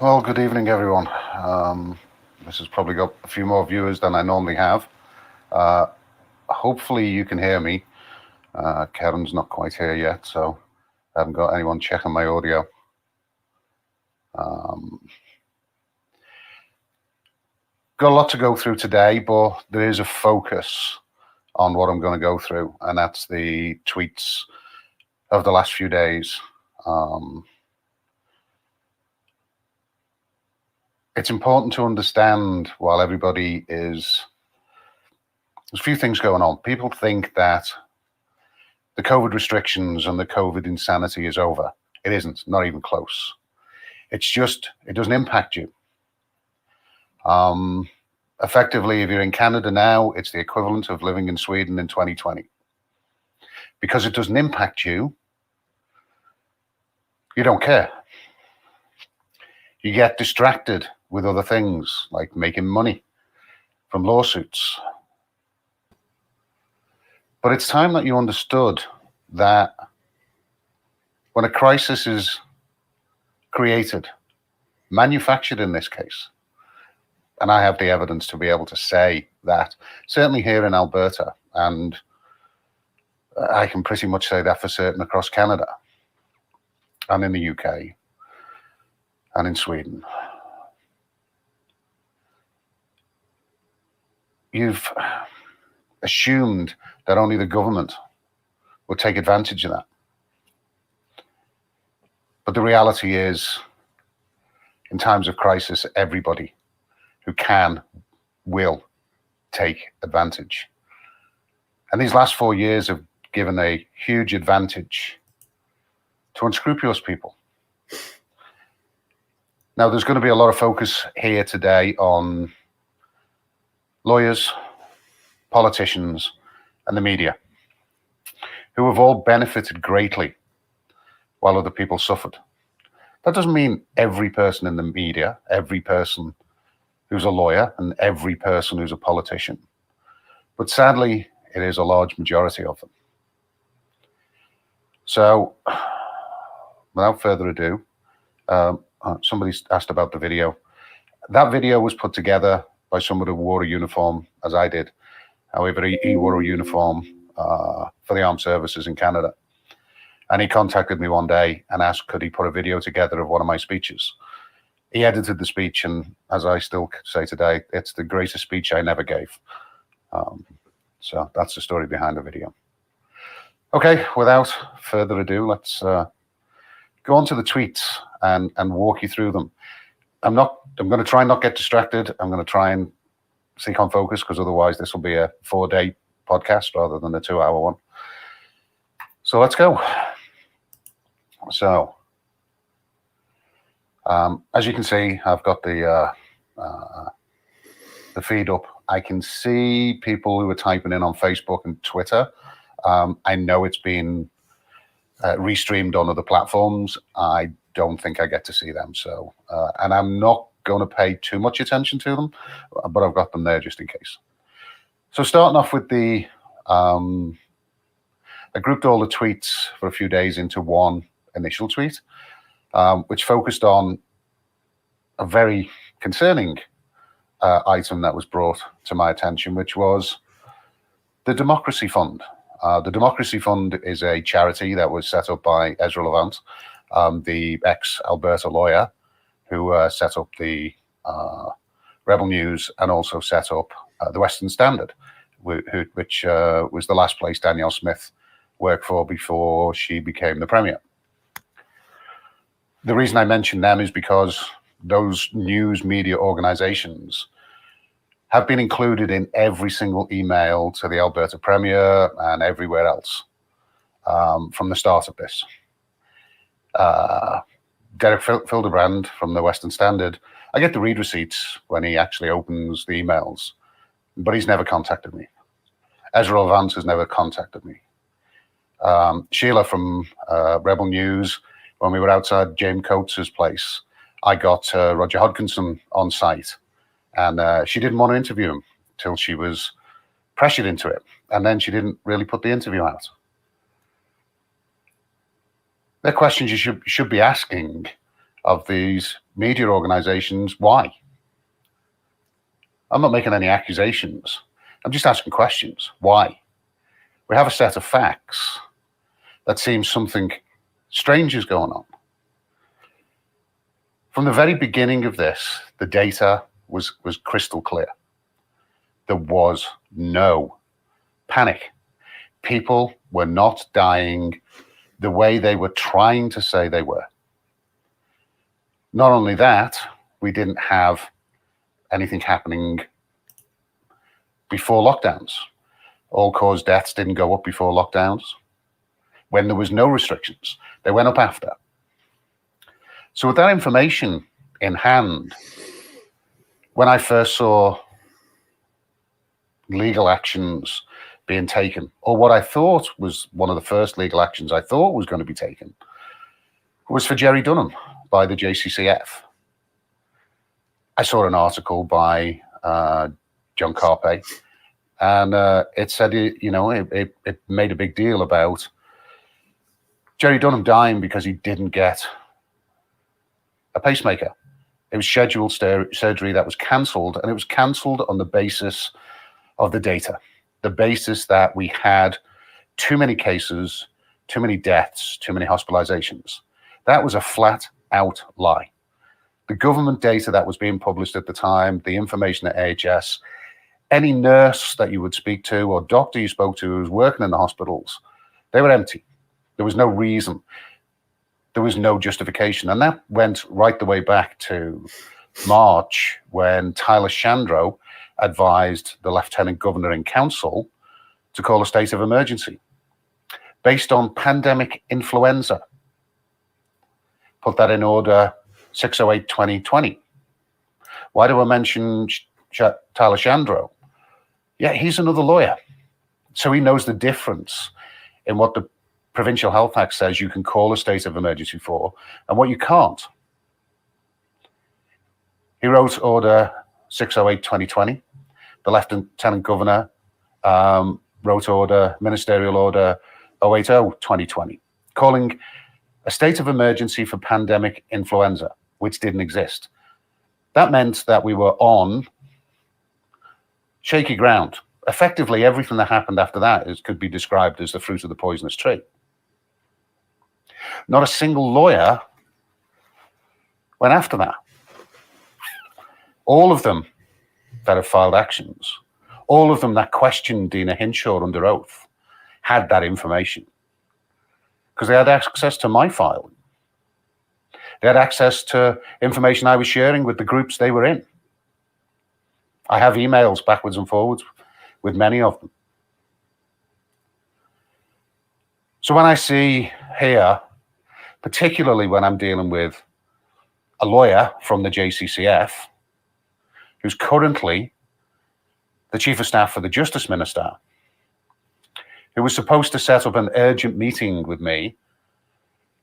Well, good evening, everyone. This has probably got a few more viewers than I normally have. Uh, Hopefully, you can hear me. Kevin's not quite here yet, so I haven't got anyone checking my audio. Got a lot to go through today, but there is a focus on what I'm going to go through, and that's the tweets of the last few days. It's important to understand while everybody is. There's a few things going on. People think that the COVID restrictions and the COVID insanity is over. It isn't, not even close. It's just, it doesn't impact you. Effectively, if you're in Canada now, it's the equivalent of living in Sweden in 2020. Because it doesn't impact you, you don't care. You get distracted with other things like making money from lawsuits. But it's time that you understood that when a crisis is created, manufactured in this case, and I have the evidence to be able to say that, certainly here in Alberta, and I can pretty much say that for certain across Canada, and in the UK, and in Sweden. You've assumed that only the government would take advantage of that. But the reality is, in times of crisis, everybody who can will take advantage. And these last 4 years have given a huge advantage to unscrupulous people. Now, there's going to be a lot of focus here today on lawyers, politicians, and the media, who have all benefited greatly while other people suffered. That doesn't mean every person in the media, every person who's a lawyer, and every person who's a politician. But sadly, it is a large majority of them. So, without further ado, somebody asked about the video. That video was put together by someone who wore a uniform, as I did. However, he wore a uniform for the armed services in Canada. And he contacted me one day and asked, could he put a video together of one of my speeches? He edited the speech, and as I still say today, it's the greatest speech I never gave. So that's the story behind the video. Okay, without further ado, let's go on to the tweets and walk you through them. I'm going to try and not get distracted. I'm going to try and stick on focus, because otherwise this will be a 4-day podcast rather than a 2-hour one. So let's go. So, as you can see, I've got the feed up. I can see people who are typing in on Facebook and Twitter. I know it's been restreamed on other platforms. I don't think I get to see them. So, and I'm not going to pay too much attention to them, but I've got them there just in case. So starting off with the, I grouped all the tweets for a few days into one initial tweet, which focused on a very concerning item that was brought to my attention, which was the Democracy Fund. The Democracy Fund is a charity that was set up by Ezra Levant, the ex-Alberta lawyer who set up the Rebel News and also set up the Western Standard, which was the last place Danielle Smith worked for before she became the Premier. The reason I mention them is because those news media organizations have been included in every single email to the Alberta Premier and everywhere else from the start of this. Derek Fildebrand from the Western Standard, I get the read receipts when he actually opens the emails, but he's never contacted me. Ezra Levant has never contacted me. Sheila from Rebel News, when we were outside James Coates' place, I got Roger Hodkinson on site, and she didn't want to interview him till she was pressured into it, and then she didn't really put the interview out. They're questions you should be asking of these media organizations, why? I'm not making any accusations. I'm just asking questions. Why? We have a set of facts that seems something strange is going on. From the very beginning of this, the data was crystal clear. There was no panic. People were not dying the way they were trying to say they were. Not only that, we didn't have anything happening before lockdowns. All-cause deaths didn't go up before lockdowns. When there was no restrictions, they went up after. So with that information in hand, when I first saw legal actions being taken, or what I thought was one of the first legal actions I thought was going to be taken, was for Jerry Dunham by the JCCF. I saw an article by John Carpe, and it said, it made a big deal about Jerry Dunham dying because he didn't get a pacemaker. It was scheduled surgery that was cancelled, and it was cancelled on the basis of the data, the basis that we had too many cases, too many deaths, too many hospitalizations. That was a flat out lie. The government data that was being published at the time, the information at AHS, any nurse that you would speak to or doctor you spoke to who was working in the hospitals, they were empty. There was no reason. There was no justification. And that went right the way back to March when Tyler Shandro advised the Lieutenant Governor in Council to call a state of emergency based on pandemic influenza. Put that in order 608-2020. Why do I mention Tyler Shandro? Yeah, he's another lawyer. So he knows the difference in what the Provincial Health Act says you can call a state of emergency for and what you can't. He wrote Order 608-2020. The Lieutenant Governor wrote Ministerial Order 080-2020, calling a state of emergency for pandemic influenza, which didn't exist. That meant that we were on shaky ground. Effectively, everything that happened after that could be described as the fruit of the poisonous tree. Not a single lawyer went after that. All of them that have filed actions, all of them that questioned Dina Hinshaw under oath, had that information because they had access to my filing. They had access to information I was sharing with the groups they were in. I have emails backwards and forwards with many of them. So when I see here, particularly when I'm dealing with a lawyer from the JCCF, who's currently the Chief of Staff for the Justice Minister, who was supposed to set up an urgent meeting with me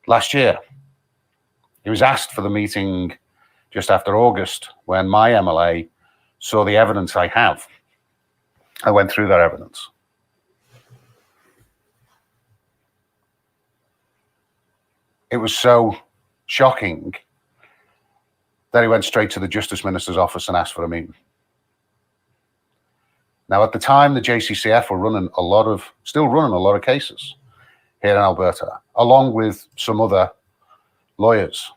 last year. He was asked for the meeting just after August when my MLA saw the evidence I have. I went through that evidence. It was so shocking that he went straight to the Justice Minister's office and asked for a meeting. Now, at the time, the JCCF were still running a lot of cases here in Alberta, along with some other lawyers.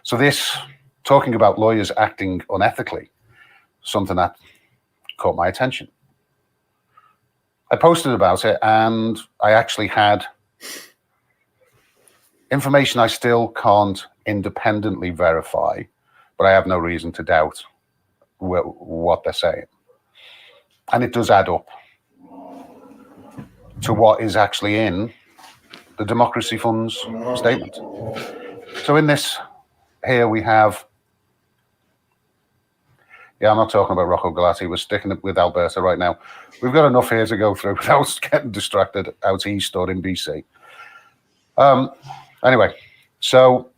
So this, talking about lawyers acting unethically, something that caught my attention. I posted about it, and I actually had information I still can't independently verify, but I have no reason to doubt what they're saying. And it does add up to what is actually in the Democracy Fund's statement. So in this here we have, I'm not talking about Rocco Galati, we're sticking it with Alberta right now. We've got enough here to go through without getting distracted out east or in BC. Anyway, so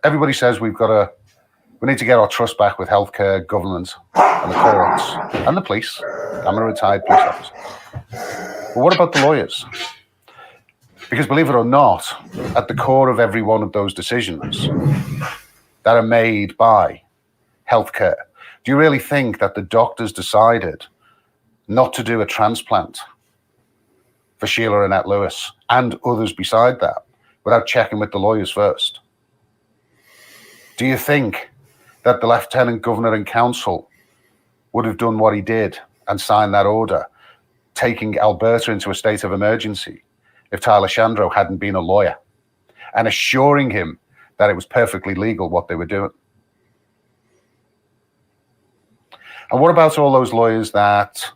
everybody says we need to get our trust back with healthcare, government, and the courts, and the police. I'm a retired police officer. But what about the lawyers? Because believe it or not, at the core of every one of those decisions that are made by healthcare, do you really think that the doctors decided not to do a transplant for Sheila Annette Lewis and others beside that without checking with the lawyers first? Do you think that the Lieutenant Governor and Council would have done what he did and signed that order, taking Alberta into a state of emergency, if Tyler Shandro hadn't been a lawyer and assuring him that it was perfectly legal what they were doing? And what about all those lawyers that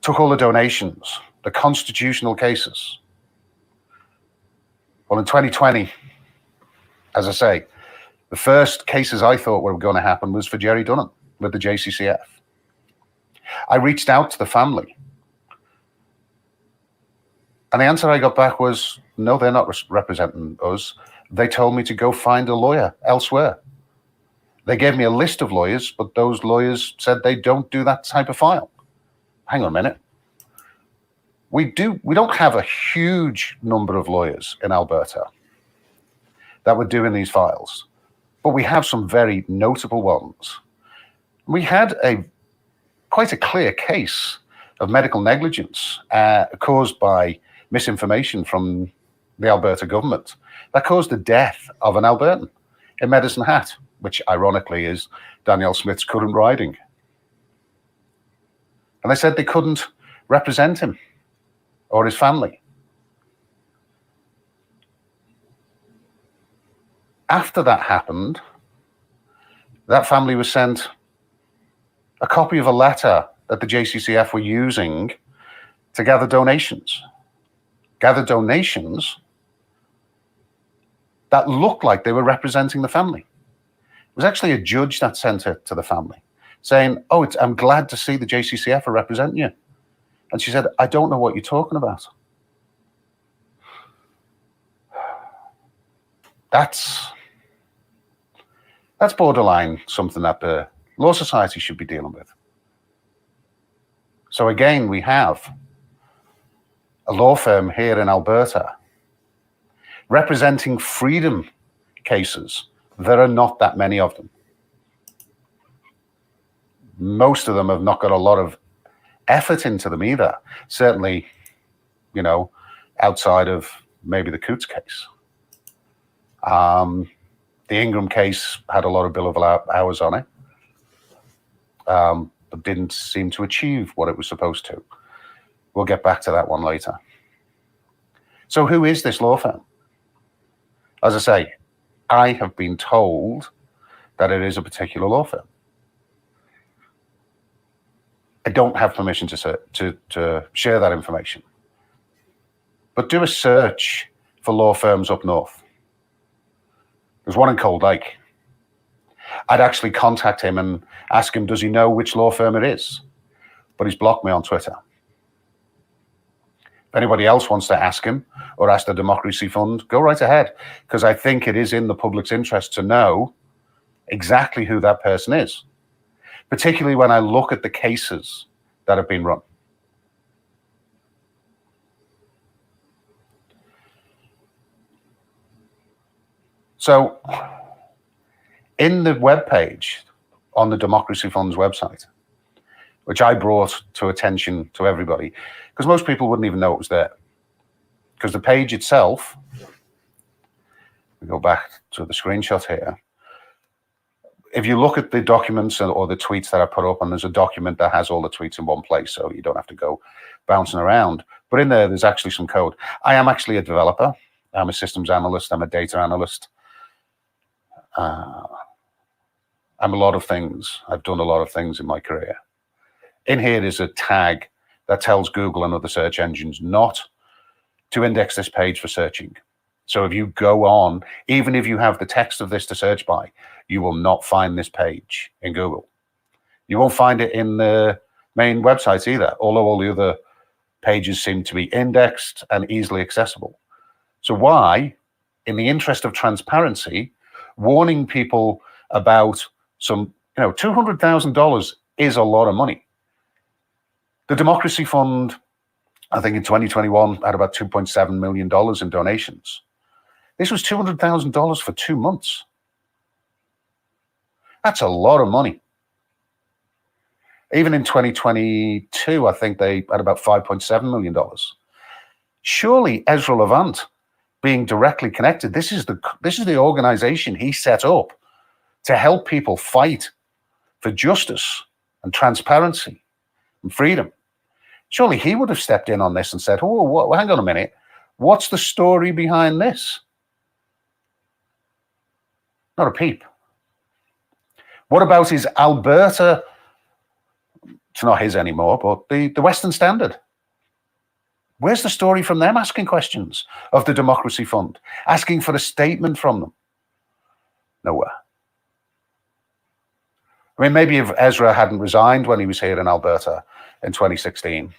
took all the donations, the constitutional cases? Well, in 2020, as I say, the first cases I thought were going to happen was for Jerry Dunham with the JCCF. I reached out to the family, and the answer I got back was, no, they're not representing us. They told me to go find a lawyer elsewhere. They gave me a list of lawyers, but those lawyers said they don't do that type of file. Hang on a minute. We don't have a huge number of lawyers in Alberta that were doing these files, but we have some very notable ones. We had quite a clear case of medical negligence caused by misinformation from the Alberta government that caused the death of an Albertan in Medicine Hat, which ironically is Danielle Smith's current riding. And they said they couldn't represent him or his family. After that happened, that family was sent a copy of a letter that the JCCF were using to gather donations. Gather donations that looked like they were representing the family. It was actually a judge that sent it to the family, saying, oh, I'm glad to see the JCCF are representing you. And she said, I don't know what you're talking about. That's borderline something that the Law Society should be dealing with. So again, we have a law firm here in Alberta representing freedom cases. There are not that many of them. Most of them have not got a lot of effort into them either. Certainly, outside of maybe the Coots case. The Ingram case had a lot of billable hours on it, but didn't seem to achieve what it was supposed to. We'll get back to that one later. So who is this law firm? As I say, I have been told that it is a particular law firm. I don't have permission to share that information. But do a search for law firms up north. There's one in Cold Lake. I'd actually contact him and ask him, does he know which law firm it is? But he's blocked me on Twitter. If anybody else wants to ask him or ask the Democracy Fund, go right ahead, because I think it is in the public's interest to know exactly who that person is, particularly when I look at the cases that have been run. So in the webpage on the Democracy Fund's website, which I brought to attention to everybody, because most people wouldn't even know it was there. Because the page itself, we go back to the screenshot here. If you look at the documents or the tweets that I put up, and there's a document that has all the tweets in one place, so you don't have to go bouncing around. But in there's actually some code. I am actually a developer. I'm a systems analyst. I'm a data analyst. I'm a lot of things. I've done a lot of things in my career. In here is a tag that tells Google and other search engines not to index this page for searching. So if you go on, even if you have the text of this to search by, you will not find this page in Google. You won't find it in the main websites either, although all the other pages seem to be indexed and easily accessible. So why, in the interest of transparency, warning people about some, $200,000 is a lot of money. The Democracy Fund I think in 2021 had about $2.7 million in donations. This was $200,000 for 2 months. That's a lot of money. Even in 2022, I think they had about $5.7 million. Surely Ezra Levant, being directly connected, this is the organization he set up to help people fight for justice and transparency and freedom. Surely he would have stepped in on this and said, oh, hang on a minute. What's the story behind this? Not a peep. What about his Alberta? It's not his anymore, but the Western Standard. Where's the story from them asking questions of the Democracy Fund, asking for a statement from them? Nowhere. I mean, maybe if Ezra hadn't resigned when he was here in Alberta in 2016,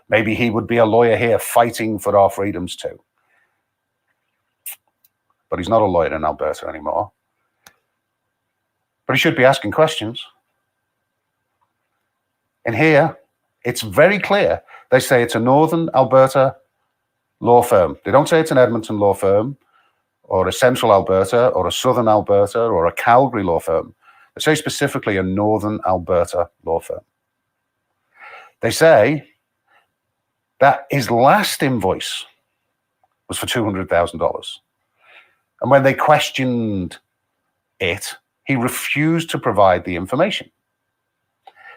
maybe he would be a lawyer here fighting for our freedoms too. But he's not a lawyer in Alberta anymore. But he should be asking questions. And here, it's very clear. They say it's a Northern Alberta law firm. They don't say it's an Edmonton law firm or a Central Alberta or a Southern Alberta or a Calgary law firm. They say specifically a Northern Alberta law firm. They say that his last invoice was for $200,000. And when they questioned it, he refused to provide the information.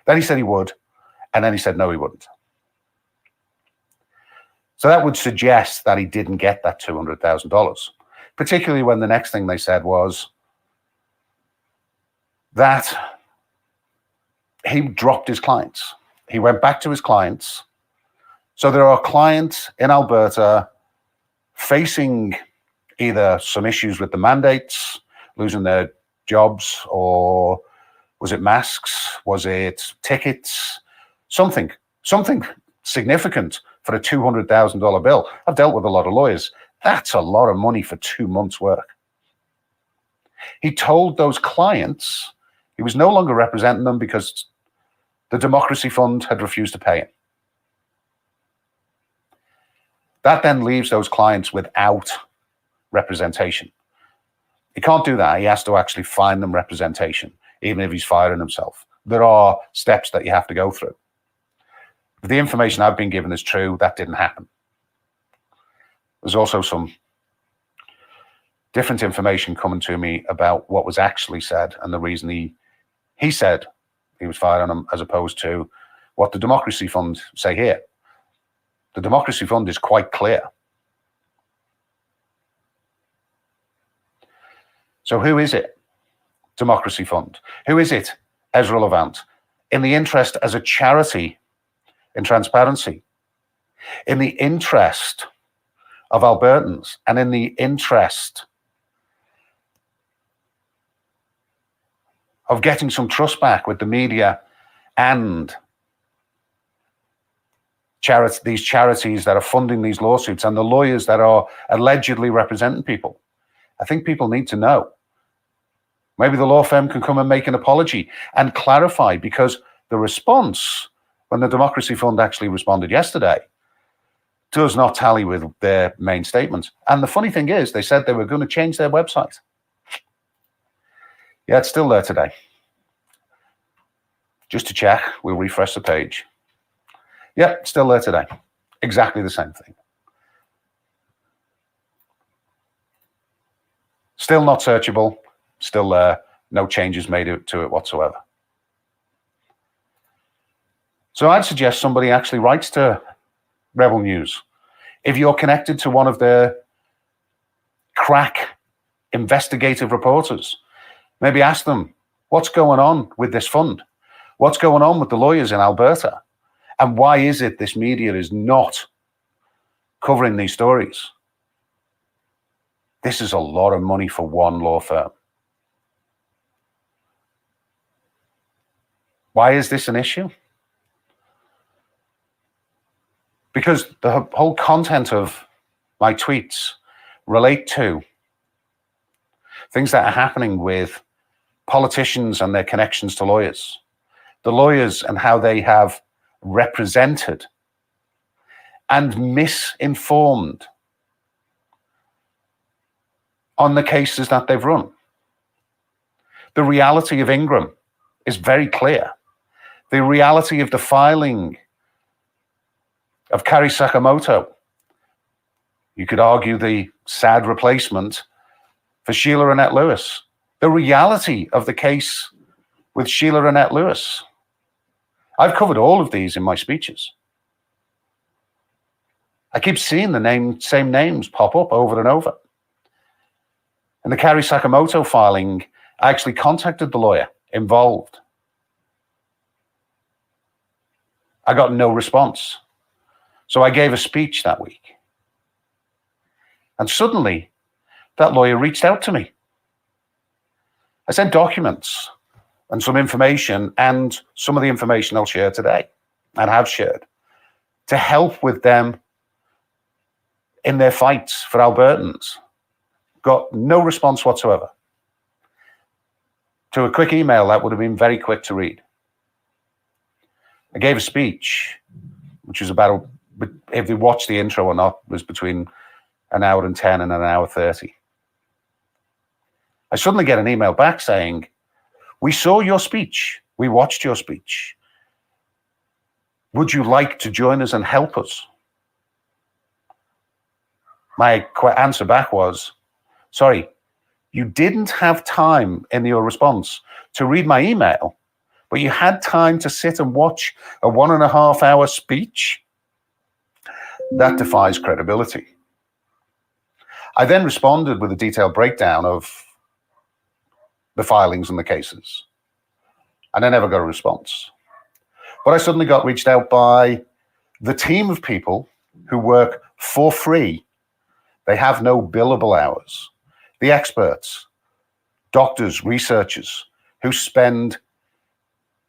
Then he said he would, and then he said no, he wouldn't. So that would suggest that he didn't get that $200,000, particularly when the next thing they said was that he dropped his clients. He went back to his clients. So there are clients in Alberta facing either some issues with the mandates, losing their jobs, or was it masks? Was it tickets? Something significant for a $200,000 bill. I've dealt with a lot of lawyers. That's a lot of money for 2 months' work. He told those clients he was no longer representing them because the Democracy Fund had refused to pay him. That then leaves those clients without representation. He can't do that. He has to actually find them representation, even if he's firing himself. There are steps that you have to go through. If the information I've been given is true, that didn't happen. There's also some different information coming to me about what was actually said and the reason he said he was firing him, as opposed to what the Democracy Fund say here. The Democracy Fund is quite clear. So who is it? Democracy Fund. Who is it? Ezra Levant. In the interest as a charity in transparency, in the interest of Albertans, and in the interest of getting some trust back with the media and these charities that are funding these lawsuits and the lawyers that are allegedly representing people. I think people need to know. Maybe the law firm can come and make an apology and clarify, because the response when the Democracy Fund actually responded yesterday does not tally with their main statement. And the funny thing is, they said they were going to change their website. Yeah, it's still there today. Just to check, we'll refresh the page. Yeah, still there today. Exactly the same thing. Still not searchable, still there, no changes made to it whatsoever. So I'd suggest somebody actually writes to Rebel News. If you're connected to one of their crack investigative reporters, maybe ask them, what's going on with this fund? What's going on with the lawyers in Alberta? And why is it this media is not covering these stories? This is a lot of money for one law firm. Why is this an issue? Because the whole content of my tweets relate to things that are happening with politicians and their connections to lawyers. The lawyers and how they have represented and misinformed on the cases that they've run. The reality of Ingram is very clear. The reality of the filing of Kari Sakamoto, you could argue the sad replacement for Sheila Annette Lewis. The reality of the case with Sheila Annette Lewis. I've covered all of these in my speeches. I keep seeing the same names pop up over and over. In the Kari Sakamoto filing, I actually contacted the lawyer involved. I got no response. So I gave a speech that week. And suddenly, that lawyer reached out to me. I sent documents and some information, and some of the information I'll share today and have shared, to help with them in their fights for Albertans. Got no response whatsoever. To a quick email that would have been very quick to read. I gave a speech, which was about, if you watch the intro or not, was between an hour and 10 and an hour 30. I suddenly get an email back saying, "We saw your speech. We watched your speech. Would you like to join us and help us?" My answer back was, "Sorry, you didn't have time in your response to read my email, but you had time to sit and watch a 1.5 hour speech? That defies credibility." I then responded with a detailed breakdown of the filings and the cases, and I never got a response. But I suddenly got reached out by the team of people who work for free. They have no billable hours. The experts, doctors, researchers who spend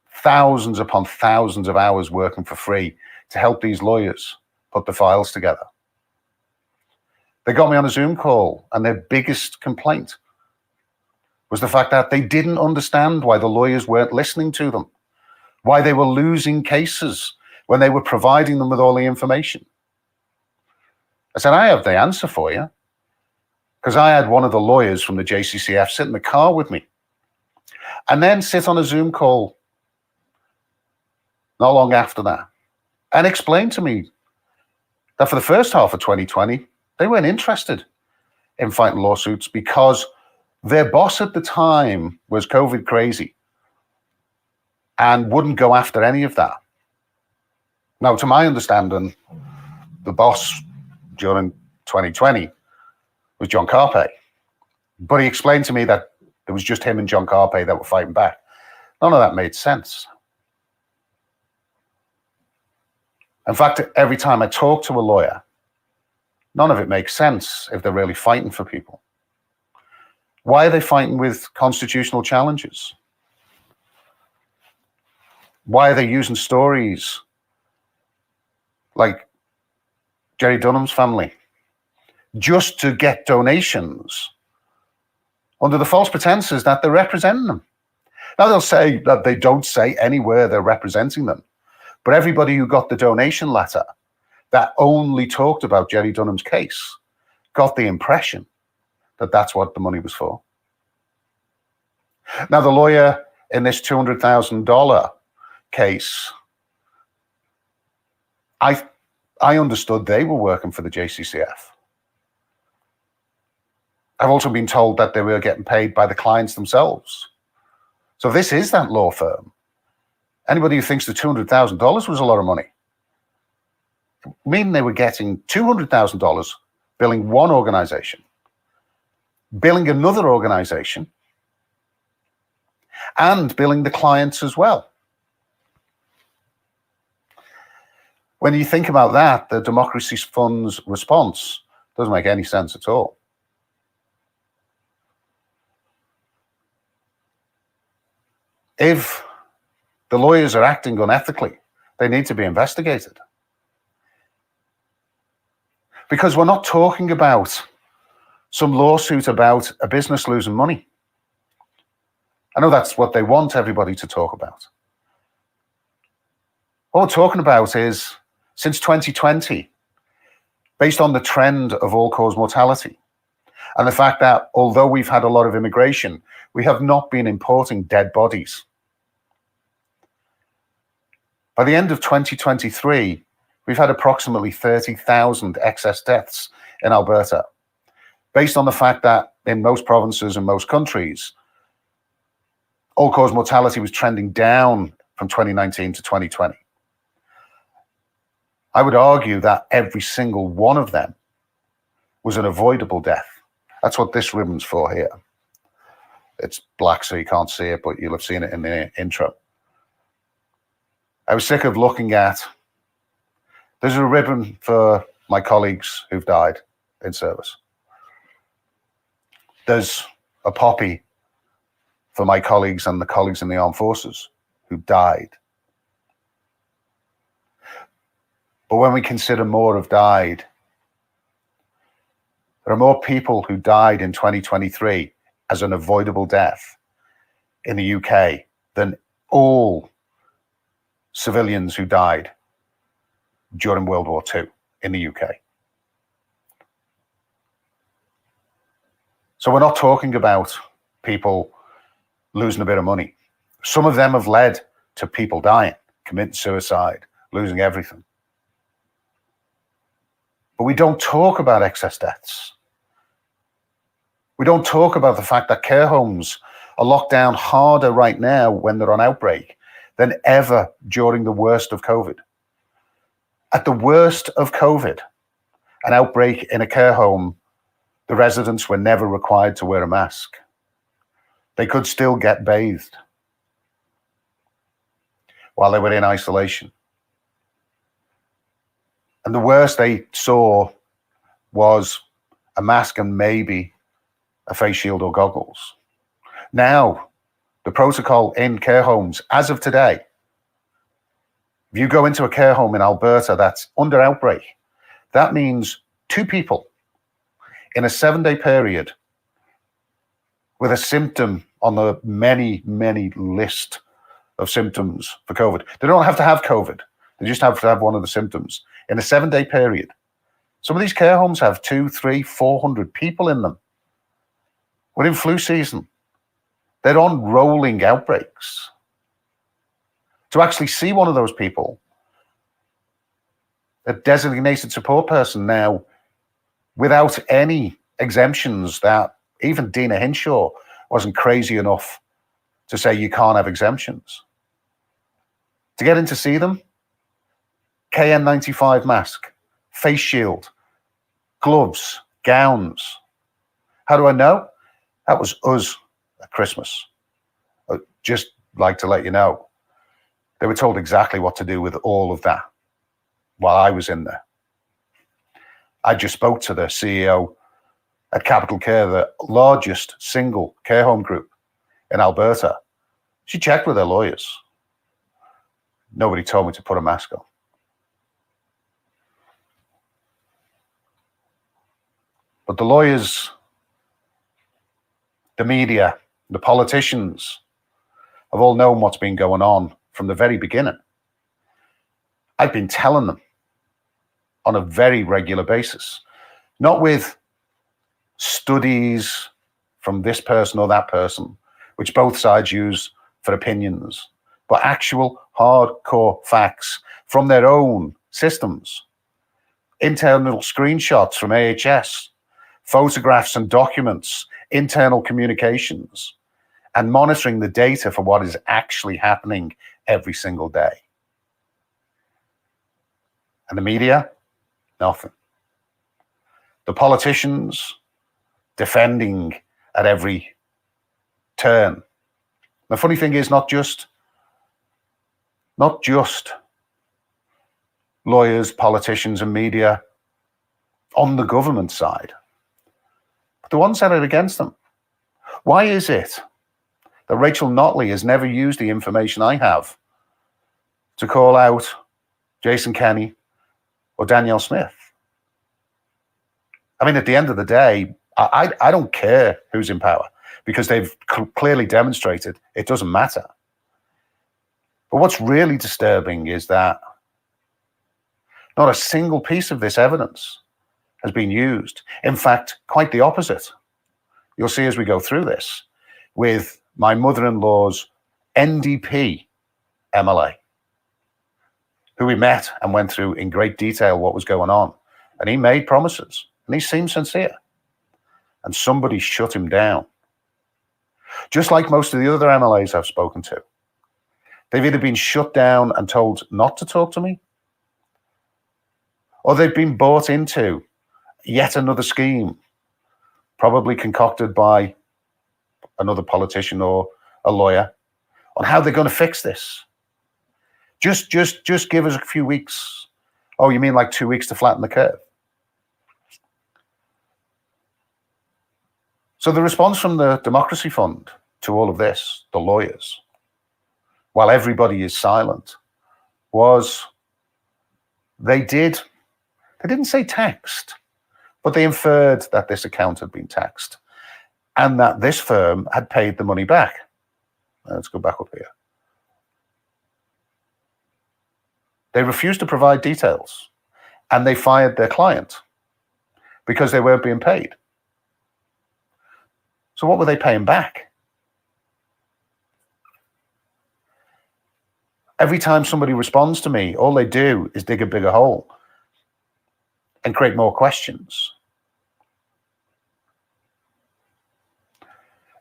thousands upon thousands of hours working for free to help these lawyers put the files together. They got me on a Zoom call, and their biggest complaint was the fact that they didn't understand why the lawyers weren't listening to them, why they were losing cases when they were providing them with all the information. I said, "I have the answer for you," because I had one of the lawyers from the JCCF sit in the car with me and then sit on a Zoom call not long after that and explain to me that for the first half of 2020, they weren't interested in fighting lawsuits because their boss at the time was COVID crazy and wouldn't go after any of that. Now, to my understanding, the boss during 2020 was John Carpe. But he explained to me that it was just him and John Carpe that were fighting back. None of that made sense. In fact, every time I talk to a lawyer, none of it makes sense if they're really fighting for people. Why are they fighting with constitutional challenges? Why are they using stories like Jerry Dunham's family just to get donations under the false pretenses that they're representing them? Now, they'll say that they don't say anywhere they're representing them, but everybody who got the donation letter that only talked about Jerry Dunham's case got the impression that that's what the money was for. Now, the lawyer in this $200,000 case, I understood they were working for the JCCF. I've also been told that they were getting paid by the clients themselves. So this is that law firm. Anybody who thinks the $200,000 was a lot of money, meaning they were getting $200,000 billing one organization, billing another organization, and billing the clients as well. When you think about that, the Democracy Fund's response doesn't make any sense at all. If the lawyers are acting unethically, they need to be investigated. Because we're not talking about some lawsuit about a business losing money. I know that's what they want everybody to talk about. What we're talking about is, since 2020, based on the trend of all-cause mortality and the fact that although we've had a lot of immigration, we have not been importing dead bodies. By the end of 2023, we've had approximately 30,000 excess deaths in Alberta, based on the fact that in most provinces and most countries, all-cause mortality was trending down from 2019 to 2020. I would argue that every single one of them was an avoidable death. That's what this ribbon's for here. It's black, so you can't see it, but you'll have seen it in the intro. I was sick of looking at, there's a ribbon for my colleagues who've died in service. There's a poppy for my colleagues and the colleagues in the armed forces who died. But when we consider more have died, there are more people who died in 2023 as an avoidable death in the UK than all civilians who died during World War II in the UK. So we're not talking about people losing a bit of money. Some of them have led to people dying, committing suicide, losing everything. But we don't talk about excess deaths. We don't talk about the fact that care homes are locked down harder right now when they're on outbreak than ever during the worst of COVID. At the worst of COVID, an outbreak in a care home, the residents were never required to wear a mask. They could still get bathed while they were in isolation. And the worst they saw was a mask and maybe a face shield or goggles. Now, the protocol in care homes, as of today, if you go into a care home in Alberta that's under outbreak, that means 2 people in a 7-day period with a symptom on the many, many list of symptoms for COVID. They don't have to have COVID. They just have to have one of the symptoms. In a 7-day period, some of these care homes have 200, 300, 400 people in them. We're in flu season. They're on rolling outbreaks. To actually see one of those people, a designated support person now, without any exemptions that even Dina Hinshaw wasn't crazy enough to say you can't have exemptions. To get in to see them, KN95 mask, face shield, gloves, gowns. How do I know? That was us at Christmas. I'd just like to let you know. They were told exactly what to do with all of that while I was in there. I just spoke to the CEO at Capital Care, the largest single care home group in Alberta. She checked with her lawyers. Nobody told me to put a mask on. But the lawyers, the media, the politicians have all known what's been going on from the very beginning. I've been telling them on a very regular basis, not with studies from this person or that person, which both sides use for opinions, but actual hardcore facts from their own systems, internal screenshots from AHS, photographs and documents, internal communications, and monitoring the data for what is actually happening every single day. And the media, nothing. The politicians defending at every turn. The funny thing is not just lawyers, politicians, and media on the government side, but the ones that are against them. Why is it that Rachel Notley has never used the information I have to call out Jason Kenney or Danielle Smith? I mean, at the end of the day, I don't care who's in power because they've clearly demonstrated it doesn't matter. But what's really disturbing is that not a single piece of this evidence has been used. In fact, quite the opposite. You'll see as we go through this with my mother-in-law's NDP MLA, who we met and went through in great detail what was going on. And he made promises and he seemed sincere. And somebody shut him down. Just like most of the other MLAs I've spoken to. They've either been shut down and told not to talk to me, or they've been bought into yet another scheme, probably concocted by another politician or a lawyer, on how they're going to fix this. Just give us a few weeks. Oh, you mean like 2 weeks to flatten the curve? So the response from the Democracy Fund to all of this, the lawyers, while everybody is silent, was they didn't say taxed, but they inferred that this account had been taxed and that this firm had paid the money back. Let's go back up here. They refused to provide details and they fired their client because they weren't being paid. So what were they paying back? Every time somebody responds to me, all they do is dig a bigger hole and create more questions.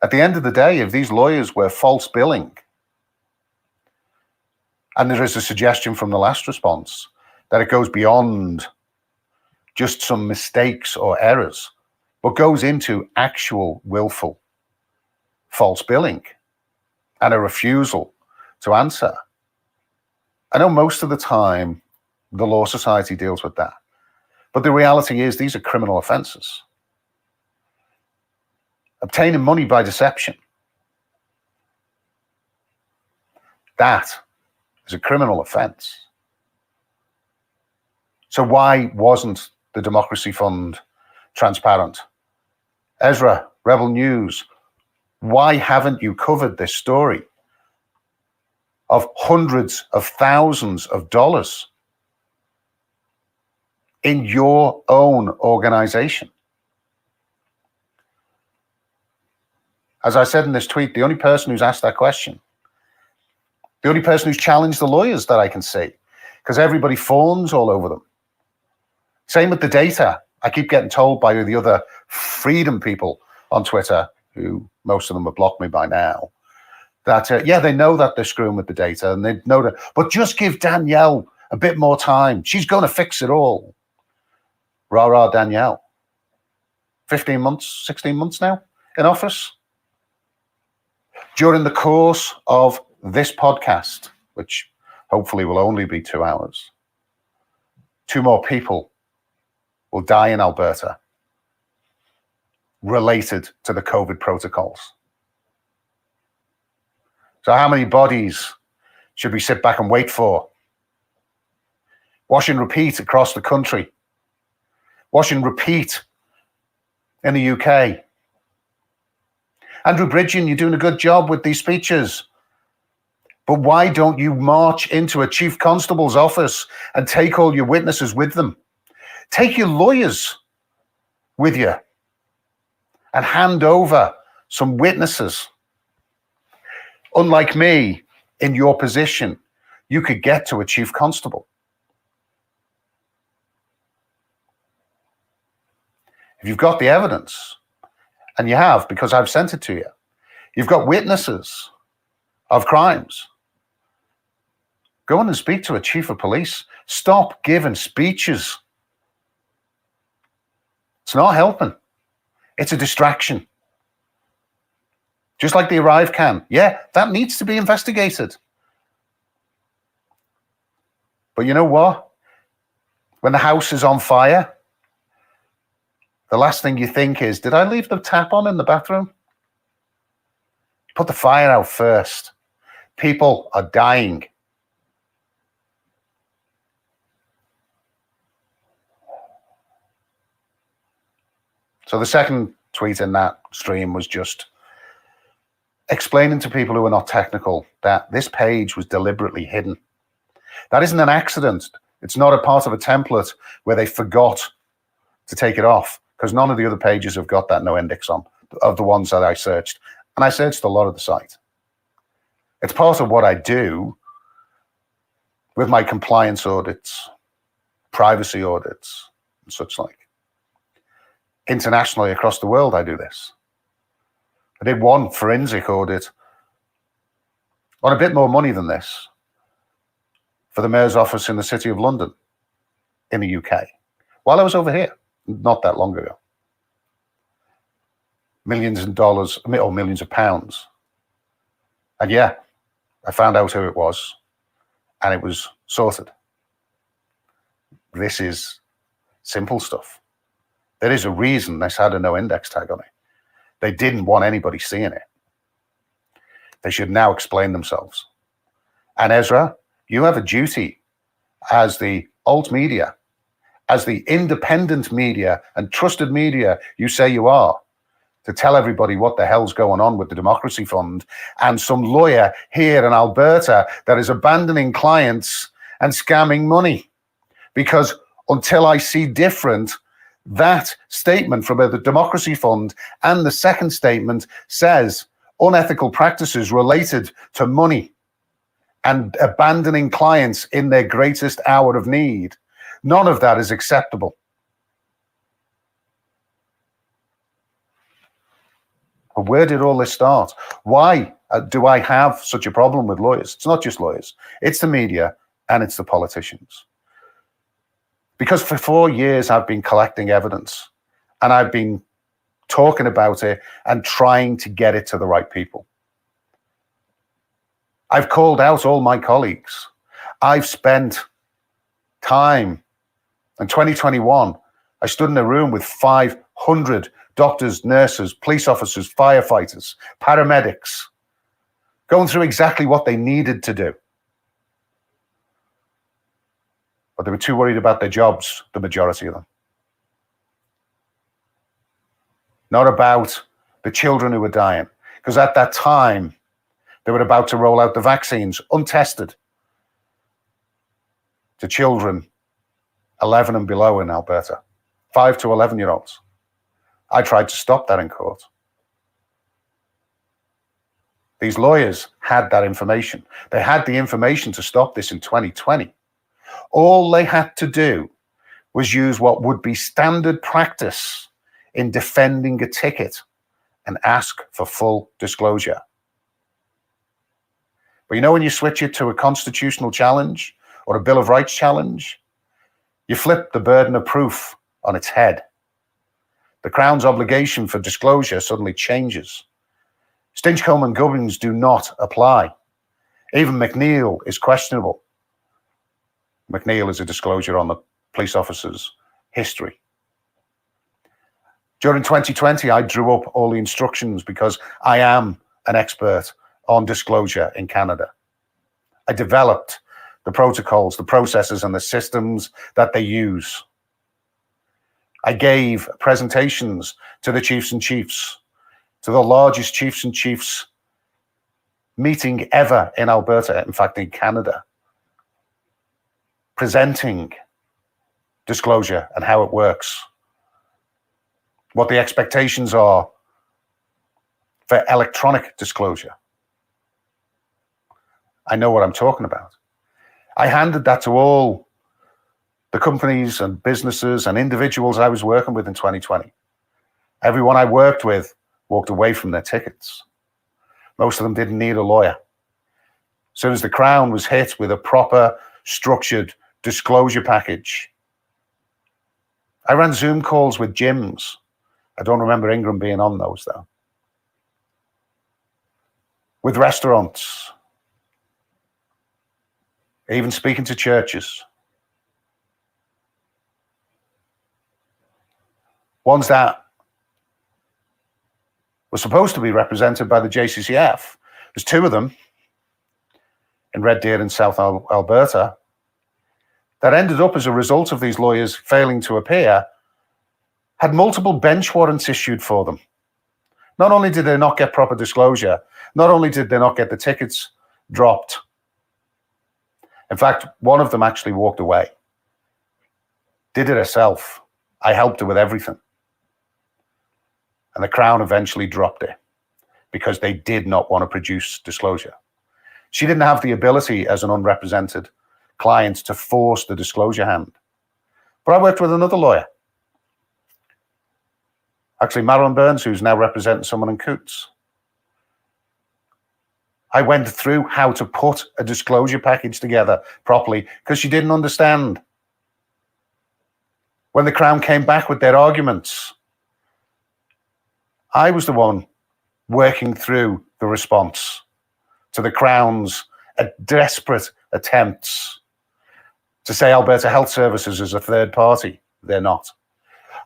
At the end of the day, if these lawyers were false billing, and there is a suggestion from the last response that it goes beyond just some mistakes or errors, but goes into actual willful false billing and a refusal to answer. I know most of the time the Law Society deals with that, but the reality is these are criminal offences. Obtaining money by deception, that is a criminal offence. So why wasn't the Democracy Fund transparent? Ezra, Rebel News, why haven't you covered this story of hundreds of thousands of dollars in your own organization? As I said in this tweet, the only person who's asked that question, the only person who's challenged the lawyers that I can see, because everybody fawns all over them. Same with the data. I keep getting told by the other freedom people on Twitter, who most of them have blocked me by now, that, yeah, they know that they're screwing with the data and they know that, but just give Danielle a bit more time. She's going to fix it all. Rah, rah, Danielle. 15 months, 16 months now in office. During the course of this podcast, which hopefully will only be 2 hours, 2 more people will die in Alberta related to the COVID protocols. So how many bodies should we sit back and wait for? Wash and repeat across the country. Wash and repeat in the UK. Andrew Bridgen, you're doing a good job with these speeches. But why don't you march into a chief constable's office and take all your witnesses with them? Take your lawyers with you and hand over some witnesses. Unlike me, in your position, you could get to a chief constable. If you've got the evidence, and you have, because I've sent it to you, you've got witnesses of crimes, go in and speak to a chief of police. Stop giving speeches. It's not helping. It's a distraction. Just like the Arrive can. Yeah, that needs to be investigated. But you know what? When the house is on fire, the last thing you think is, did I leave the tap on in the bathroom? Put the fire out first. People are dying. So the second tweet in that stream was just explaining to people who are not technical that this page was deliberately hidden. That isn't an accident. It's not a part of a template where they forgot to take it off because none of the other pages have got that no index on, of the ones that I searched. And I searched a lot of the site. It's part of what I do with my compliance audits, privacy audits, and such like. Internationally, across the world, I do this. I did one forensic audit on a bit more money than this for the Mayor's office in the City of London in the UK while I was over here, not that long ago. Millions of dollars, or millions of pounds. And yeah, I found out who it was, and it was sorted. This is simple stuff. There is a reason this had a no index tag on it. They didn't want anybody seeing it. They should now explain themselves. And Ezra, you have a duty as the alt media, as the independent media and trusted media you say you are, to tell everybody what the hell's going on with the Democracy Fund and some lawyer here in Alberta that is abandoning clients and scamming money. Because until I see different, that statement from the Democracy Fund and the second statement says unethical practices related to money and abandoning clients in their greatest hour of need. None of that is acceptable. But where did all this start? Why do I have such a problem with lawyers? It's not just lawyers. It's the media and it's the politicians. Because for 4 years, I've been collecting evidence and I've been talking about it and trying to get it to the right people. I've called out all my colleagues. I've spent time. In 2021, I stood in a room with 500 doctors, nurses, police officers, firefighters, paramedics, going through exactly what they needed to do. But they were too worried about their jobs, the majority of them. Not about the children who were dying. Because at that time, they were about to roll out the vaccines, untested, to children 11 and below in Alberta, 5 to 11-year-olds. I tried to stop that in court. These lawyers had that information. They had the information to stop this in 2020. All they had to do was use what would be standard practice in defending a ticket and ask for full disclosure. But you know, when you switch it to a constitutional challenge or a Bill of Rights challenge, you flip the burden of proof on its head. The Crown's obligation for disclosure suddenly changes. Stinchcombe and Gubbins do not apply. Even McNeil is questionable. McNeil is a disclosure on the police officer's history. During 2020, I drew up all the instructions because I am an expert on disclosure in Canada. I developed the protocols, the processes, and the systems that they use. I gave presentations to the chiefs and chiefs, to the largest chiefs and chiefs meeting ever in Alberta, in fact, in Canada, presenting disclosure and how it works, what the expectations are for electronic disclosure. I know what I'm talking about. I handed that to all the companies and businesses and individuals I was working with in 2020. Everyone I worked with walked away from their tickets. Most of them didn't need a lawyer. As soon as the Crown was hit with a proper, structured disclosure package, I ran Zoom calls with gyms. I don't remember Ingram being on those, though. With restaurants, even speaking to churches. Ones that were supposed to be represented by the JCCF. There's 2 of them in Red Deer in South Alberta that ended up, as a result of these lawyers failing to appear, had multiple bench warrants issued for them. Not only did they not get proper disclosure, not only did they not get the tickets dropped, in fact, one of them actually walked away, did it herself, I helped her with everything. And the Crown eventually dropped it because they did not want to produce disclosure. She didn't have the ability as an unrepresented client to force the disclosure hand. But I worked with another lawyer, actually Marilyn Burns, who's now representing someone in Coutts. I went through how to put a disclosure package together properly because she didn't understand. When the Crown came back with their arguments, I was the one working through the response to the Crown's desperate attempts to say Alberta Health Services is a third party. They're not.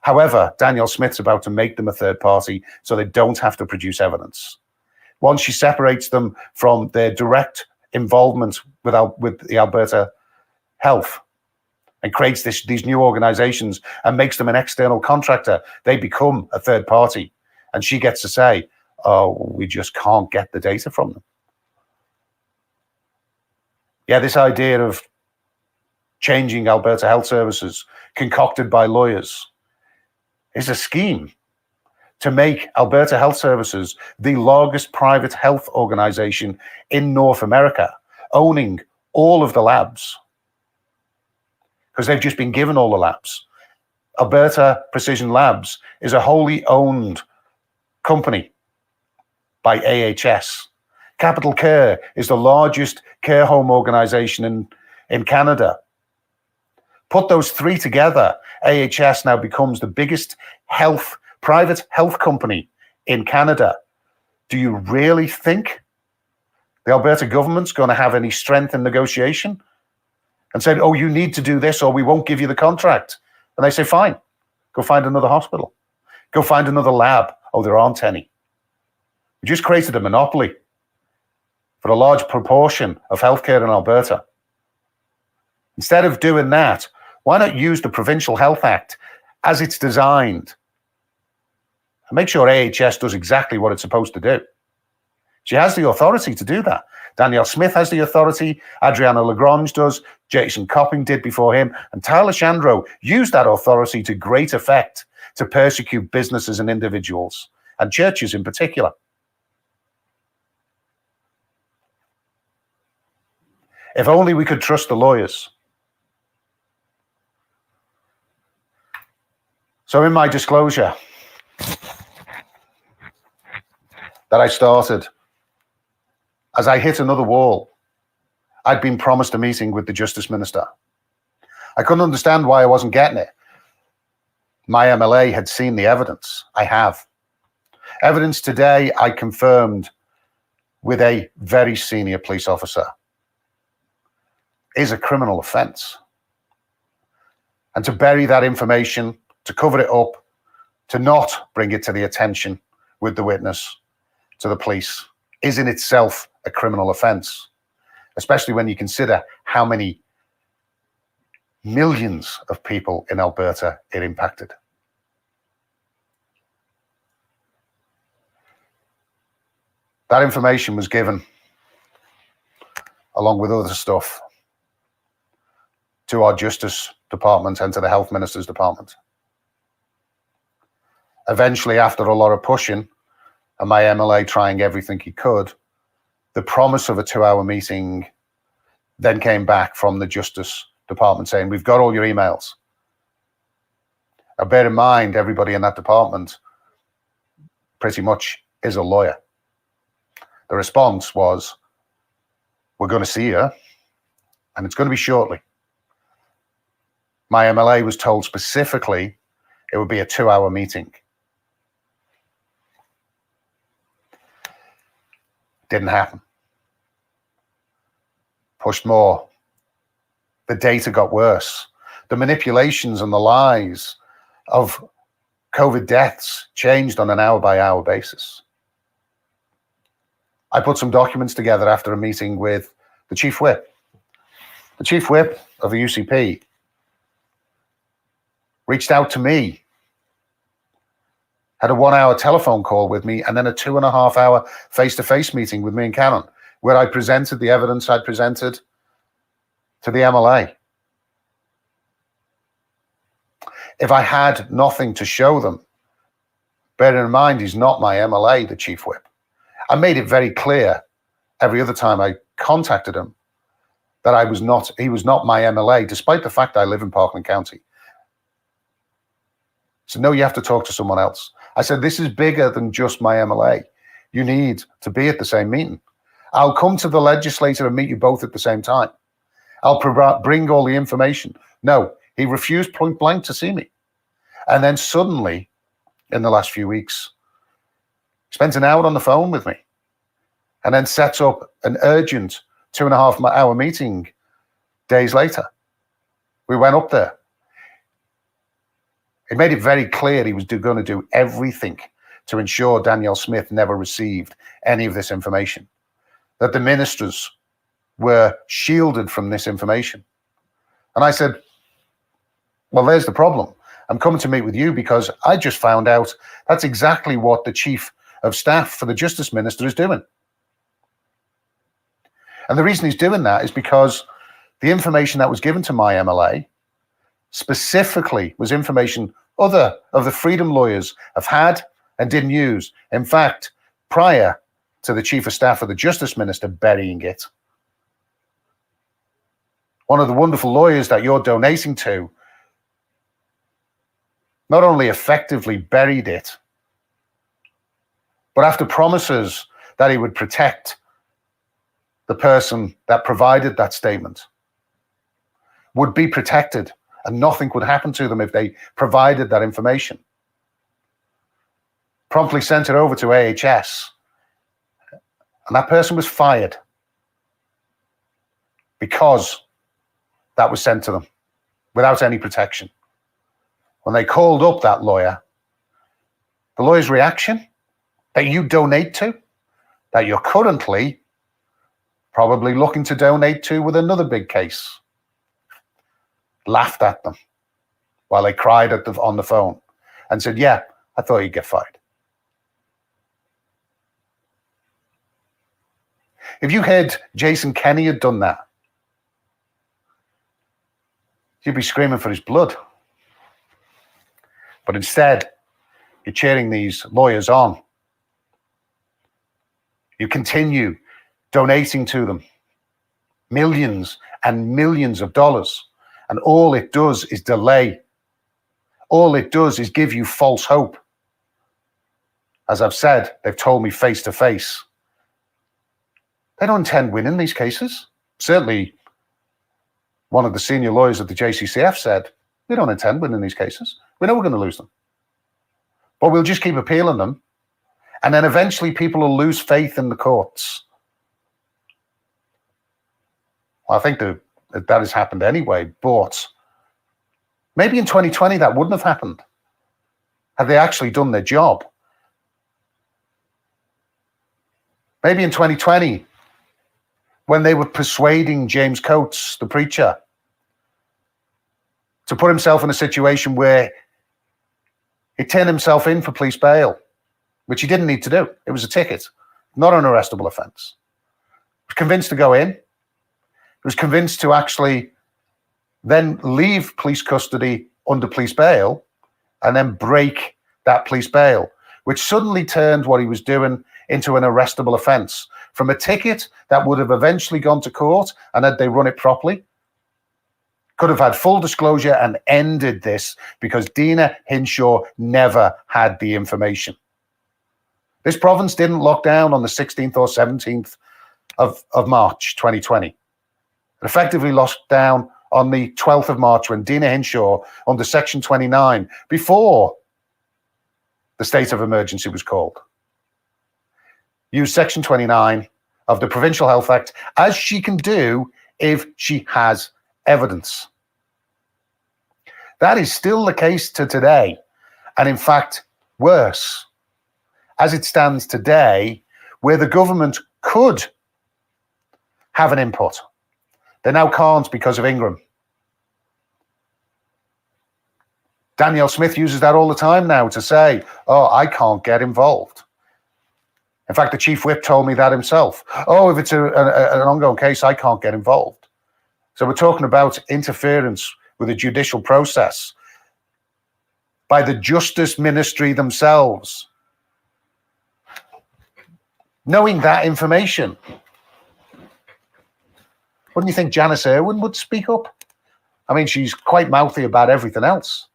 However, Danielle Smith's about to make them a third party so they don't have to produce evidence. Once she separates them from their direct involvement with the Alberta Health and creates these new organizations and makes them an external contractor, they become a third party. And she gets to say, oh, we just can't get the data from them. Yeah, this idea of changing Alberta Health Services, concocted by lawyers, is a scheme to make Alberta Health Services the largest private health organization in North America, owning all of the labs, because they've just been given all the labs. Alberta Precision Labs is a wholly owned company by AHS. Capital Care is the largest care home organization in Canada. Put those three together, AHS now becomes the biggest private health company in Canada. Do you really think the Alberta government's going to have any strength in negotiation and say, oh, you need to do this or we won't give you the contract? And they say, fine, go find another hospital. Go find another lab. Oh, there aren't any. We just created a monopoly for a large proportion of healthcare in Alberta. Instead of doing that, why not use the Provincial Health Act as it's designed and make sure AHS does exactly what it's supposed to do? She has the authority to do that. Danielle Smith has the authority. Adriana Lagrange does. Jason Copping did before him. And Tyler Shandro used that authority to great effect to persecute businesses and individuals, and churches in particular. If only we could trust the lawyers. So in my disclosure that I started, as I hit another wall, I'd been promised a meeting with the Justice Minister. I couldn't understand why I wasn't getting it. My MLA had seen the evidence. I have. Evidence today I confirmed with a very senior police officer is a criminal offence. And to bury that information, to cover it up, to not bring it to the attention with the witness, to the police, is in itself a criminal offence, especially when you consider how many millions of people in Alberta it impacted. That information was given, along with other stuff, to our Justice Department and to the Health Minister's Department. Eventually, after a lot of pushing, and my MLA trying everything he could, the promise of a 2-hour meeting then came back from the Justice Department saying, we've got all your emails. Now, bear in mind, everybody in that department pretty much is a lawyer. The response was, we're going to see you, and it's going to be shortly. My MLA was told specifically it would be a 2-hour meeting. Didn't happen. Pushed more. The data got worse. The manipulations and the lies of COVID deaths changed on an hour-by-hour basis. I put some documents together after a meeting with the Chief Whip. The Chief Whip of the UCP reached out to me, had a 1-hour telephone call with me, and then a 2.5-hour face-to-face meeting with me and Cannon, where I presented the evidence I'd presented to the MLA. if I had nothing to show them, bearing in mind he's not my MLA, the chief whip, I made it very clear every other time I contacted him that he was not my MLA, despite the fact I live in Parkland County. So no, you have to talk to someone else. I said, this is bigger than just my MLA. You need to be at the same meeting. I'll come to the legislature and meet you both at the same time. I'll bring all the information. No, he refused point blank to see me. And then suddenly, in the last few weeks, spent an hour on the phone with me and then set up an urgent 2.5 hour meeting days later. We went up there. He made it very clear he was going to do everything to ensure Danielle Smith never received any of this information, that the ministers were shielded from this information. And I said, well, there's the problem. I'm coming to meet with you because I just found out that's exactly what the chief of staff for the Justice Minister is doing. And the reason he's doing that is because the information that was given to my MLA specifically was information other of the freedom lawyers have had and didn't use. In fact, prior to the chief of staff of the Justice Minister burying it, one of the wonderful lawyers that you're donating to not only effectively buried it, but after promises that he would protect the person that provided that statement, would be protected and nothing would happen to them if they provided that information, promptly sent it over to AHS, and that person was fired because that was sent to them without any protection. When they called up that lawyer, the lawyer's reaction that you donate to, that you're currently probably looking to donate to with another big case, laughed at them while they cried on the phone and said, yeah, I thought you'd get fired. If you heard Jason Kenney had done that, you'd be screaming for his blood. But instead, you're cheering these lawyers on. You continue donating to them millions and millions of dollars. And all it does is delay. All it does is give you false hope. As I've said, they've told me face to face, they don't intend winning these cases. Certainly, one of the senior lawyers at the JCCF said, we don't intend winning these cases. We know we're going to lose them. But we'll just keep appealing them. And then eventually people will lose faith in the courts. Well, I think that has happened anyway, but maybe in 2020 that wouldn't have happened had they actually done their job. Maybe in 2020, when they were persuading James Coates, the preacher, to put himself in a situation where he turned himself in for police bail, which he didn't need to do. It was a ticket, not an arrestable offence. He was convinced to go in. He was convinced to actually then leave police custody under police bail and then break that police bail, which suddenly turned what he was doing into an arrestable offence. From a ticket that would have eventually gone to court, and had they run it properly, could have had full disclosure and ended this, because Dina Hinshaw never had the information. This province didn't lock down on the 16th or 17th of March 2020. It effectively locked down on the 12th of March when Dina Hinshaw, under Section 29, before the state of emergency was called, used Section 29 of the Provincial Health Act, as she can do if she has evidence. That is still the case to today. And in fact, worse, as it stands today, where the government could have an input, they now can't because of Ingram. Danielle Smith uses that all the time now to say, oh, I can't get involved. In fact, the chief whip told me that himself. Oh, if it's an ongoing case, I can't get involved. So we're talking about interference with the judicial process by the Justice Ministry themselves. Knowing that information, wouldn't you think Janice Irwin would speak up? I mean, she's quite mouthy about everything else.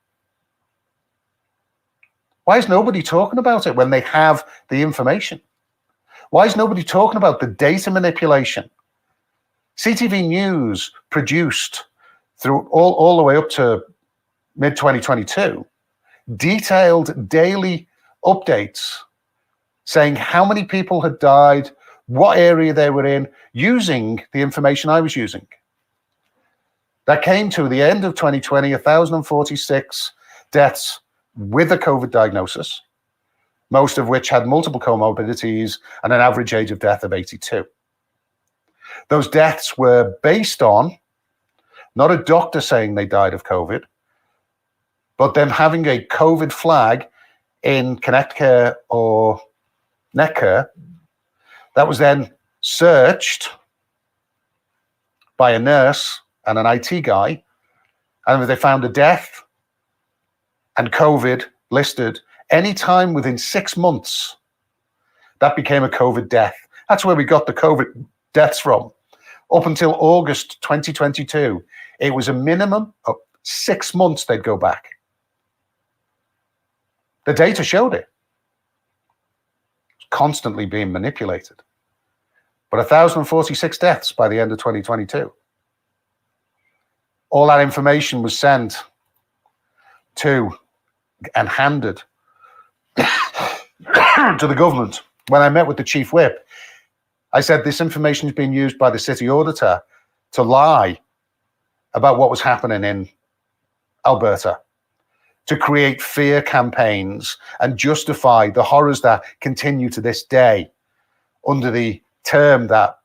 Why is nobody talking about it when they have the information? Why is nobody talking about the data manipulation? CTV News produced through all the way up to mid-2022 detailed daily updates saying how many people had died, what area they were in, using the information I was using. That came to the end of 2020, 1,046 deaths with a COVID diagnosis, most of which had multiple comorbidities and an average age of death of 82. Those deaths were based on not a doctor saying they died of COVID, but them having a COVID flag in Connect Care or Netcare that was then searched by a nurse and an IT guy, and if they found a death and COVID listed any time within 6 months, that became a COVID death. That's where we got the COVID deaths from. Up until August 2022, it was a minimum of 6 months they'd go back. The data showed it. It's constantly being manipulated. But 1,046 deaths by the end of 2022. All that information was sent to and handed to the government. When I met with the chief whip, I said this information is being used by the city auditor to lie about what was happening in Alberta, to create fear campaigns and justify the horrors that continue to this day under the term that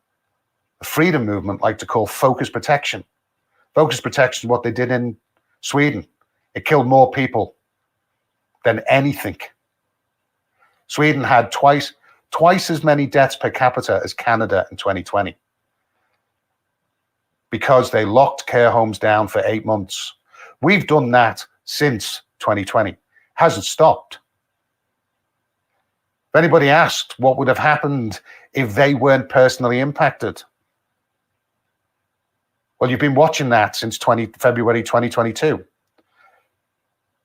the freedom movement like to call focus protection. Focus protection is what they did in Sweden. It killed more people than anything. Sweden had twice as many deaths per capita as Canada in 2020 because they locked care homes down for 8 months. We've done that since 2020. Hasn't stopped. If anybody asked what would have happened if they weren't personally impacted, well, you've been watching that since February 2022.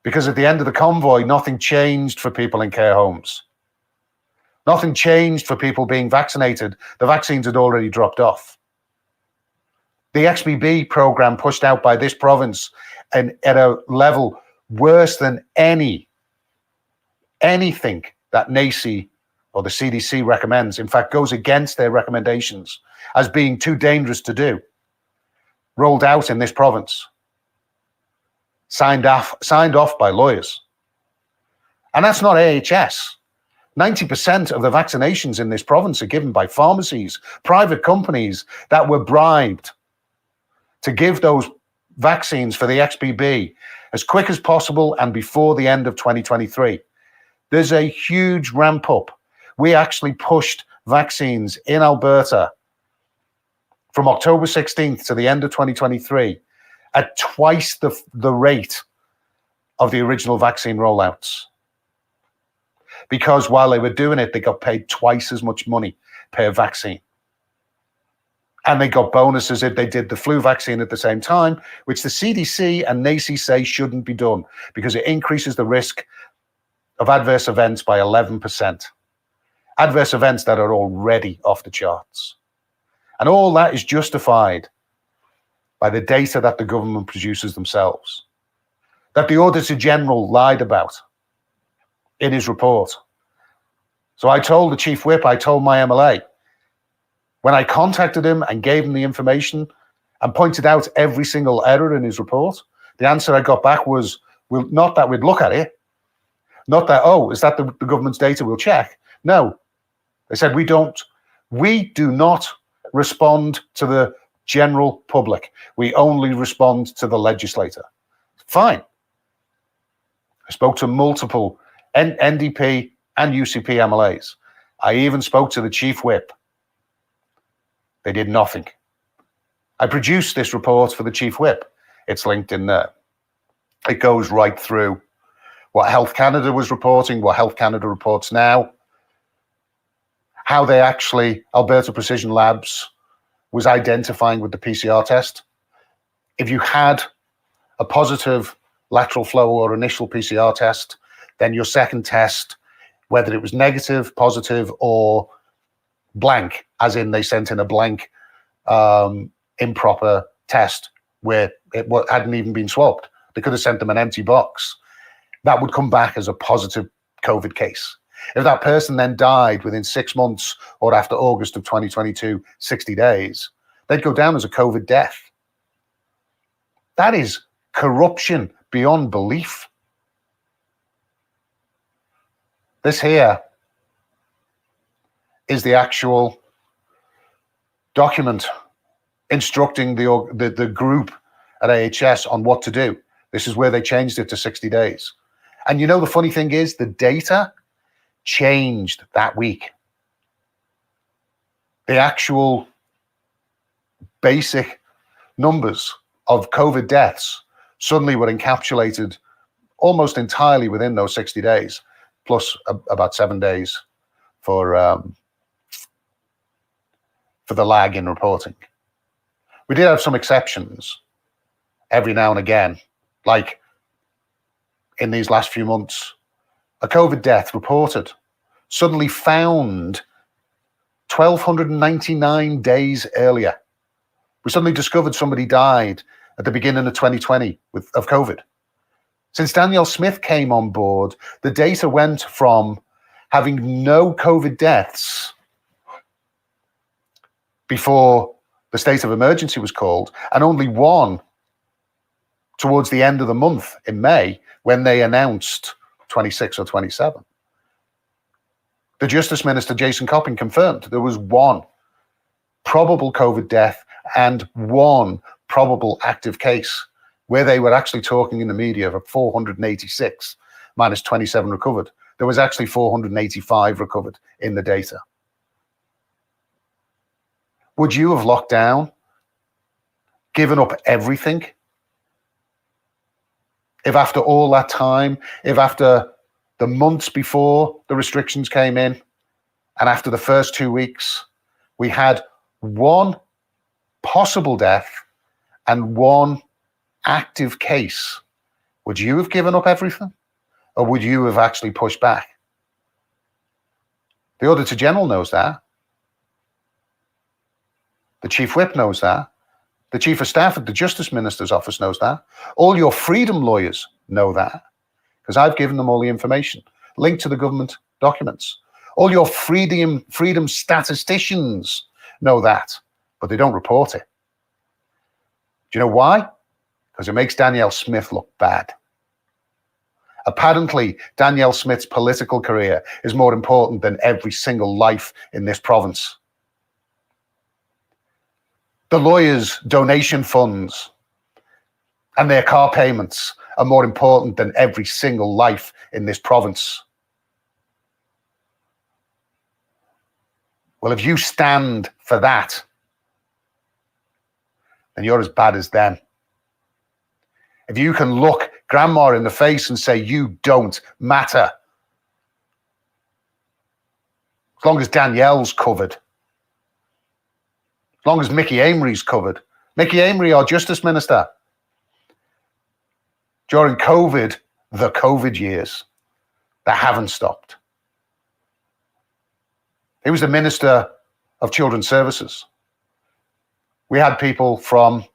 Because at the end of the convoy, nothing changed for people in care homes. Nothing changed for people being vaccinated. The vaccines had already dropped off. The XBB program pushed out by this province and at a level worse than anything that NACI or the CDC recommends, in fact, goes against their recommendations as being too dangerous to do, rolled out in this province, signed off by lawyers. And that's not AHS. 90% of the vaccinations in this province are given by pharmacies, private companies that were bribed to give those vaccines for the XBB as quick as possible and before the end of 2023. There's a huge ramp up. We actually pushed vaccines in Alberta from October 16th to the end of 2023 at twice the rate of the original vaccine rollouts. Because while they were doing it, they got paid twice as much money per vaccine. And they got bonuses if they did the flu vaccine at the same time, which the CDC and NACI say shouldn't be done because it increases the risk of adverse events by 11%. Adverse events that are already off the charts. And all that is justified by the data that the government produces themselves, that the Auditor General lied about in his report. So I told the Chief Whip, I told my MLA, when I contacted him and gave him the information and pointed out every single error in his report, the answer I got back was, well, not that we'd look at it, not that, oh, is that the government's data, we'll check. No, they said, we do not respond to the general public. We only respond to the legislator. Fine. I spoke to multiple NDP and UCP MLAs. I even spoke to the Chief Whip. They did nothing. I produced this report for the Chief Whip. It's linked in there. It goes right through what Health Canada was reporting, what Health Canada reports now, how they actually, Alberta Precision Labs was identifying with the PCR test. If you had a positive lateral flow or initial PCR test, then your second test, whether it was negative, positive, or blank, as in they sent in a blank improper test where it hadn't even been swabbed. They could have sent them an empty box. That would come back as a positive COVID case. If that person then died within 6 months or after August of 2022, 60 days, they'd go down as a COVID death. That is corruption beyond belief. This here is the actual document instructing the group at AHS on what to do. This is where they changed it to 60 days. And you know, the funny thing is the data changed that week. The actual basic numbers of COVID deaths suddenly were encapsulated almost entirely within those 60 days, plus about 7 days for the lag in reporting. We did have some exceptions every now and again, like in these last few months, a COVID death reported, suddenly found 1,299 days earlier. We suddenly discovered somebody died at the beginning of 2020 of COVID. Since Danielle Smith came on board, the data went from having no COVID deaths before the state of emergency was called, and only one towards the end of the month in May when they announced 26 or 27. The Justice Minister, Jason Copping, confirmed there was one probable COVID death and one probable active case, where they were actually talking in the media of 486 minus 27 recovered. There was actually 485 recovered in the data. Would you have locked down, given up everything? If after all that time, if after the months before the restrictions came in, and after the first 2 weeks, we had one possible death and one active case, would you have given up everything? Or would you have actually pushed back? The Auditor General knows that. The Chief Whip knows that. The Chief of Staff at the Justice Minister's office knows that. All your freedom lawyers know that, because I've given them all the information linked to the government documents. All your freedom statisticians know that, but they don't report it. Do you know why? Because it makes Danielle Smith look bad. Apparently, Danielle Smith's political career is more important than every single life in this province. The lawyers' donation funds and their car payments are more important than every single life in this province. Well, if you stand for that, then you're as bad as them. If you can look grandma in the face and say, you don't matter, as long as Danielle's covered, as long as Mickey Amory's covered. Mickey Amory, our Justice Minister, during COVID, the COVID years, that haven't stopped. He was the Minister of Children's Services. We had people from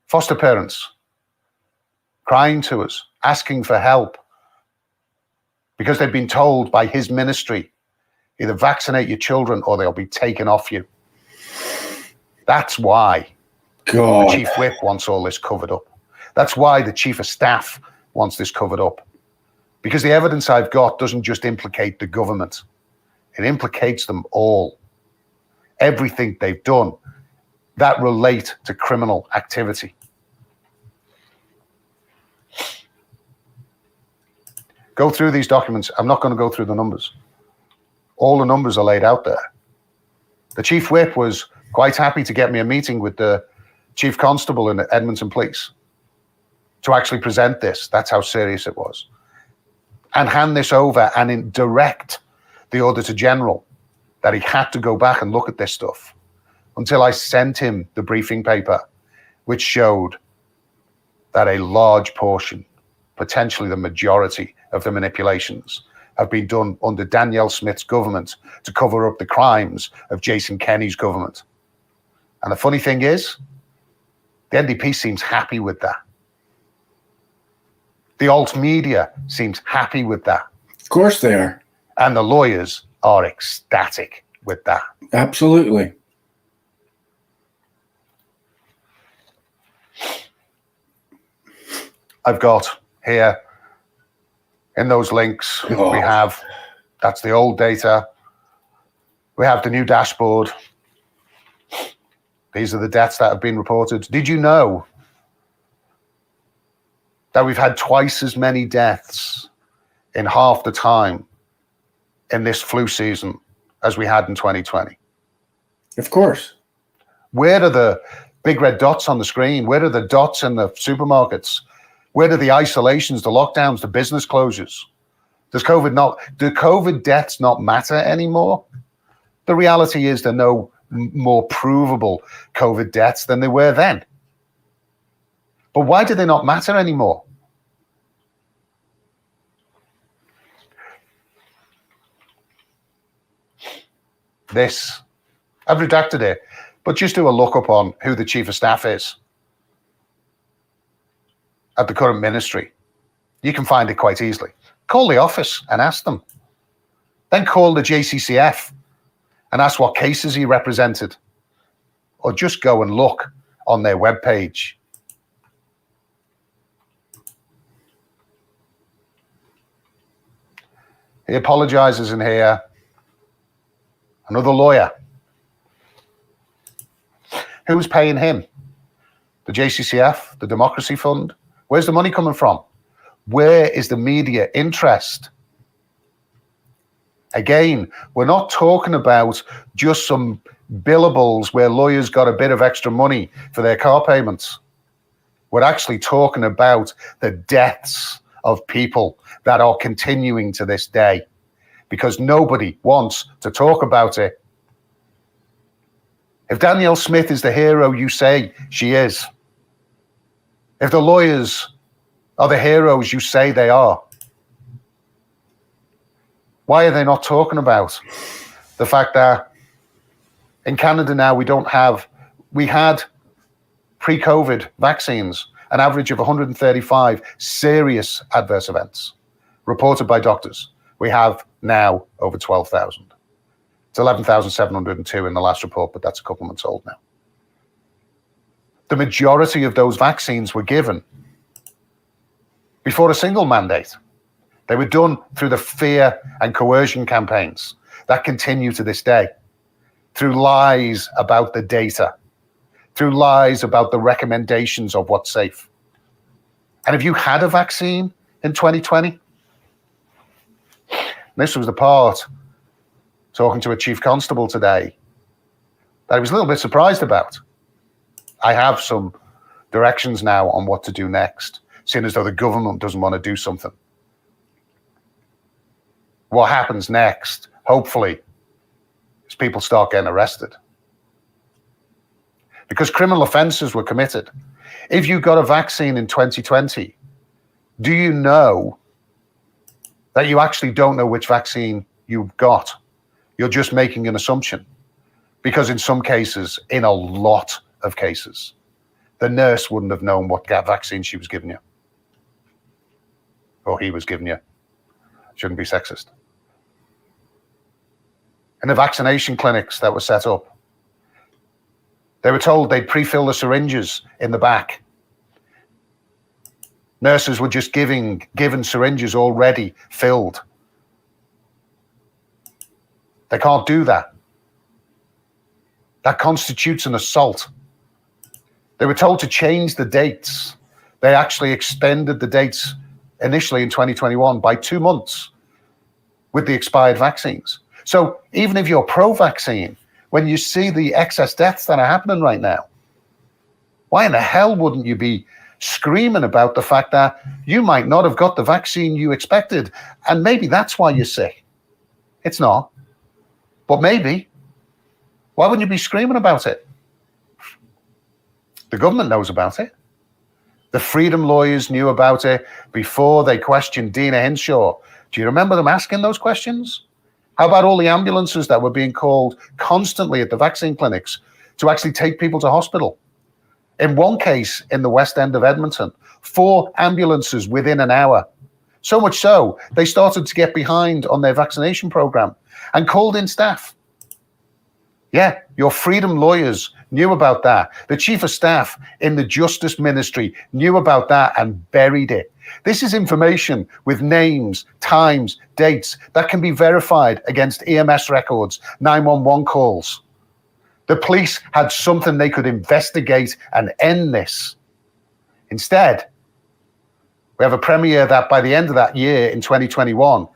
foster parents crying to us, asking for help, because they've been told by his ministry, either vaccinate your children or they'll be taken off you. That's why the Chief Whip wants all this covered up. That's why the Chief of Staff wants this covered up. Because the evidence I've got doesn't just implicate the government. It implicates them all. Everything they've done that relate to criminal activity. Go through these documents. I'm not going to go through the numbers. All the numbers are laid out there. The Chief Whip was quite happy to get me a meeting with the Chief Constable in Edmonton Police. to actually present this. That's how serious it was. And hand this over and direct the Auditor General that he had to go back and look at this stuff, until I sent him the briefing paper, which showed that a large portion, potentially the majority of the manipulations, have been done under Danielle Smith's government to cover up the crimes of Jason Kenney's government. And the funny thing is, the NDP seems happy with that. The alt media seems happy with that. Of course they are. And the lawyers are ecstatic with that. Absolutely. I've got here in those links, we have, that's the old data. We have the new dashboard. These are the deaths that have been reported. Did you know that we've had twice as many deaths in half the time in this flu season as we had in 2020? Of course. Where are the big red dots on the screen? Where are the dots in the supermarkets? Where are the isolations, the lockdowns, the business closures? Do COVID deaths not matter anymore? The reality is there are no more provable COVID deaths than there were then. But why do they not matter anymore? This, I've redacted it, but just do a look up on who the Chief of Staff is at the current ministry. You can find it quite easily. Call the office and ask them. Then call the JCCF and ask what cases he represented. Or just go and look on their webpage. He apologizes in here. Another lawyer. Who's paying him? The JCCF, the Democracy Fund? Where's the money coming from? Where is the media interest? Again, we're not talking about just some billables where lawyers got a bit of extra money for their car payments. We're actually talking about the deaths of people that are continuing to this day, because nobody wants to talk about it. If Danielle Smith is the hero you say she is, if the lawyers are the heroes you say they are, why are they not talking about the fact that in Canada now we had pre-COVID vaccines, an average of 135 serious adverse events reported by doctors. We have now over 12,000. It's 11,702 in the last report, but that's a couple months old now. The majority of those vaccines were given before a single mandate. They were done through the fear and coercion campaigns that continue to this day, through lies about the data, through lies about the recommendations of what's safe. And if you had a vaccine in 2020, this was the part, talking to a chief constable today, that I was a little bit surprised about. I have some directions now on what to do next, seeing as though the government doesn't want to do something. What happens next, hopefully, is people start getting arrested. Because criminal offences were committed. If you got a vaccine in 2020, do you know that you actually don't know which vaccine you've got? You're just making an assumption. Because in some cases, in a lot of cases, the nurse wouldn't have known what vaccine she was giving you. Or he was giving you. Shouldn't be sexist. In the vaccination clinics that were set up, they were told they'd pre-fill the syringes in the back. Nurses were just given syringes already filled. They can't do that. That constitutes an assault. They were told to change the dates. They actually extended the dates initially in 2021 by 2 months with the expired vaccines. So even if you're pro-vaccine, when you see the excess deaths that are happening right now, why in the hell wouldn't you be screaming about the fact that you might not have got the vaccine you expected, and maybe that's why you're sick. It's not, but maybe. Why wouldn't you be screaming about it? The government knows about it. The freedom lawyers knew about it before they questioned Dina Hinshaw. Do you remember them asking those questions? How about all the ambulances that were being called constantly at the vaccine clinics to actually take people to hospital? In one case in the West End of Edmonton, 4 ambulances within an hour. So much so, they started to get behind on their vaccination program and called in staff. Yeah, your freedom lawyers knew about that. The chief of staff in the Justice Ministry knew about that and buried it. This is information with names, times, dates that can be verified against EMS records, 911 calls. The police had something they could investigate and end this. Instead, we have a premier that by the end of that year in 2021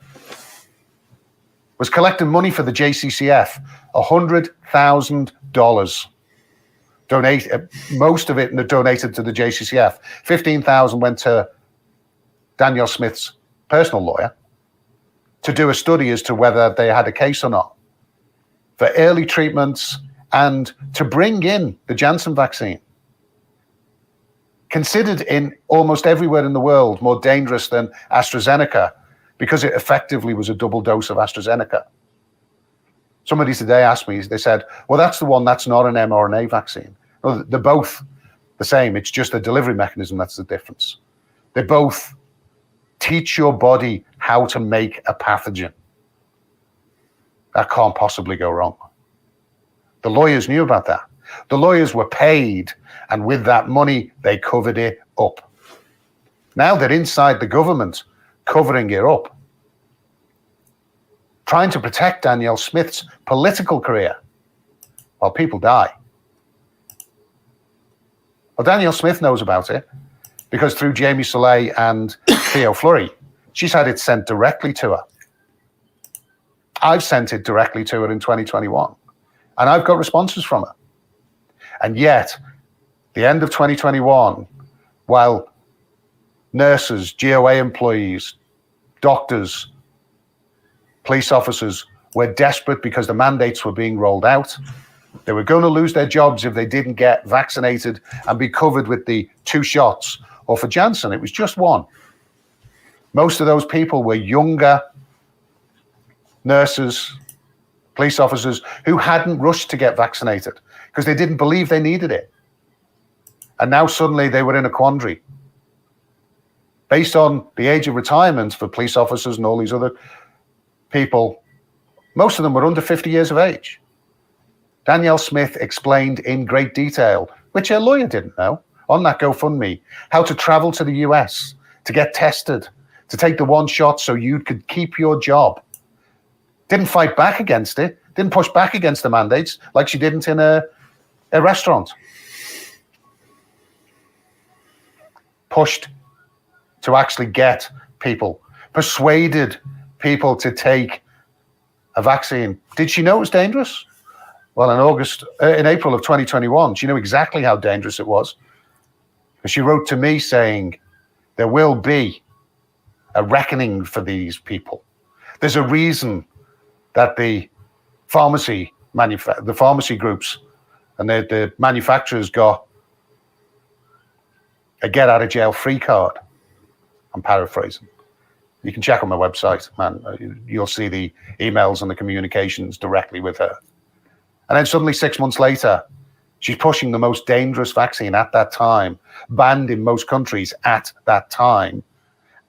was collecting money for the JCCF, $100,000. Most of it donated to the JCCF. 15,000 went to Danielle Smith's personal lawyer to do a study as to whether they had a case or not for early treatments and to bring in the Janssen vaccine, considered in almost everywhere in the world more dangerous than AstraZeneca because it effectively was a double dose of AstraZeneca. Somebody today asked me, they said, well, that's the one that's not an mRNA vaccine. No, they're both the same. It's just the delivery mechanism that's the difference. They both teach your body how to make a pathogen. That can't possibly go wrong. The lawyers knew about that. The lawyers were paid, and with that money, they covered it up. Now they're inside the government, covering it up, trying to protect Danielle Smith's political career while people die. Well, Danielle Smith knows about it because through Jamie Soleil and Theo Fleury, she's had it sent directly to her. I've sent it directly to her in 2021, and I've got responses from her. And yet, the end of 2021, while nurses, GOA employees, doctors, police officers were desperate because the mandates were being rolled out. They were going to lose their jobs if they didn't get vaccinated and be covered with the 2 shots, or for Janssen, it was just 1. Most of those people were younger nurses, police officers who hadn't rushed to get vaccinated because they didn't believe they needed it. And now suddenly they were in a quandary. Based on the age of retirement for police officers and all these other people, most of them were under 50 years of age. Danielle Smith explained in great detail, which her lawyer didn't know, on that GoFundMe, how to travel to the US, to get tested, to take the 1 shot so you could keep your job. Didn't fight back against it, didn't push back against the mandates like she didn't in a restaurant. Pushed to actually get people, persuaded people to take a vaccine. Did she know it was dangerous? Well, in April of 2021, she knew exactly how dangerous it was. She wrote to me saying, there will be a reckoning for these people. There's a reason that the pharmacy groups and the manufacturers got a get out of jail free card. I'm paraphrasing. You can check on my website, man. You'll see the emails and the communications directly with her. And then suddenly 6 months later, she's pushing the most dangerous vaccine at that time, banned in most countries at that time,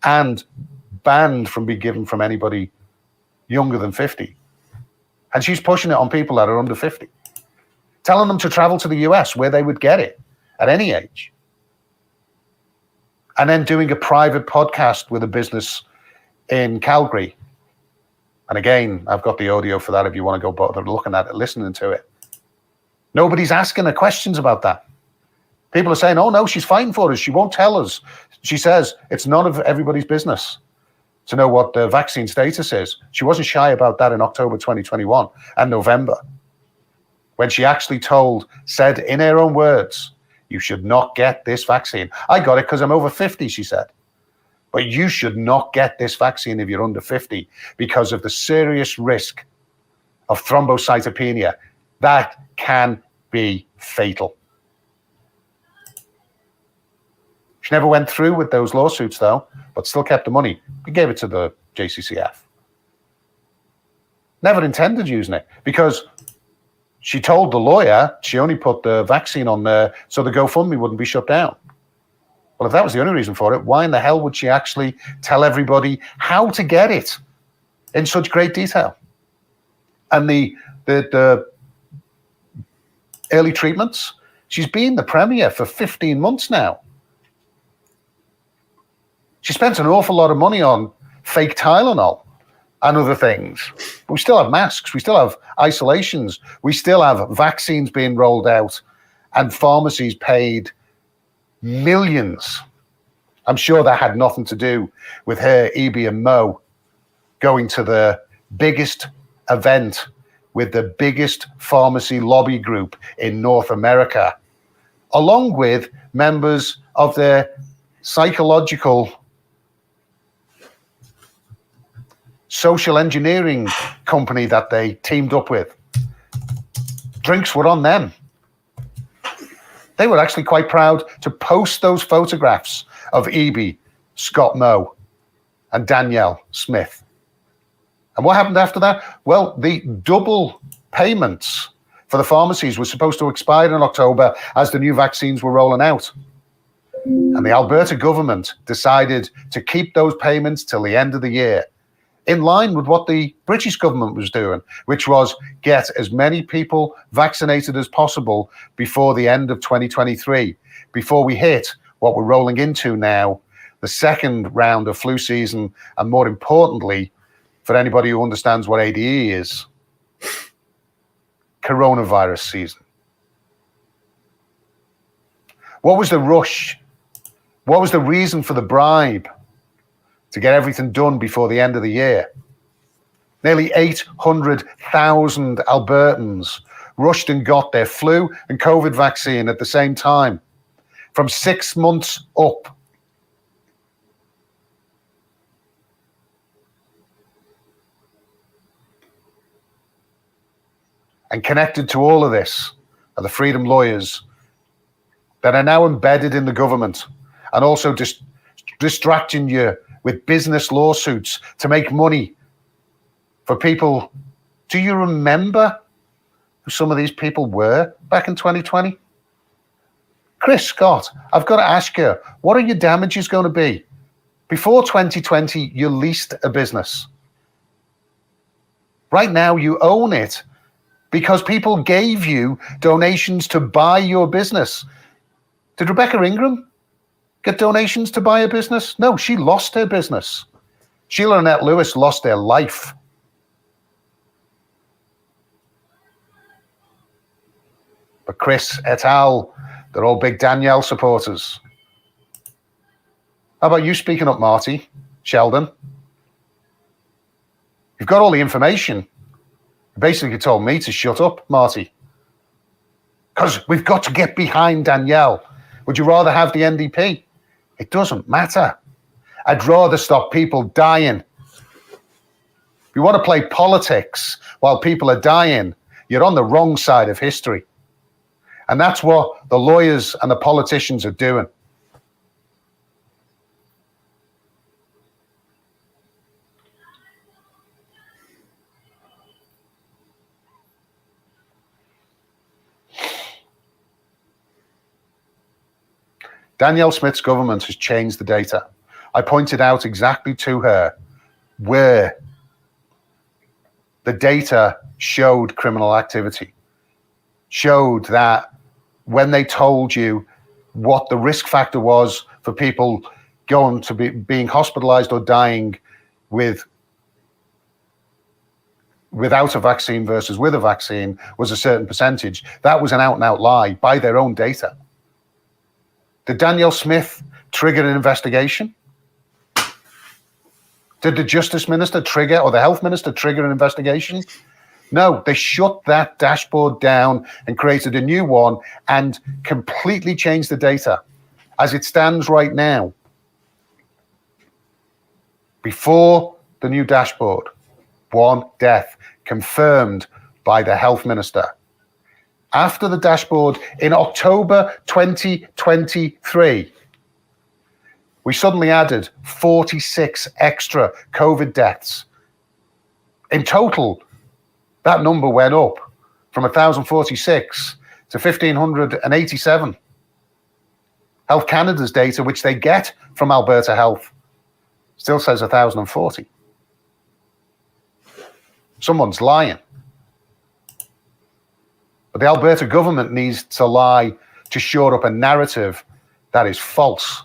and banned from being given from anybody younger than 50. And she's pushing it on people that are under 50, telling them to travel to the US where they would get it at any age. And then doing a private podcast with a business in Calgary. And again, I've got the audio for that if you want to go bother looking at it, listening to it. Nobody's asking her questions about that. People are saying, oh no, she's fighting for us. She won't tell us. She says it's none of everybody's business to know what the vaccine status is. She wasn't shy about that in October 2021 and November, when she actually said in her own words, You should not get this vaccine. I got it because I'm over 50, she said. But you should not get this vaccine if you're under 50 because of the serious risk of thrombocytopenia. That can be fatal. She never went through with those lawsuits, though, but still kept the money. We gave it to the JCCF. Never intended using it because she told the lawyer she only put the vaccine on there so the GoFundMe wouldn't be shut down. Well, if that was the only reason for it, why in the hell would she actually tell everybody how to get it in such great detail? And the early treatments, she's been the premier for 15 months now. She spent an awful lot of money on fake Tylenol and other things. But we still have masks. We still have isolations. We still have vaccines being rolled out and pharmacies paid millions. I'm sure that had nothing to do with her, Evie and Mo, going to the biggest event with the biggest pharmacy lobby group in North America, along with members of their psychological social engineering company that they teamed up with. Drinks were on them. They were actually quite proud to post those photographs of Evie, Scott Moe, and Danielle Smith. And what happened after that? Well, the double payments for the pharmacies were supposed to expire in October as the new vaccines were rolling out. And the Alberta government decided to keep those payments till the end of the year, in line with what the British government was doing, which was get as many people vaccinated as possible before the end of 2023, before we hit what we're rolling into now, the second round of flu season, and more importantly, for anybody who understands what ADE is, coronavirus season. What was the rush? What was the reason for the bribe to get everything done before the end of the year? Nearly 800,000 Albertans rushed and got their flu and COVID vaccine at the same time, from 6 months up. And connected to all of this are the freedom lawyers that are now embedded in the government and also distracting you with business lawsuits to make money for people. Do you remember who some of these people were back in 2020? Chris Scott, I've got to ask you, what are your damages going to be? Before 2020, you leased a business. Right now, you own it because people gave you donations to buy your business. Did Rebecca Ingram get donations to buy a business? No, she lost her business. Sheila and Annette Lewis lost their life. But Chris et al., they're all big Danielle supporters. How about you speaking up, Marty, Sheldon? You've got all the information. You basically told me to shut up, Marty. Because we've got to get behind Danielle. Would you rather have the NDP? It doesn't matter. I'd rather stop people dying. If you want to play politics while people are dying, you're on the wrong side of history. And that's what the lawyers and the politicians are doing. Danielle Smith's government has changed the data. I pointed out exactly to her where the data showed criminal activity, showed that when they told you what the risk factor was for people going to being hospitalized or dying without a vaccine versus with a vaccine was a certain percentage, that was an out and out lie by their own data. Did Danielle Smith trigger an investigation? Did the Justice Minister trigger, or the Health Minister trigger an investigation? No, they shut that dashboard down and created a new one and completely changed the data as it stands right now. Before the new dashboard, 1 death confirmed by the health minister. After the dashboard in October 2023, we suddenly added 46 extra COVID deaths. In total, that number went up from 1,046 to 1,587. Health Canada's data, which they get from Alberta Health, still says 1,040. Someone's lying. But the Alberta government needs to lie to shore up a narrative that is false.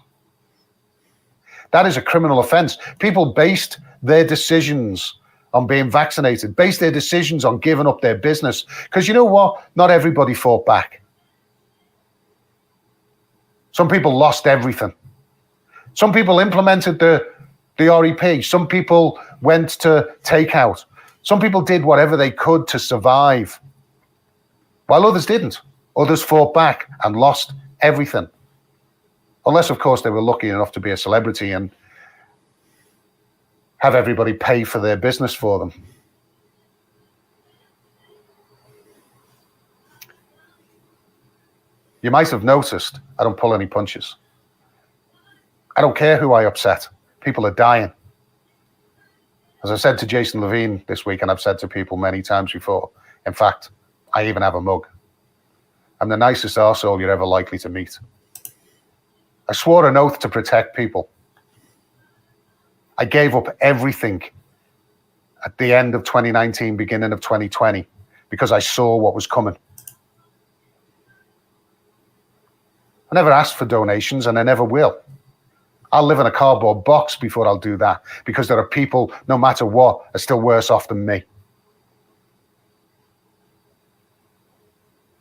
That is a criminal offense. People based their decisions on being vaccinated, based their decisions on giving up their business. Because you know what? Not everybody fought back. Some people lost everything. Some people implemented the REP. Some people went to takeout. Some people did whatever they could to survive, while others didn't. Others fought back and lost everything. Unless, of course, they were lucky enough to be a celebrity and have everybody pay for their business for them. You might have noticed I don't pull any punches. I don't care who I upset. People are dying. As I said to Jason Levine this week, and I've said to people many times before, in fact, I even have a mug. I'm the nicest arsehole you're ever likely to meet. I swore an oath to protect people. I gave up everything at the end of 2019, beginning of 2020, because I saw what was coming. I never asked for donations, and I never will. I'll live in a cardboard box before I'll do that, because there are people, no matter what, are still worse off than me.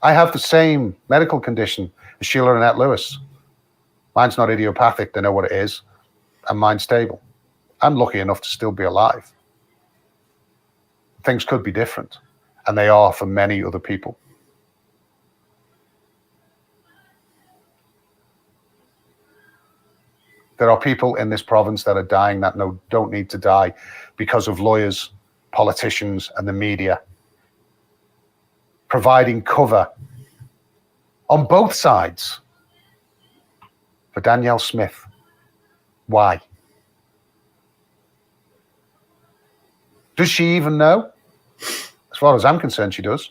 I have the same medical condition as Sheila Annette Lewis. Mine's not idiopathic, they know what it is, and mine's stable. I'm lucky enough to still be alive. Things could be different, and they are for many other people. There are people in this province that are dying that don't need to die because of lawyers, politicians, and the media providing cover on both sides for Danielle Smith. Why? Does she even know? As far as I'm concerned, she does.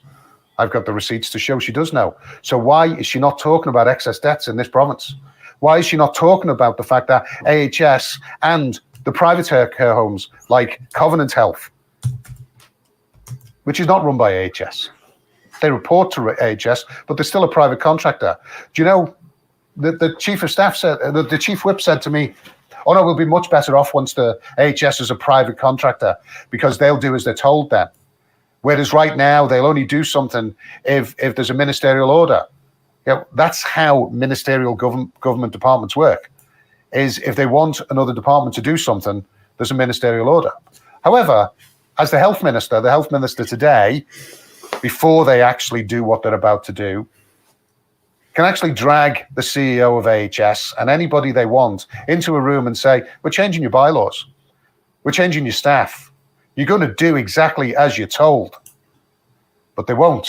I've got the receipts to show she does know. So why is she not talking about excess deaths in this province? Why is she not talking about the fact that AHS and the private care homes like Covenant Health, which is not run by AHS, they report to AHS, but they're still a private contractor. Do you know, the chief of staff said, the chief whip said to me, oh no, we'll be much better off once the AHS is a private contractor, because they'll do as they're told then. Whereas right now, they'll only do something if there's a ministerial order. Yeah, that's how ministerial government departments work, is if they want another department to do something, there's a ministerial order. However, as the health minister today, before they actually do what they're about to do, can actually drag the CEO of AHS and anybody they want into a room and say, we're changing your bylaws. We're changing your staff. You're going to do exactly as you're told. But they won't.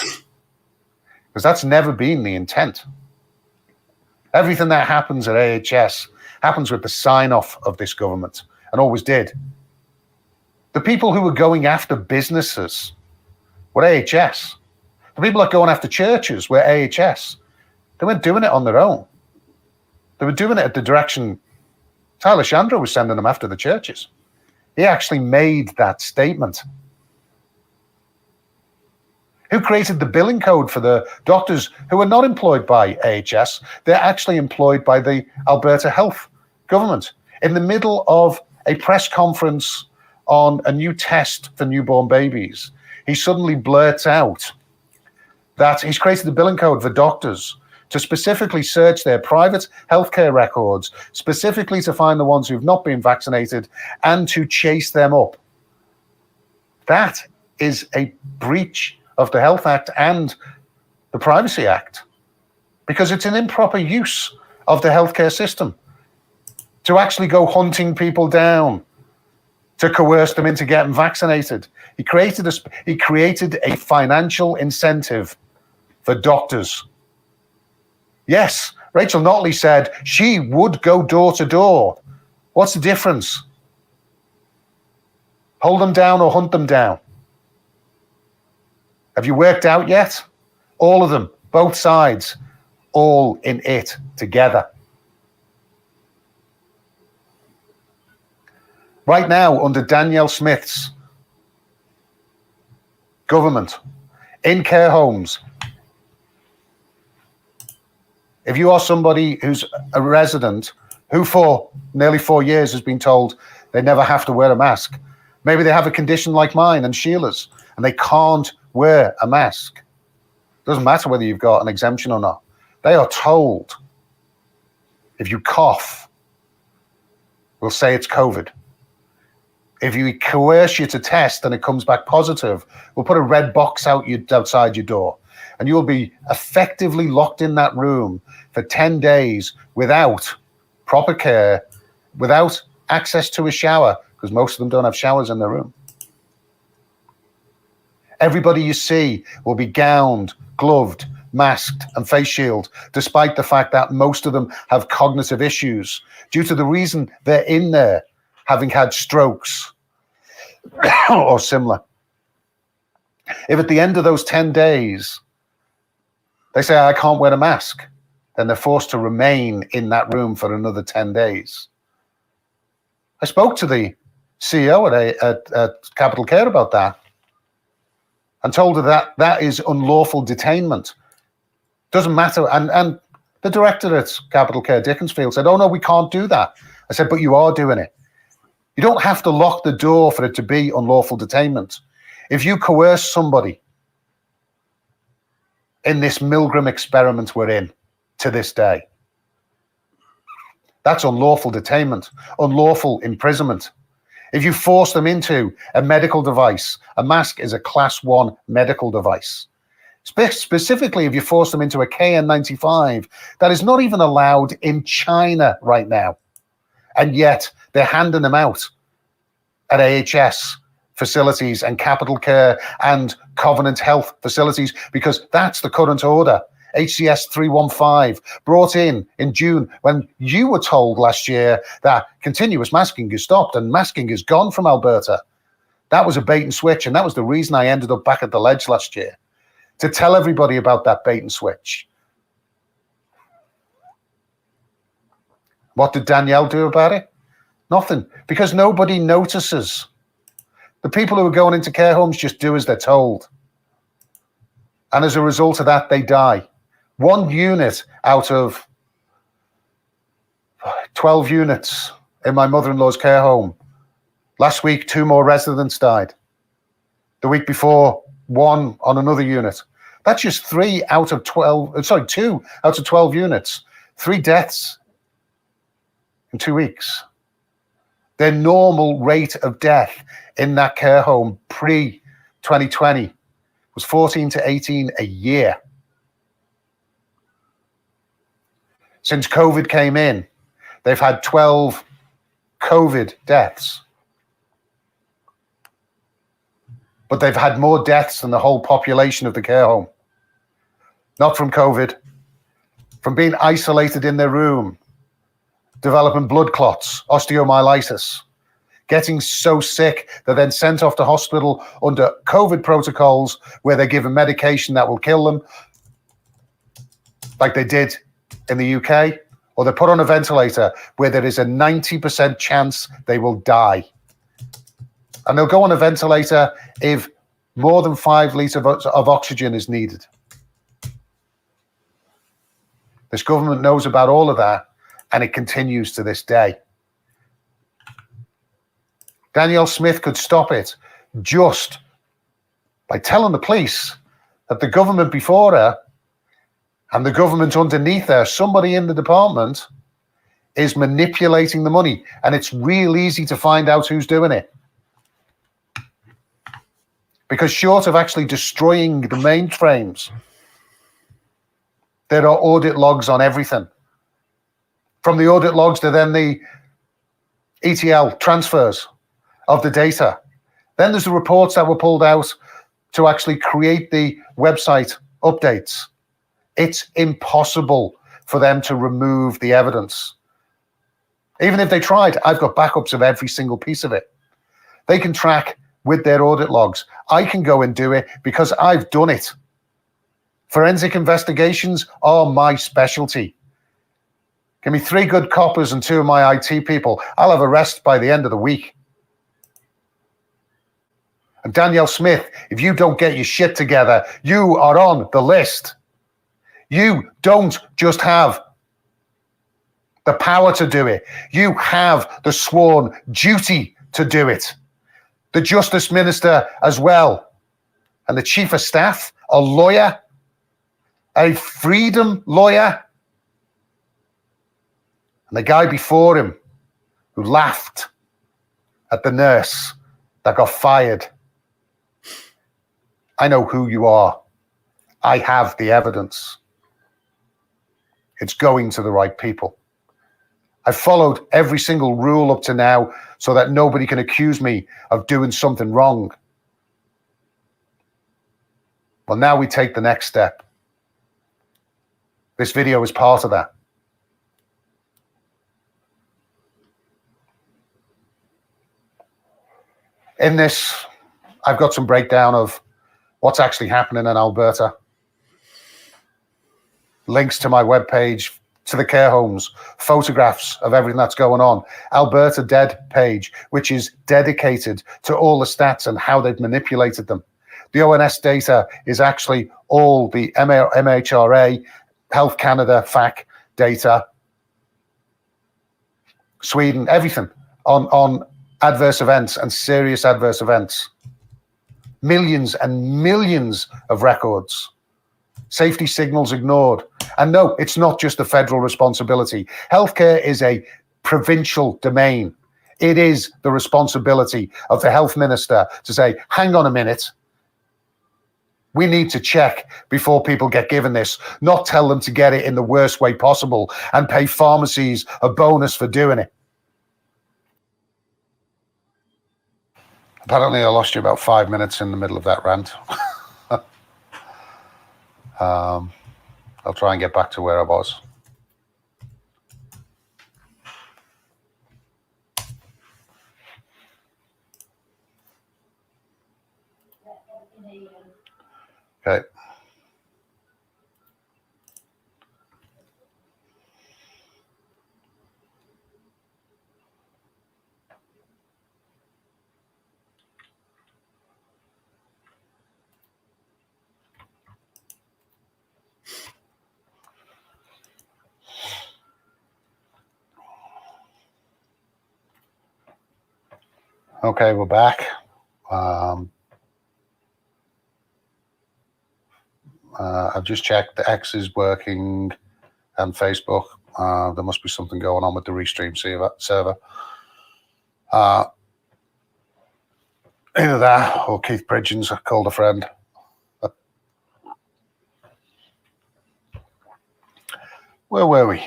Because that's never been the intent. Everything that happens at AHS happens with the sign-off of this government, and always did. The people who were going after businesses were AHS. The people that are going after churches were AHS. They weren't doing it on their own. They were doing it at the direction Tyler Chandra was sending them after the churches. He actually made that statement. Who created the billing code for the doctors who are not employed by AHS? They're actually employed by the Alberta Health government. In the middle of a press conference on a new test for newborn babies, he suddenly blurts out that he's created the billing code for doctors to specifically search their private healthcare records, specifically to find the ones who've not been vaccinated and to chase them up. That is a breach of the Health Act and the Privacy Act, because it's an improper use of the healthcare system to actually go hunting people down, to coerce them into getting vaccinated. He created a financial incentive for doctors. Yes, Rachel Notley said she would go door to door. What's the difference? Hold them down or hunt them down? Have you worked out yet? All of them, both sides, all in it together. Right now, under Danielle Smith's government, in care homes, if you are somebody who's a resident who for nearly 4 years has been told they never have to wear a mask, maybe they have a condition like mine and Sheila's, and they can't wear a mask. Doesn't matter whether you've got an exemption or not. They are told, if you cough, we'll say it's COVID. If you coerce you to test and it comes back positive, we'll put a red box outside your door, and you'll be effectively locked in that room for 10 days without proper care, without access to a shower, because most of them don't have showers in their room. Everybody you see will be gowned, gloved, masked, and face shielded, despite the fact that most of them have cognitive issues due to the reason they're in there, having had strokes or similar. If at the end of those 10 days, they say, I can't wear a mask, then they're forced to remain in that room for another 10 days. I spoke to the CEO at Capital Care about that and told her that that is unlawful detainment. Doesn't matter. And the director at Capital Care, Dickson, said, oh, no, we can't do that. I said, but you are doing it. You don't have to lock the door for it to be unlawful detainment. If you coerce somebody in this Milgram experiment we're in to this day, that's unlawful detainment, unlawful imprisonment. If you force them into a medical device, a mask is a class 1 medical device. Specifically, if you force them into a KN95, that is not even allowed in China right now. And yet they're handing them out at AHS facilities and Capital Care and Covenant Health facilities, because that's the current order. HCS 315 brought in June, when you were told last year that continuous masking is stopped and masking is gone from Alberta. That was a bait and switch, and that was the reason I ended up back at the ledge last year, to tell everybody about that bait and switch. What did Danielle do about it? Nothing, because nobody notices. The people who are going into care homes just do as they're told. And as a result of that, they die. 1 unit out of 12 units in my mother-in-law's care home. Last week, 2 more residents died. The week before, 1 on another unit. That's just 2 out of 12 units. 3 deaths in 2 weeks. Their normal rate of death in that care home pre-2020 was 14 to 18 a year. Since COVID came in, they've had 12 COVID deaths. But they've had more deaths than the whole population of the care home. Not from COVID, from being isolated in their room, developing blood clots, osteomyelitis, getting so sick they're then sent off to hospital under COVID protocols where they're given medication that will kill them, like they did in the UK, or they're put on a ventilator where there is a 90% chance they will die. And they'll go on a ventilator if more than 5 liters of oxygen is needed. This government knows about all of that, and it continues to this day. Danielle Smith could stop it just by telling the police that the government before her and the government underneath her, somebody in the department, is manipulating the money. And it's real easy to find out who's doing it. Because short of actually destroying the mainframes, there are audit logs on everything. From the audit logs to then the ETL transfers of the data. Then there's the reports that were pulled out to actually create the website updates. It's impossible for them to remove the evidence. Even if they tried, I've got backups of every single piece of it. They can track with their audit logs. I can go and do it because I've done it. Forensic investigations are my specialty. Give me 3 good coppers and 2 of my IT people. I'll have a rest by the end of the week. And Danielle Smith, if you don't get your shit together, you are on the list. You don't just have the power to do it. You have the sworn duty to do it. The Justice Minister as well. And the Chief of Staff, a lawyer, a freedom lawyer. And the guy before him who laughed at the nurse that got fired. I know who you are. I have the evidence. It's going to the right people. I've followed every single rule up to now so that nobody can accuse me of doing something wrong. Well, now we take the next step. This video is part of that. In this, I've got some breakdown of what's actually happening in Alberta. Links to my webpage, to the care homes, photographs of everything that's going on. Alberta Dead page, which is dedicated to all the stats and how they've manipulated them. The ONS data is actually all the MHRA, Health Canada, FAC data. Sweden, everything on adverse events and serious adverse events. Millions and millions of records. Safety signals ignored. And no, it's not just a federal responsibility. Healthcare is a provincial domain. It is the responsibility of the health minister to say, hang on a minute. We need to check before people get given this, not tell them to get it in the worst way possible and pay pharmacies a bonus for doing it. Apparently, I lost you about 5 minutes in the middle of that rant. I'll try and get back to where I was. Okay. Okay, we're back. I've just checked the X is working and Facebook. There must be something going on with the Restream server. Either that or Keith Bridgens called a friend. Where were we?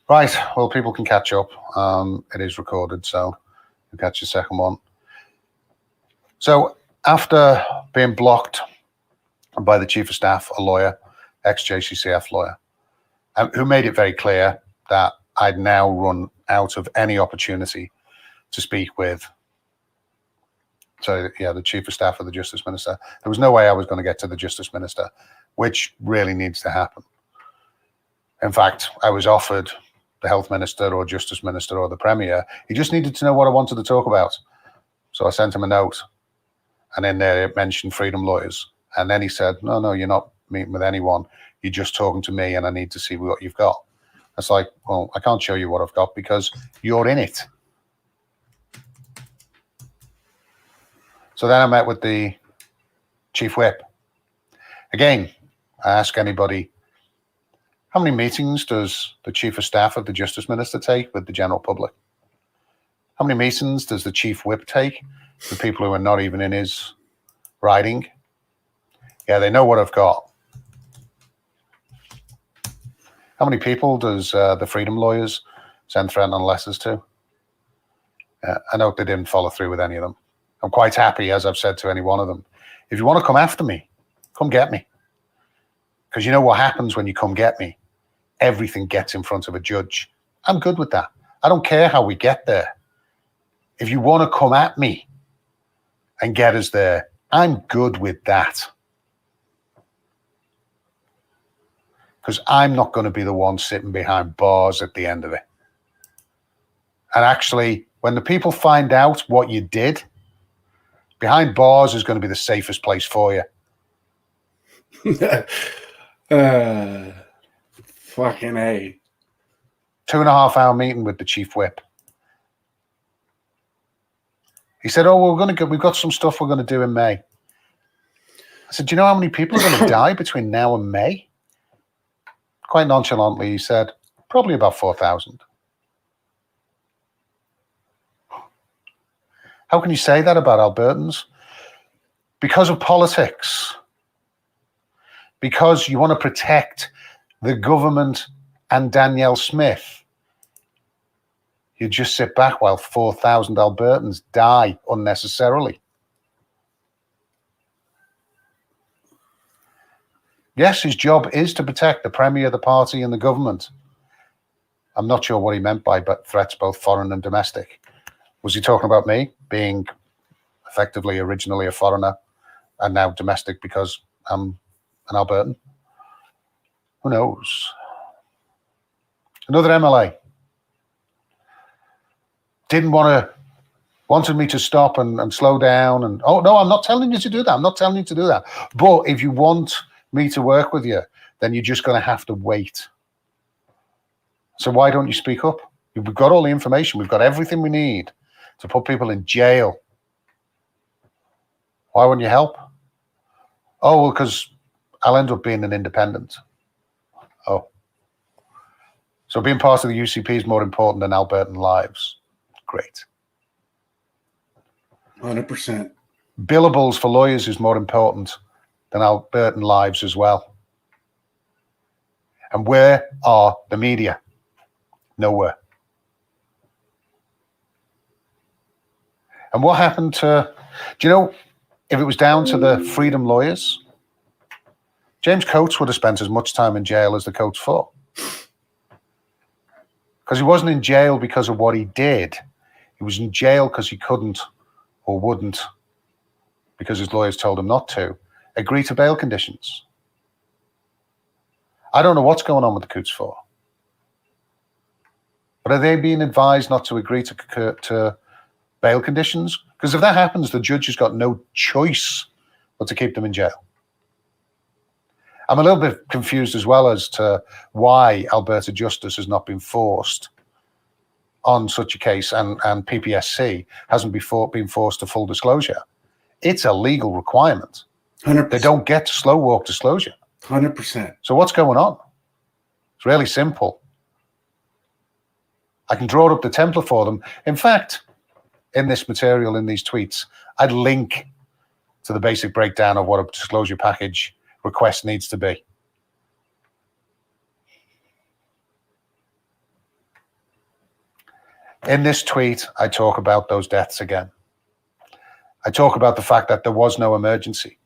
Right, well, people can catch up. It is recorded, so you'll catch the second one. So after being blocked by the Chief of Staff, a lawyer, ex-JCCF lawyer, who made it very clear that I'd now run out of any opportunity to speak with, so yeah, the Chief of Staff of the Justice Minister. There was no way I was going to get to the Justice Minister, which really needs to happen. In fact, I was offered the Health Minister or Justice Minister or the Premier. He just needed to know what I wanted to talk about. So I sent him a note. And in there it mentioned freedom lawyers. And then he said, no, you're not meeting with anyone. You're just talking to me and I need to see what you've got. It's like, well, I can't show you what I've got because you're in it. So then I met with the Chief Whip. Again, I ask anybody, How many meetings does the Chief of Staff of the Justice Minister take with the general public? How many meetings does the Chief Whip take with people who are not even in his riding? Yeah, they know what I've got. How many people does the Freedom Lawyers send threatening letters to? I know they didn't follow through with any of them. I'm quite happy, as I've said to any one of them, if you want to come after me, come get me. Because you know what happens when you come get me? Everything gets in front of a judge. I'm good with that. I don't care how we get there. If you want to come at me and get us there, I'm good with that. Because I'm not going to be the one sitting behind bars at the end of it. And actually, when the people find out what you did, behind bars is going to be the safest place for you. Fucking A. 2.5 hour meeting with the Chief Whip. He said, "Oh, we've got some stuff we're going to do in May." I said, "Do you know how many people are going to die between now and May?" Quite nonchalantly, he said, "Probably about 4,000. How can you say that about Albertans? Because of politics. Because you want to protect the government and Danielle Smith. You just sit back while 4,000 Albertans die unnecessarily. Yes, his job is to protect the Premier, the party, and the government. I'm not sure what he meant by threats, both foreign and domestic. Was he talking about me being effectively originally a foreigner and now domestic because I'm an Albertan? Who knows? Another MLA wanted me to stop and slow down. And, oh, no, I'm not telling you to do that. I'm not telling you to do that. But if you want me to work with you, then you're just going to have to wait. So why don't you speak up? We've got all the information. We've got everything we need to put people in jail. Why wouldn't you help? Oh, well, because I'll end up being an independent. Oh. So being part of the UCP is more important than Albertan lives. Great. 100%. Billables for lawyers is more important than Albertan lives as well. And where are the media? Nowhere. And what happened to, do you know, if it was down to the Freedom Lawyers, James Coates would have spent as much time in jail as the Coates for. Because he wasn't in jail because of what he did. He was in jail because he couldn't or wouldn't, because his lawyers told him not to, agree to bail conditions. I don't know what's going on with the Coates for. But are they being advised not to agree to bail conditions? Because if that happens, the judge has got no choice but to keep them in jail. I'm a little bit confused as well as to why Alberta justice has not been forced on such a case, and PPSC hasn't been forced to full disclosure. It's a legal requirement. 100%. They don't get to slow walk disclosure. 100%. So what's going on? It's really simple. I can draw up the template for them. In fact, in this material, in these tweets, I'd link to the basic breakdown of what a disclosure package request needs to be. In this tweet, I talk about those deaths again. I talk about the fact that there was no emergency.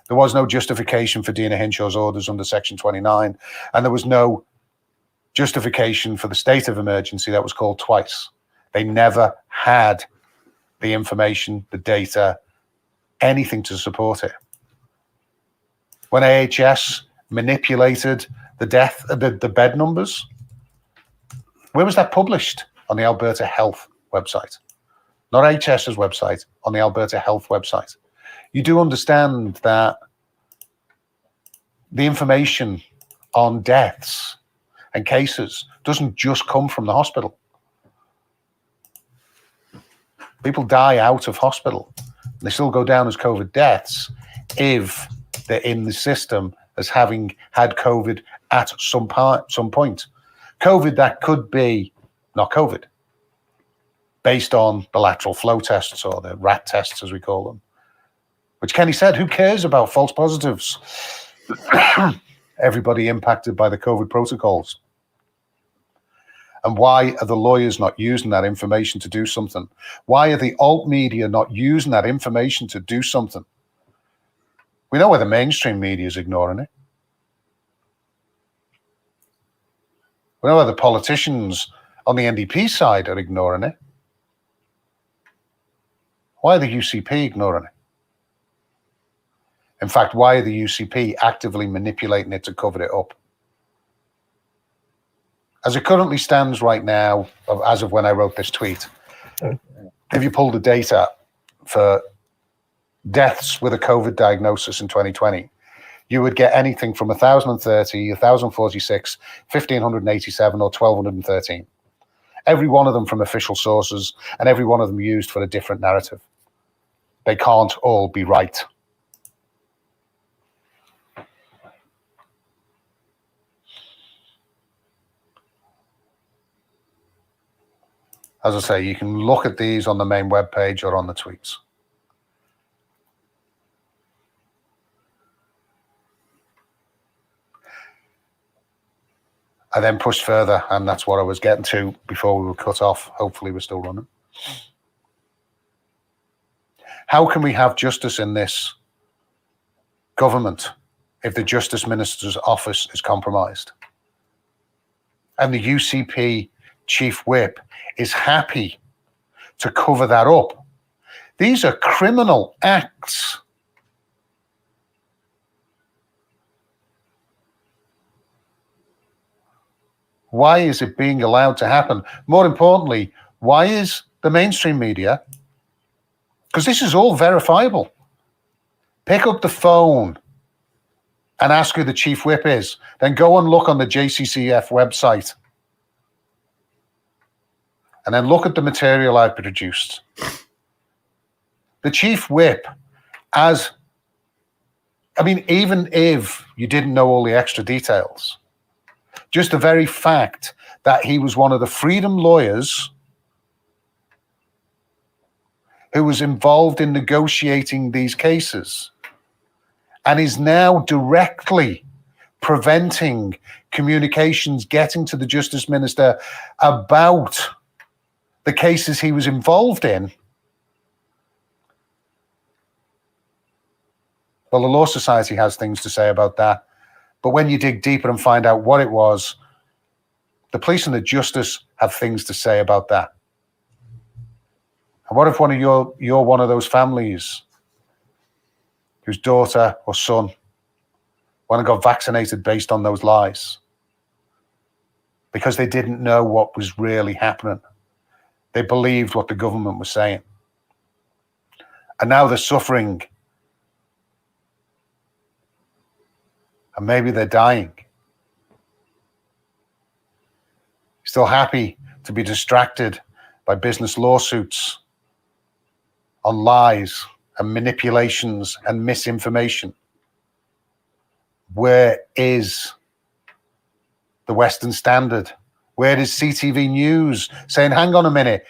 There was no justification for Dina Hinshaw's orders under Section 29, and there was no justification for the state of emergency that was called twice. They never had the information, the data, anything to support it. When AHS manipulated the bed numbers, where was that published? On the Alberta Health website. Not AHS's website, on the Alberta Health website. You do understand that the information on deaths and cases doesn't just come from the hospital. People die out of hospital. They still go down as COVID deaths if they're in the system as having had COVID at some point. COVID that could be not COVID, based on the lateral flow tests or the rat tests, as we call them, which Kenny said, who cares about false positives? Everybody impacted by the COVID protocols. And why are the lawyers not using that information to do something? Why are the alt media not using that information to do something? We know where the mainstream media is ignoring it. We know where the politicians on the NDP side are ignoring it. Why are the UCP ignoring it? In fact, why are the UCP actively manipulating it to cover it up? As it currently stands right now, as of when I wrote this tweet, if you pull the data for deaths with a COVID diagnosis in 2020, you would get anything from 1,030, 1,046, 1,587, or 1,213. Every one of them from official sources, and every one of them used for a different narrative. They can't all be right. As I say, you can look at these on the main webpage or on the tweets. I then pushed further, and that's what I was getting to before we were cut off. Hopefully we're still running. How can we have justice in this government if the Justice Minister's office is compromised? And the UCP Chief Whip is happy to cover that up. These are criminal acts. Why is it being allowed to happen? More importantly, why is the mainstream media, because this is all verifiable, pick up the phone and ask who the Chief Whip is, then go and look on the JCCF website and then look at the material I've produced. The Chief Whip, even if you didn't know all the extra details, just the very fact that he was one of the freedom lawyers who was involved in negotiating these cases and is now directly preventing communications getting to the Justice Minister about the cases he was involved in. Well, the Law Society has things to say about that. But when you dig deeper and find out what it was, the police and the justice have things to say about that. And what if you're one of those families whose daughter or son went and got vaccinated based on those lies because they didn't know what was really happening? They believed what the government was saying. And now they're suffering. And maybe they're dying. Still happy to be distracted by business lawsuits on lies and manipulations and misinformation. Where is the Western Standard? Where is CTV News saying, hang on a minute,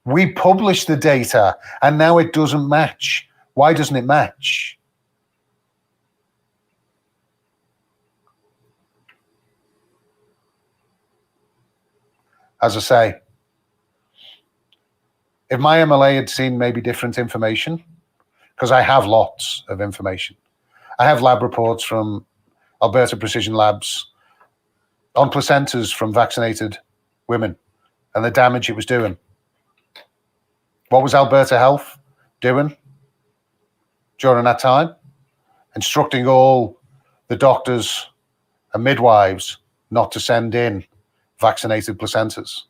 we published the data and now it doesn't match. Why doesn't it match? As I say, if my MLA had seen maybe different information, because I have lots of information. I have lab reports from Alberta Precision Labs on placentas from vaccinated women and the damage it was doing. What was Alberta Health doing during that time? Instructing all the doctors and midwives not to send in vaccinated placentas.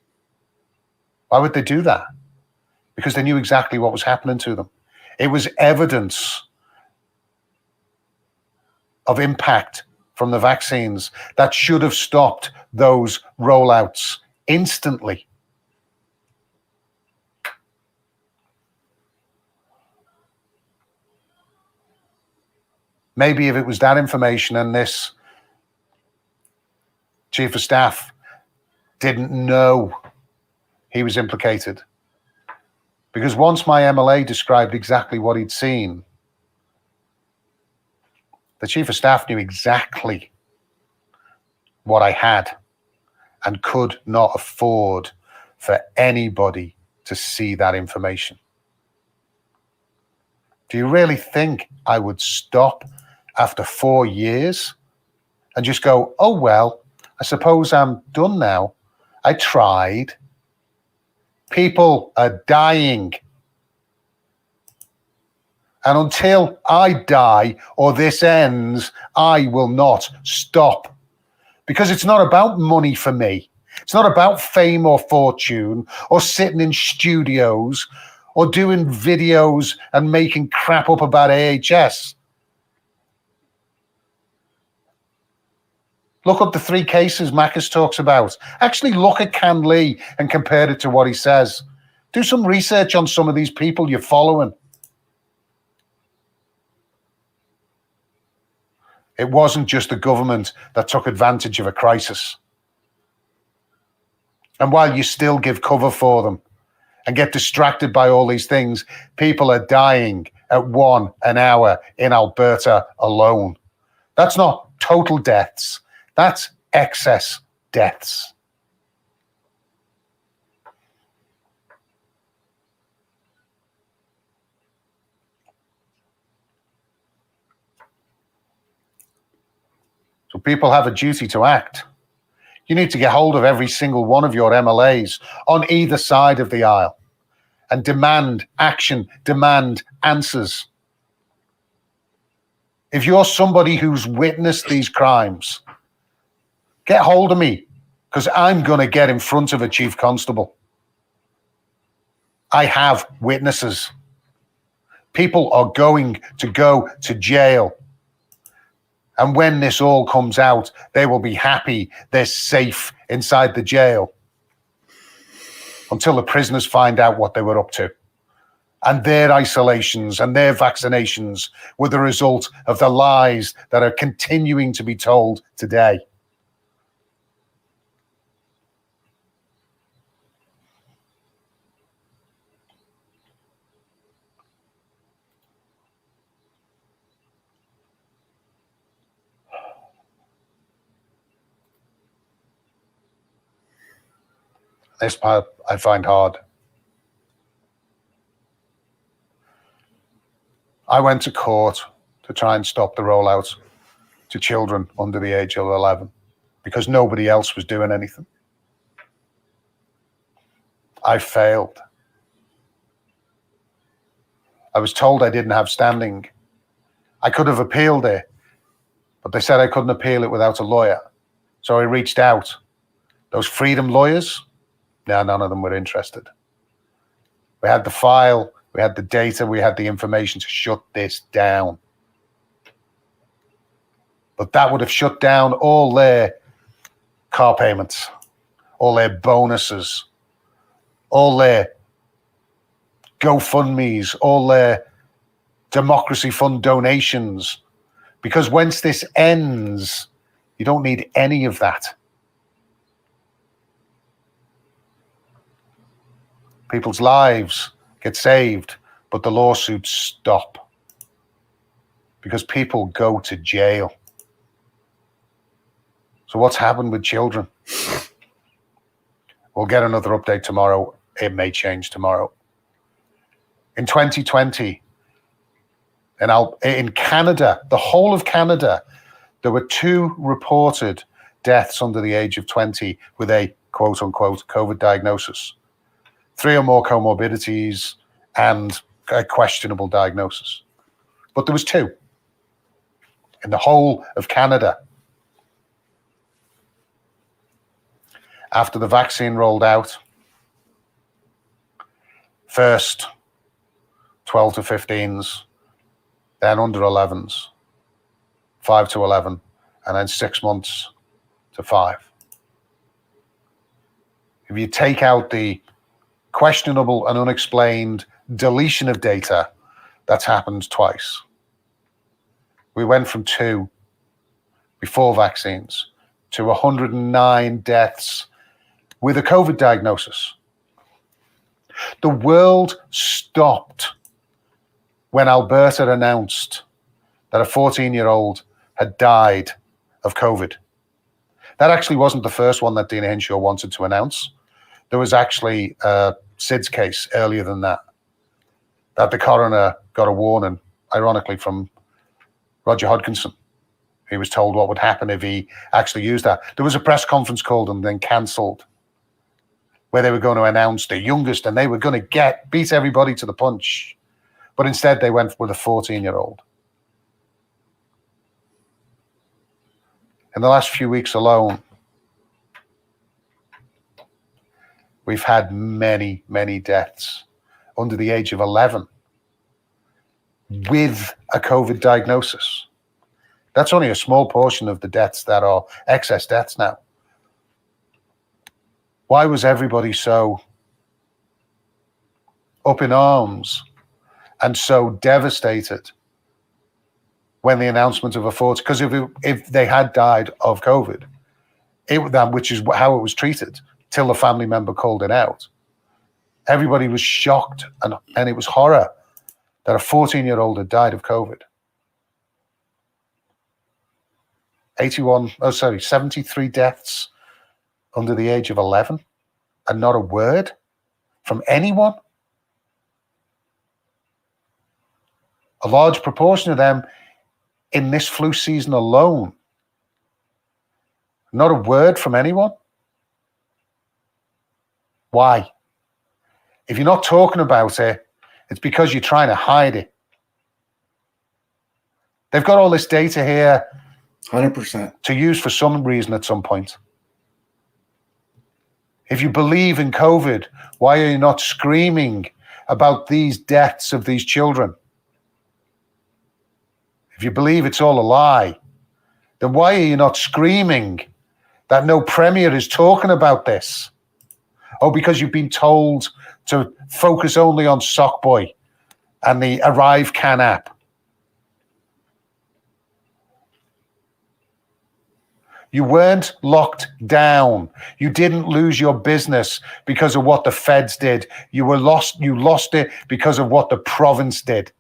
Why would they do that? Because they knew exactly what was happening to them. It was evidence of impact from the vaccines that should have stopped those rollouts instantly. Maybe if it was that information and this Chief of Staff didn't know he was implicated. Because once my MLA described exactly what he'd seen, the Chief of Staff knew exactly what I had and could not afford for anybody to see that information. Do you really think I would stop after 4 years and just go, oh, well, I suppose I'm done now? I tried. People are dying. And until I die or this ends, I will not stop. Because it's not about money for me. It's not about fame or fortune or sitting in studios or doing videos and making crap up about AHS. Look up the 3 cases Macus talks about. Actually look at Can Lee and compare it to what he says. Do some research on some of these people you're following. It wasn't just the government that took advantage of a crisis. And while you still give cover for them and get distracted by all these things, people are dying at 1 an hour in Alberta alone. That's not total deaths. That's excess deaths. So people have a duty to act. You need to get hold of every single one of your MLAs on either side of the aisle and demand action, demand answers. If you're somebody who's witnessed these crimes, get hold of me, because I'm going to get in front of a chief constable. I have witnesses. People are going to go to jail. And when this all comes out, they will be happy they're safe inside the jail until the prisoners find out what they were up to. And their isolations and their vaccinations were the result of the lies that are continuing to be told today. This part I find hard. I went to court to try and stop the rollout to children under the age of 11 because nobody else was doing anything. I failed. I was told I didn't have standing. I could have appealed it, but they said I couldn't appeal it without a lawyer. So I reached out. Those freedom lawyers, no, none of them were interested. We had the file, we had the data, we had the information to shut this down. But that would have shut down all their car payments, all their bonuses, all their GoFundMes, all their Democracy Fund donations. Because once this ends, you don't need any of that. People's lives get saved, but the lawsuits stop because people go to jail. So what's happened with children? We'll get another update tomorrow. It may change tomorrow. In 2020, in Canada, the whole of Canada, there were 2 reported deaths under the age of 20 with a quote-unquote COVID diagnosis. 3 or more comorbidities and a questionable diagnosis. But there was 2 in the whole of Canada. After the vaccine rolled out, first 12 to 15s, then under 11s, 5 to 11, and then 6 months to 5. If you take out the questionable and unexplained deletion of data, that's happened twice. We went from 2 before vaccines to 109 deaths with a COVID diagnosis. The world stopped when Alberta announced that a 14-year-old had died of COVID. That actually wasn't the first one that Dina Hinshaw wanted to announce. There was actually Sid's case earlier than that the coroner got a warning, ironically, from Roger Hodgkinson. He was told what would happen if he actually used that. There was a press conference called and then cancelled where they were going to announce the youngest and they were going to beat everybody to the punch. But instead they went with a 14-year-old. In the last few weeks alone, we've had many, many deaths under the age of 11 with a COVID diagnosis. That's only a small portion of the deaths that are excess deaths now. Why was everybody so up in arms and so devastated when the announcement of a 40? Because if they had died of COVID, which is how it was treated till the family member called it out, everybody was shocked and it was horror that a 14-year-old had died of COVID. 73 deaths under the age of 11, and not a word from anyone. A large proportion of them in this flu season alone. Not a word from anyone. Why? If you're not talking about it, it's because you're trying to hide it. They've got all this data here 100%. to use for some reason at some point. If you believe in COVID, why are you not screaming about these deaths of these children? If you believe it's all a lie, then why are you not screaming that no premier is talking about this? Oh, because you've been told to focus only on Sockboy and the Arrive Can app. You weren't locked down. You didn't lose your business because of what the feds did. You lost it because of what the province did.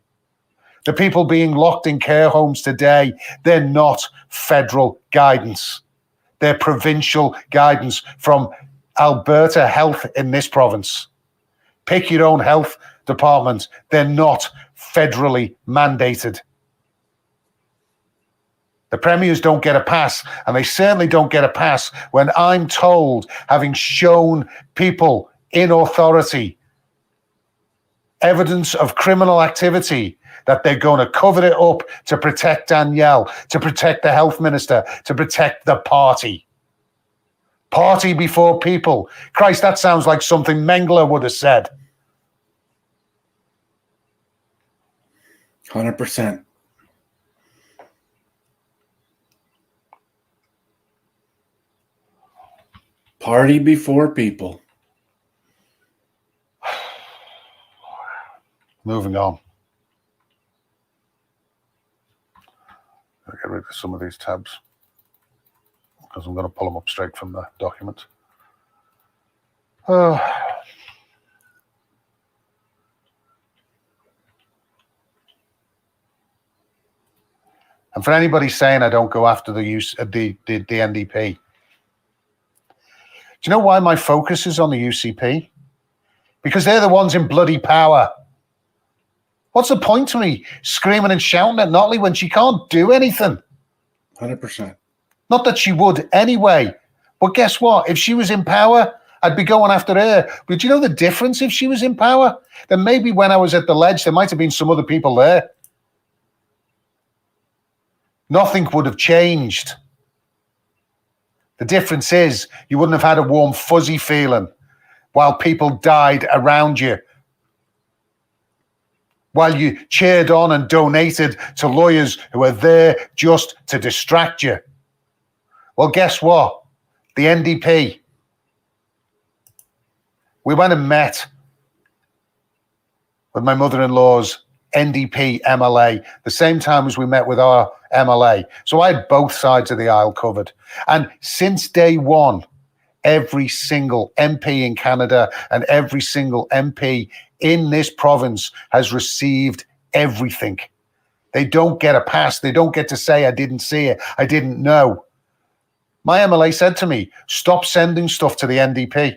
The people being locked in care homes today, they're not federal guidance. They're provincial guidance from Alberta Health in this province. Pick your own health department. They're not federally mandated. The premiers don't get a pass, and they certainly don't get a pass when I'm told, having shown people in authority evidence of criminal activity, that they're going to cover it up to protect Danielle, to protect the health minister, to protect the party. Party before people. Christ, that sounds like something Mengele would have said. 100%. Party before people. Moving on. I'll get rid of some of these tabs because I'm going to pull them up straight from the document. And for anybody saying I don't go after the NDP, do you know why my focus is on the UCP? Because they're the ones in bloody power. What's the point to me screaming and shouting at Notley when she can't do anything? 100%. Not that she would anyway. But guess what? If she was in power, I'd be going after her. But do you know the difference if she was in power? Then maybe when I was at the ledge, there might have been some other people there. Nothing would have changed. The difference is you wouldn't have had a warm, fuzzy feeling while people died around you, while you cheered on and donated to lawyers who were there just to distract you. Well, guess what? The NDP. We went and met with my mother-in-law's NDP MLA, the same time as we met with our MLA. So I had both sides of the aisle covered. And since day one, every single MP in Canada and every single MP in this province has received everything. They don't get a pass. They don't get to say, I didn't see it, I didn't know. My MLA said to me, stop sending stuff to the NDP.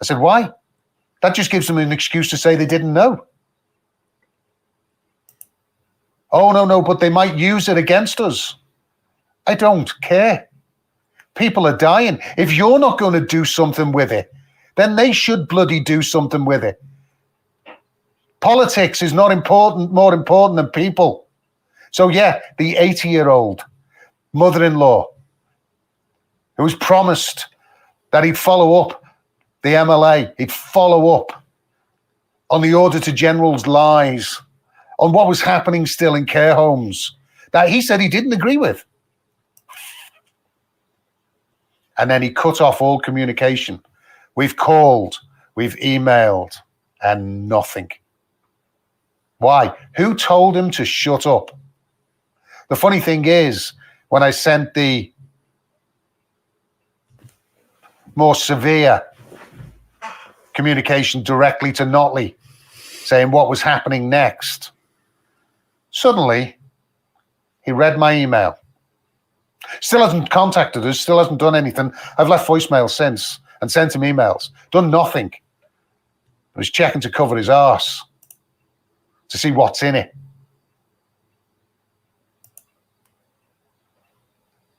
I said, why? That just gives them an excuse to say they didn't know. Oh, no, but they might use it against us. I don't care. People are dying. If you're not going to do something with it, then they should bloody do something with it. Politics is not more important than people. So yeah, the 80-year-old mother-in-law who was promised that he'd follow up the MLA, he'd follow up on the Auditor General's lies, on what was happening still in care homes, that he said he didn't agree with. And then he cut off all communication. We've called, we've emailed, and nothing. Why? Who told him to shut up? The funny thing is, when I sent the more severe communication directly to Notley, saying what was happening next, suddenly he read my email. Still hasn't contacted us, still hasn't done anything. I've left voicemail since and sent him emails. Done nothing. I was checking to cover his arse to see what's in it.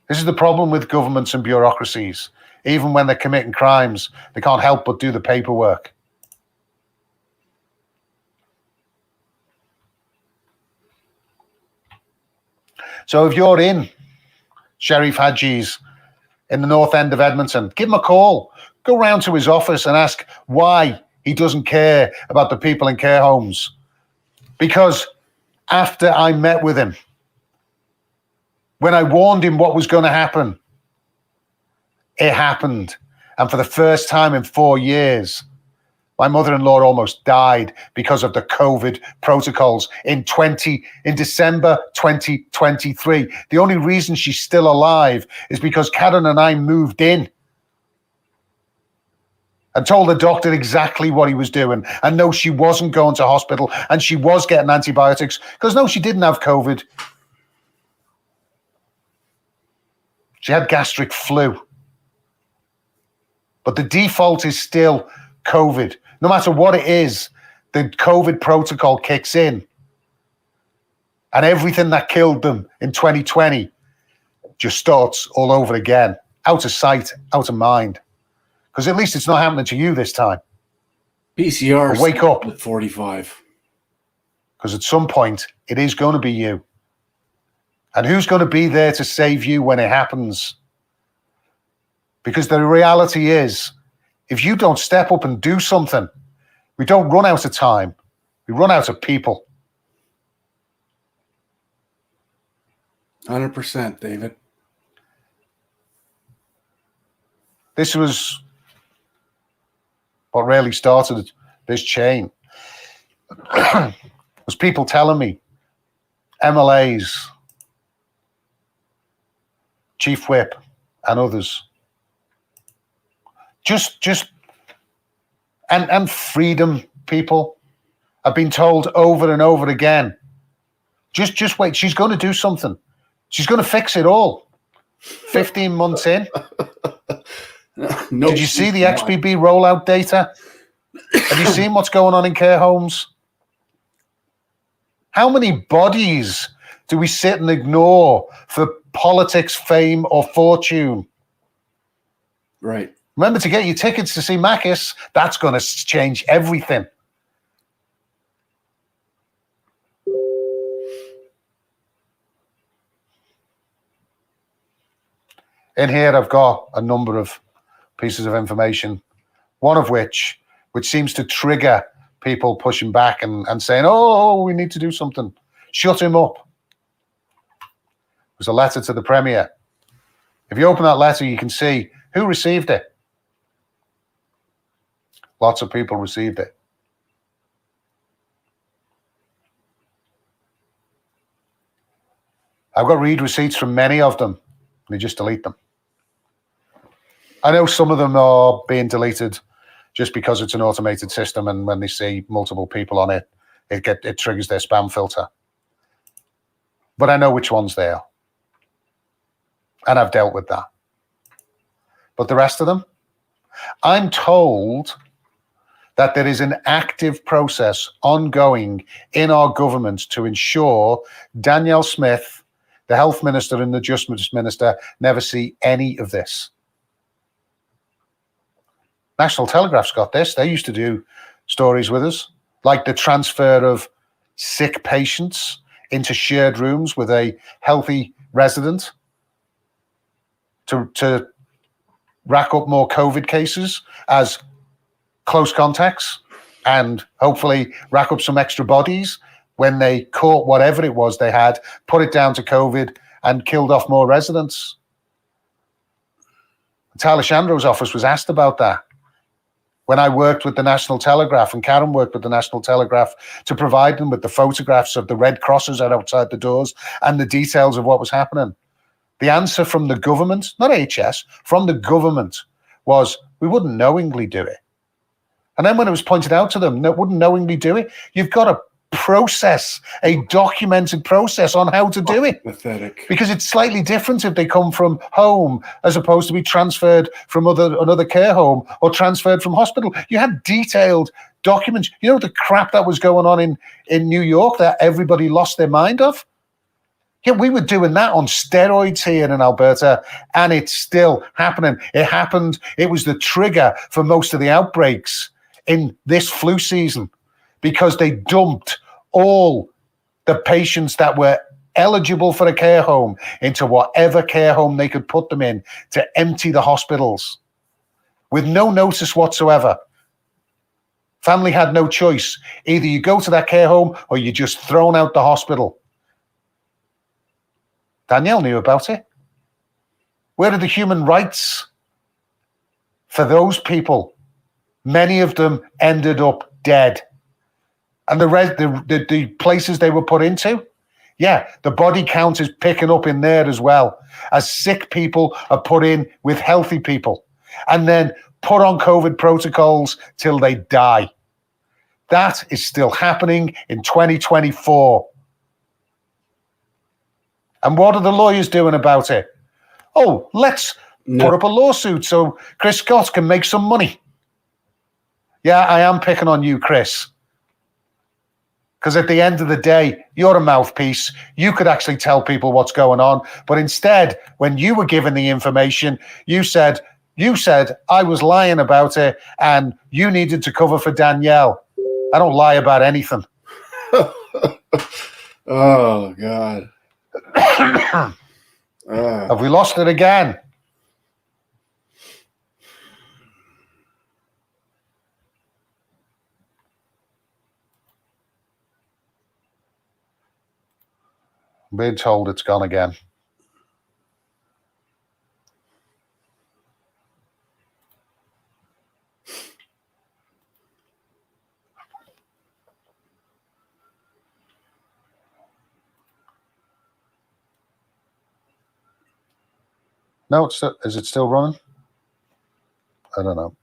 This is the problem with governments and bureaucracies. Even when they're committing crimes, they can't help but do the paperwork. So if you're in Sheriff Hadji's in the north end of Edmonton, give him a call. Go round to his office and ask why he doesn't care about the people in care homes. Because after I met with him, when I warned him what was going to happen, it happened. And for the first time in 4 years, my mother-in-law almost died because of the COVID protocols in December 2023. The only reason she's still alive is because Karen and I moved in and told the doctor exactly what he was doing. And no, she wasn't going to hospital and she was getting antibiotics because no, she didn't have COVID. She had gastric flu. But the default is still COVID. No matter what it is, the COVID protocol kicks in. And everything that killed them in 2020 just starts all over again. Out of sight, out of mind. Because at least it's not happening to you this time. PCR. But wake up. At 45. Because at some point, it is going to be you. And who's going to be there to save you when it happens? Because the reality is, if you don't step up and do something, we don't run out of time. We run out of people. 100%, David. This was what really started this chain. Was people telling me, MLAs, Chief Whip, and others, and freedom people have been told over and over again, just wait, she's going to do something. She's going to fix it all. 15 months in. No, did you see the XBB rollout data? Have you seen what's going on in care homes? How many bodies do we sit and ignore for politics, fame, or fortune? Right. Remember to get your tickets to see Makis. That's going to change everything. In here, I've got a number of pieces of information, one of which seems to trigger people pushing back and saying, oh, we need to do something. Shut him up. It was a letter to the Premier. If you open that letter, you can see who received it. Lots of people received it. I've got read receipts from many of them. They just delete them. I know some of them are being deleted just because it's an automated system, and when they see multiple people on it, it triggers their spam filter. But I know which ones they are. And I've dealt with that. But the rest of them, I'm told that there is an active process ongoing in our government to ensure Danielle Smith, the health minister and the justice minister, never see any of this. National Telegraph's got this. They used to do stories with us, like the transfer of sick patients into shared rooms with a healthy resident to rack up more COVID cases as close contacts and hopefully rack up some extra bodies when they caught whatever it was they had, put it down to COVID and killed off more residents. Tyler Shandro's office was asked about that when I worked with the National Telegraph, and Karen worked with the National Telegraph to provide them with the photographs of the red crosses outside the doors and the details of what was happening. The answer from the government, not HS, from the government was, we wouldn't knowingly do it. And then when it was pointed out to them, wouldn't knowingly do it, you've got a process, a documented process on how to do it. Pathetic. Because it's slightly different if they come from home as opposed to be transferred from another care home or transferred from hospital. You had detailed documents. You know the crap that was going on in New York that everybody lost their mind of? Yeah, we were doing that on steroids here in Alberta, and it's still happening. It happened. It was the trigger for most of the outbreaks in this flu season because they dumped all the patients that were eligible for a care home into whatever care home they could put them in to empty the hospitals with no notice whatsoever. Family had no choice. Either you go to that care home or you're just thrown out the hospital. Danielle knew about it. Where are the human rights for those people? Many of them ended up dead. And the places they were put into, yeah, the body count is picking up in there as well, as sick people are put in with healthy people and then put on COVID protocols till they die. That is still happening in 2024. And what are the lawyers doing about it? Oh, let's put up a lawsuit so Chris Scott can make some money. Yeah, I am picking on you, Chris. Because at the end of the day, you're a mouthpiece. You could actually tell people what's going on. But instead, when you were given the information, you said I was lying about it and you needed to cover for Danielle. I don't lie about anything. Oh, God. Have we lost it again? I'm being told it's gone again. No, is it still running? I don't know.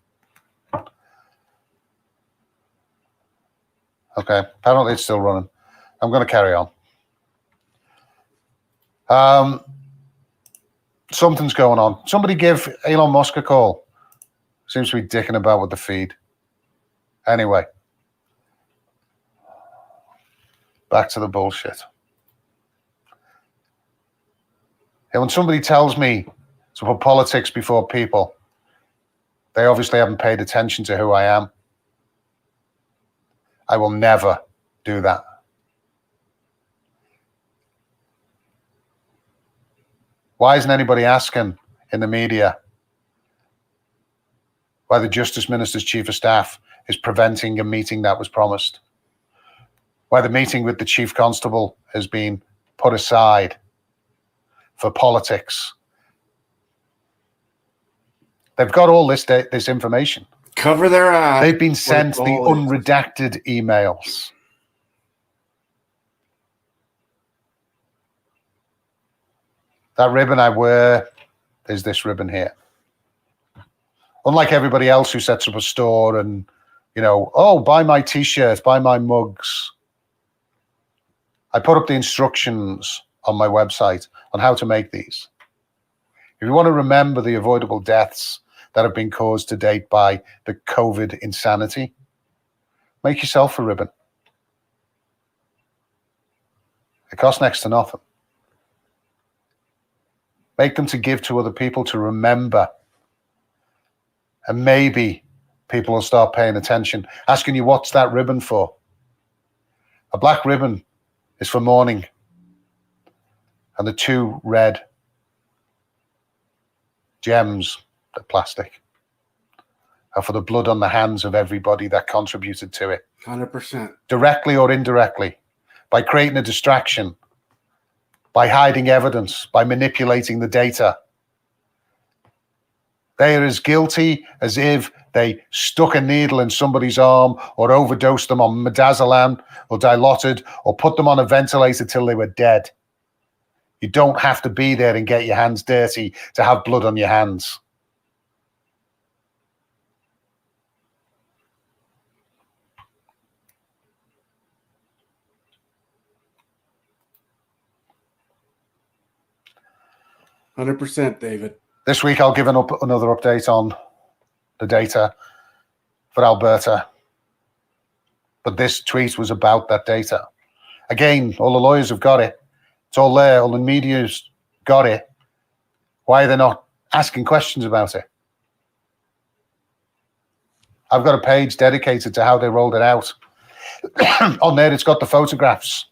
Okay, apparently it's still running. I'm going to carry on. Something's going on. Somebody give Elon Musk a call. Seems to be dicking about with the feed. Anyway, back to the bullshit. Yeah, when somebody tells me to put politics before people, they obviously haven't paid attention to who I am. I will never do that. Why isn't anybody asking in the media why the Justice Minister's Chief of Staff is preventing a meeting that was promised? Why the meeting with the Chief Constable has been put aside for politics? They've got all this information. Cover their eyes. They've been sent the unredacted emails. That ribbon I wear is this ribbon here. Unlike everybody else who sets up a store and, you know, oh, buy my t-shirts, buy my mugs. I put up the instructions on my website on how to make these. If you want to remember the avoidable deaths that have been caused to date by the COVID insanity, make yourself a ribbon. It costs next to nothing. Make them to give to other people to remember. And maybe people will start paying attention, asking you, what's that ribbon for? A black ribbon is for mourning. And the two red gems, the plastic, are for the blood on the hands of everybody that contributed to it. 100%. Directly or indirectly, by creating a distraction, by hiding evidence, by manipulating the data. They are as guilty as if they stuck a needle in somebody's arm or overdosed them on midazolam or Dilaudid or put them on a ventilator till they were dead. You don't have to be there and get your hands dirty to have blood on your hands. %, David. This week, I'll give another update on the data for Alberta. But this tweet was about that data. Again, all the lawyers have got it. It's all there. All the media's got it. Why are they not asking questions about it? I've got a page dedicated to how they rolled it out. On there, it's got the photographs.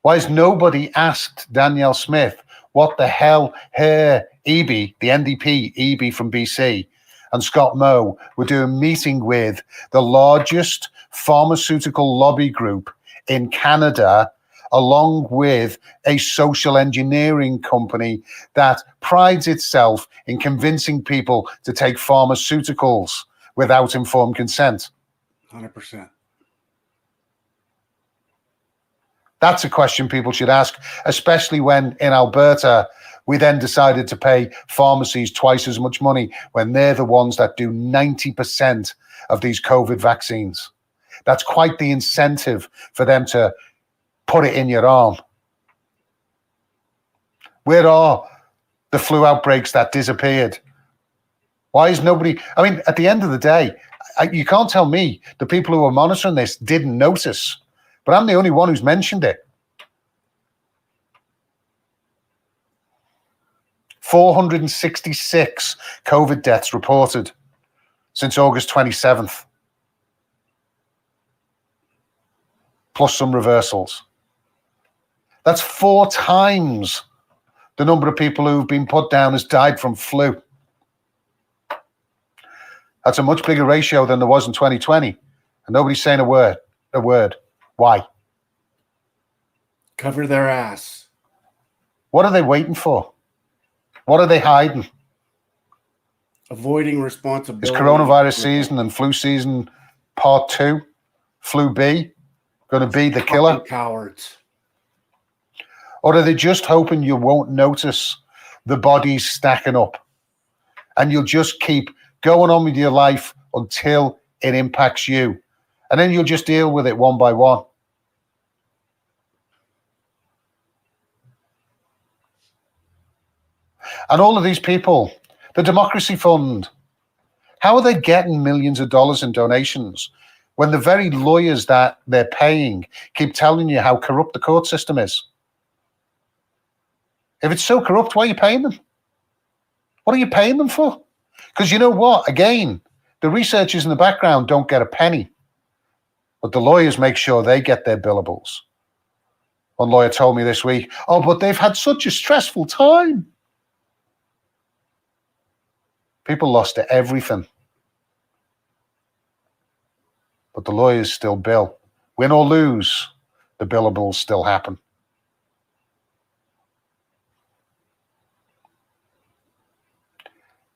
Why has nobody asked Danielle Smith what the hell her EB, the NDP EB from BC, and Scott Moe were doing a meeting with the largest pharmaceutical lobby group in Canada, along with a social engineering company that prides itself in convincing people to take pharmaceuticals without informed consent? 100%. That's a question people should ask, especially when in Alberta, we then decided to pay pharmacies twice as much money when they're the ones that do 90% of these COVID vaccines. That's quite the incentive for them to put it in your arm. Where are the flu outbreaks that disappeared? Why is nobody... I mean, at the end of the day, you can't tell me the people who are monitoring this didn't notice. But I'm the only one who's mentioned it. 466 COVID deaths reported since August 27th. Plus some reversals. That's 4 times the number of people who've been put down as died from flu. That's a much bigger ratio than there was in 2020. And nobody's saying a word. Why? Cover their ass. What are they waiting for? What are they hiding? Avoiding responsibility. Is coronavirus season and flu season part 2, flu B, going to be the killer? Cowards. Or are they just hoping you won't notice the bodies stacking up and you'll just keep going on with your life until it impacts you? And then you'll just deal with it one by one. And all of these people, the Democracy Fund, how are they getting millions of dollars in donations when the very lawyers that they're paying keep telling you how corrupt the court system is? If it's so corrupt, why are you paying them? What are you paying them for? Because you know what? Again, the researchers in the background don't get a penny. But the lawyers make sure they get their billables. One lawyer told me this week, oh, but they've had such a stressful time. People lost everything. But the lawyers still bill. Win or lose, the billables still happen.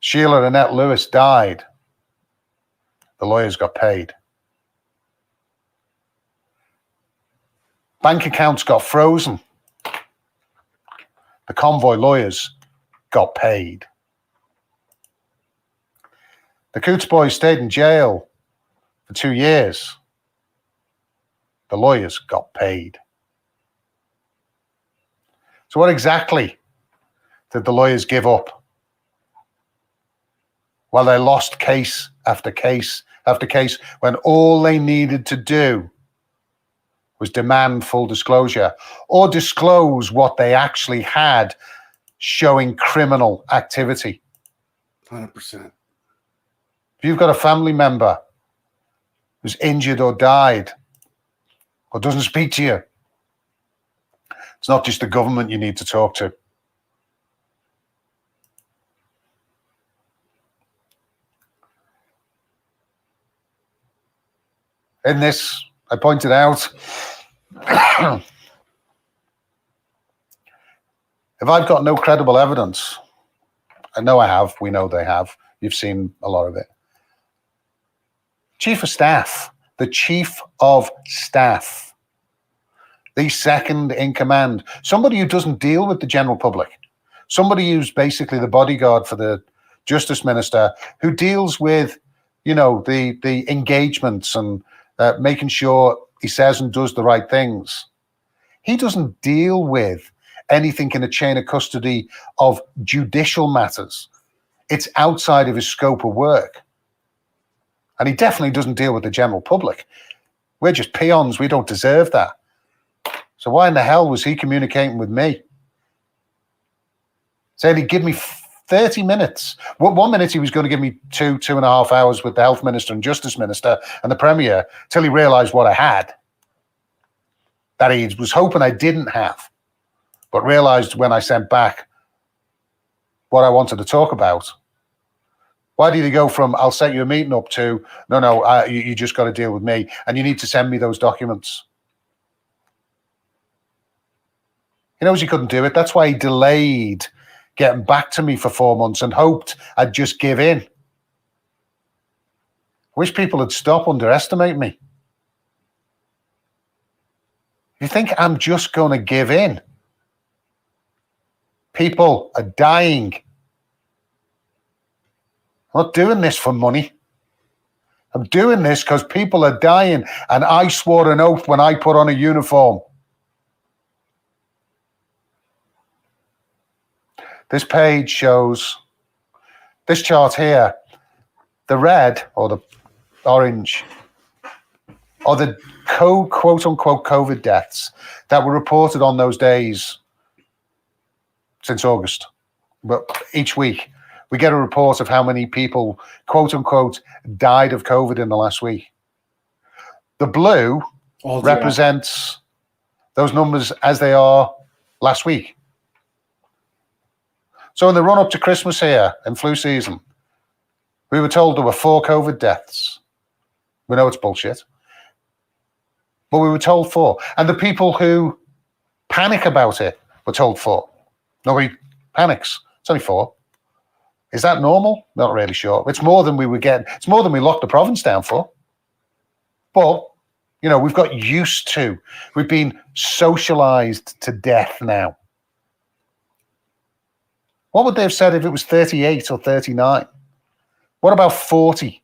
Sheila Annette Lewis died. The lawyers got paid. Bank accounts got frozen. The convoy lawyers got paid. The Coots boys stayed in jail for 2 years. The lawyers got paid. So what exactly did the lawyers give up? Well, they lost case after case after case when all they needed to do was demand full disclosure or disclose what they actually had showing criminal activity. 100%. If you've got a family member who's injured or died or doesn't speak to you, it's not just the government you need to talk to. In this, I pointed out, if I've got no credible evidence, I know I have, we know they have, you've seen a lot of it. Chief of Staff, the Chief of Staff, the second in command, somebody who doesn't deal with the general public, somebody who's basically the bodyguard for the Justice Minister, who deals with, the engagements and making sure he says and does the right things. He doesn't deal with anything in a chain of custody of judicial matters. It's outside of his scope of work. And he definitely doesn't deal with the general public. We're just peons. We don't deserve that. So why in the hell was he communicating with me? Saying he'd give me 30 minutes. 1 minute he was going to give me 2.5 hours with the Health Minister and Justice Minister and the Premier till he realised what I had. That he was hoping I didn't have, but realised when I sent back what I wanted to talk about. Why did he go from, I'll set you a meeting up to, no, you just got to deal with me and you need to send me those documents. He knows he couldn't do it. That's why he delayed getting back to me for 4 months and hoped I'd just give in. I wish people would stop underestimating me. You think I'm just going to give in? People are dying. I'm not doing this for money. I'm doing this because people are dying, and I swore an oath when I put on a uniform. This page shows, this chart here, the red or the orange are the quote-unquote COVID deaths that were reported on those days since August. But each week, we get a report of how many people, quote-unquote, died of COVID in the last week. The blue represents those numbers as they are last week. So in the run-up to Christmas here, in flu season, we were told there were 4 COVID deaths. We know it's bullshit. But we were told 4. And the people who panic about it were told 4. Nobody panics. It's only 4. Is that normal? Not really sure. It's more than we were getting. It's more than we locked the province down for. But, we've got used to. We've been socialized to death now. What would they have said if it was 38 or 39? What about 40?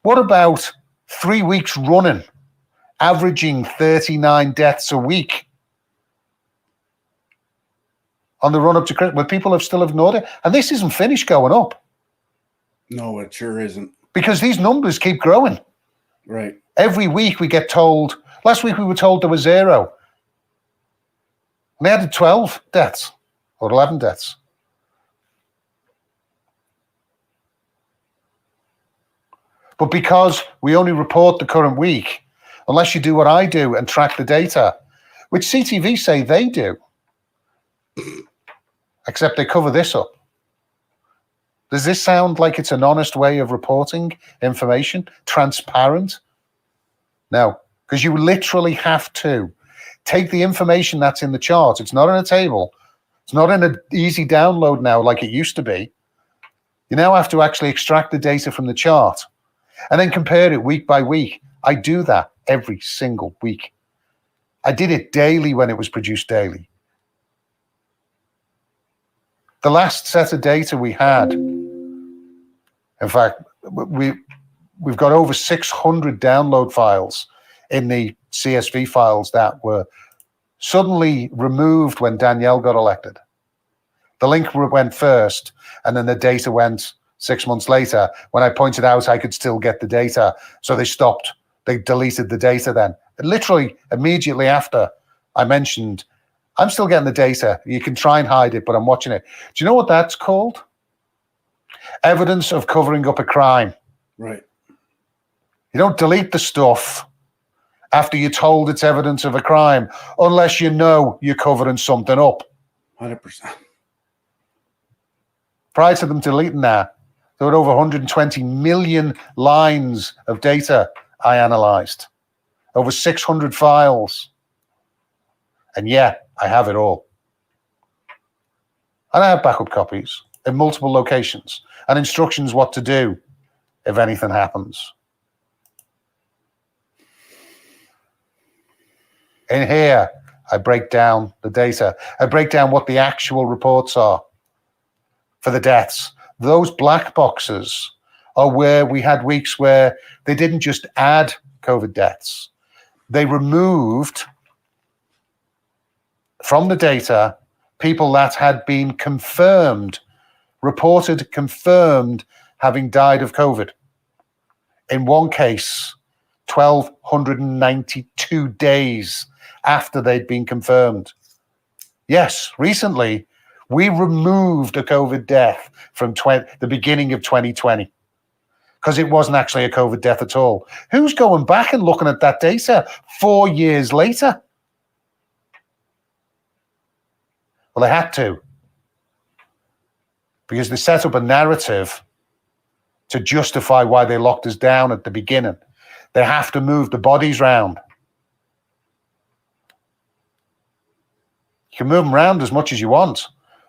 What about 3 weeks running, averaging 39 deaths a week on the run-up to Christmas? But people have still ignored it. And this isn't finished going up. No, it sure isn't. Because these numbers keep growing. Right. Every week we get told, last week we were told there was 0. And they had 12 deaths. Or 11 deaths. But because we only report the current week, unless you do what I do and track the data, which CTV say they do, except they cover this up. Does this sound like it's an honest way of reporting information? Transparent? No, because you literally have to take the information that's in the chart. It's not in a table. It's not in an easy download now like it used to be. You now have to actually extract the data from the chart and then compare it week by week. I do that every single week. I did it daily when it was produced daily. The last set of data we had, in fact, we've got over 600 download files in the CSV files that were suddenly removed when Danielle got elected. The link went first, and then the data went 6 months later. When I pointed out I could still get the data, so they stopped. They deleted the data then. Literally immediately after I mentioned, I'm still getting the data. You can try and hide it, but I'm watching it. Do you know what that's called? Evidence of covering up a crime. Right. You don't delete the stuff after you're told it's evidence of a crime, unless you know you're covering something up. 100%. Prior to them deleting that, there were over 120 million lines of data I analyzed, over 600 files. And yeah, I have it all. And I have backup copies in multiple locations and instructions what to do if anything happens. In here, I break down the data. I break down what the actual reports are for the deaths. Those black boxes are where we had weeks where they didn't just add COVID deaths. They removed from the data people that had been confirmed, reported confirmed having died of COVID. In one case, 1,292 days after they'd been confirmed. Yes, recently, we removed a COVID death from the beginning of 2020 because it wasn't actually a COVID death at all. Who's going back and looking at that data 4 years later? Well, they had to, because they set up a narrative to justify why they locked us down at the beginning. They have to move the bodies around. You can move them around as much as you want.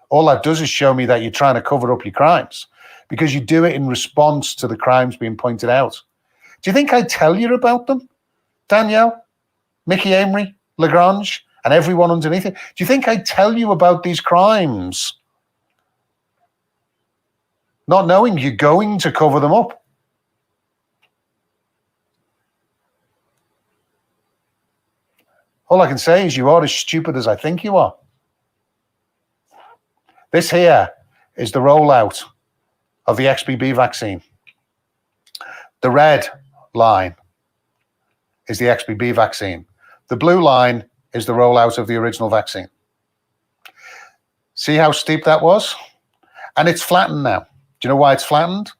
All that does is show me that you're trying to cover up your crimes, because you do it in response to the crimes being pointed out. Do you think I tell you about them? Danielle, Mickey Amory, Lagrange, and everyone underneath it. Do you think I tell you about these crimes not knowing you're going to cover them up? All I can say is you are as stupid as I think you are. This here is the rollout of the XBB vaccine. The red line is the XBB vaccine. The blue line is the rollout of the original vaccine. See how steep that was? And it's flattened now. Do you know why it's flattened?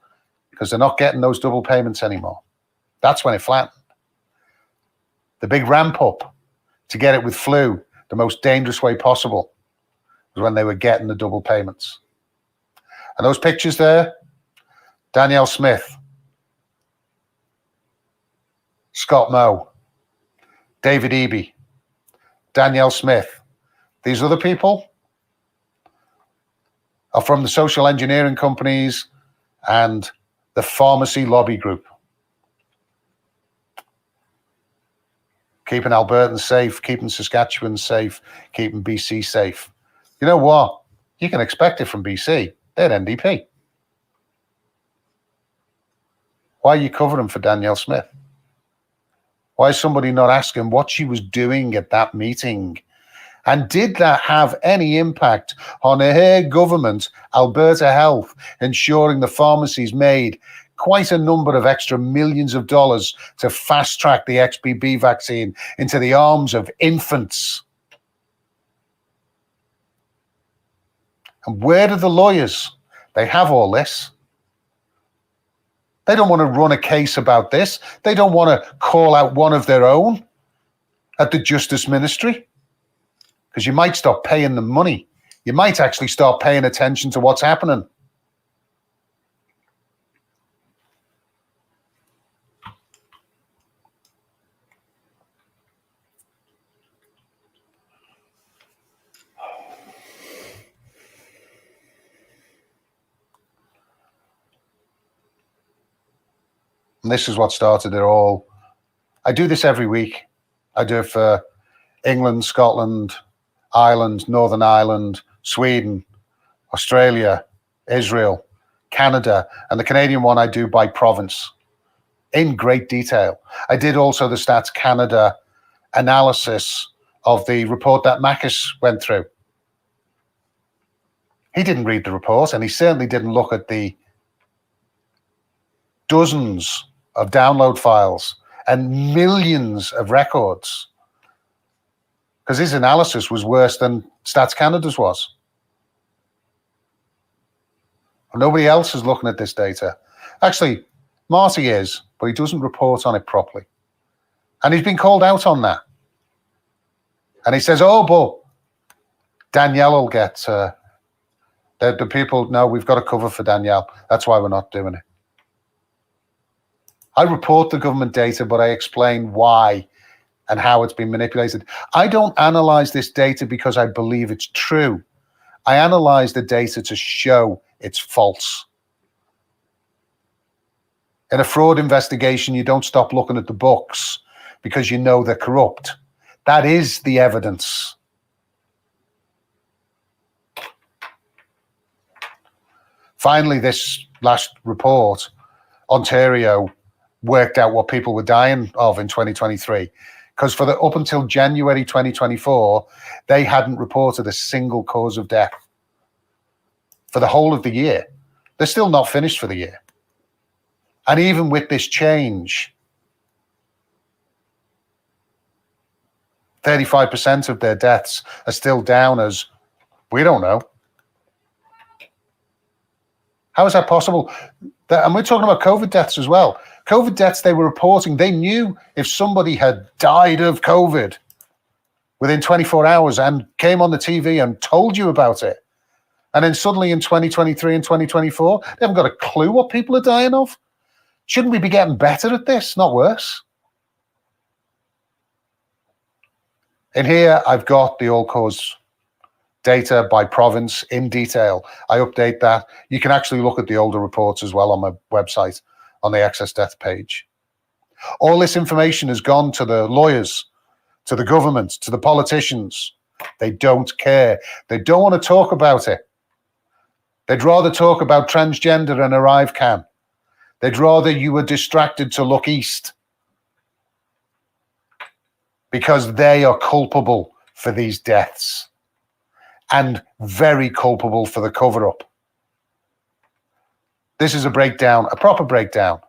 Because they're not getting those double payments anymore. That's when it flattened. The big ramp up to get it with flu, the most dangerous way possible, was when they were getting the double payments. And those pictures there, Danielle Smith, Scott Moe, David Eby, Danielle Smith. These other people are from the social engineering companies and the pharmacy lobby group. Keeping Albertans safe, keeping Saskatchewan safe, keeping BC safe. You know what? You can expect it from BC. They're NDP. Why are you covering for Danielle Smith? Why is somebody not asking what she was doing at that meeting? And did that have any impact on her government, Alberta Health, ensuring the pharmacies made quite a number of extra millions of dollars to fast track the XBB vaccine into the arms of infants? And where are the lawyers? They have all this. They don't want to run a case about this. They don't want to call out one of their own at the Justice Ministry, because you might stop paying them money. You might actually start paying attention to what's happening. And this is what started it all. I do this every week. I do it for England, Scotland, Ireland, Northern Ireland, Sweden, Australia, Israel, Canada, and the Canadian one I do by province in great detail. I did also the Stats Canada analysis of the report that Makis went through. He didn't read the report, and he certainly didn't look at the dozens of download files and millions of records, because his analysis was worse than Stats Canada's was. Nobody else is looking at this data. Actually, Marty is, but he doesn't report on it properly. And he's been called out on that. And he says, oh, but Danielle will get, the people, no, we've got to cover for Danielle. That's why we're not doing it. I report the government data, but I explain why and how it's been manipulated. I don't analyze this data because I believe it's true. I analyze the data to show it's false. In a fraud investigation, you don't stop looking at the books because you know they're corrupt. That is the evidence. Finally, this last report, Ontario worked out what people were dying of in 2023. Because for up until January 2024, they hadn't reported a single cause of death for the whole of the year. They're still not finished for the year. And even with this change, 35% of their deaths are still down as, we don't know. How is that possible? And we're talking about COVID deaths as well. COVID deaths they were reporting, they knew if somebody had died of COVID within 24 hours and came on the TV and told you about it. And then suddenly in 2023 and 2024, they haven't got a clue what people are dying of. Shouldn't we be getting better at this, not worse? In here, I've got the all-cause data by province in detail. I update that. You can actually look at the older reports as well on my website on the excess death page. All this information has gone to the lawyers, to the government, to the politicians. They don't care. They don't want to talk about it. They'd rather talk about transgender and ArriveCan. They'd rather you were distracted to look east because they are culpable for these deaths and very culpable for the cover-up. This is a breakdown, a proper breakdown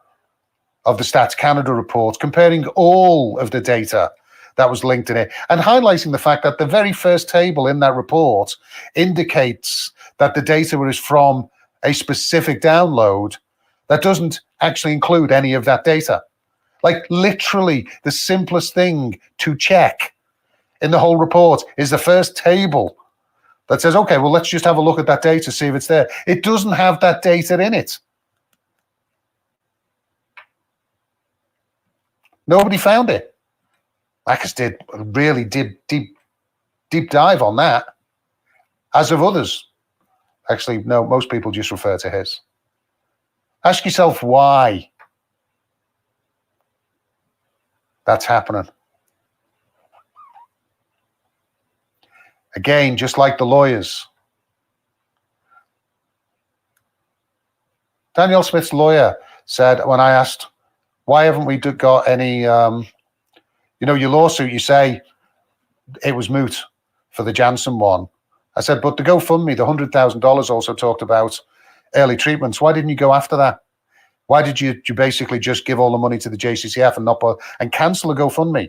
of the Stats Canada report, comparing all of the data that was linked in it and highlighting the fact that the very first table in that report indicates that the data is from a specific download that doesn't actually include any of that data. Like literally the simplest thing to check in the whole report is the first table that says, okay, well, let's just have a look at that data, see if it's there. It doesn't have that data in it. Nobody found it. Makis really did deep dive on that, as of others. Actually, no, most people just refer to his. Ask yourself why that's happening. Again, just like the lawyers. Danielle Smith's lawyer said, when I asked, why haven't we got any, your lawsuit, you say it was moot for the Janssen one. I said, but the GoFundMe, the $100,000 also talked about early treatments. Why didn't you go after that? Why did you basically just give all the money to the JCCF and cancel the GoFundMe?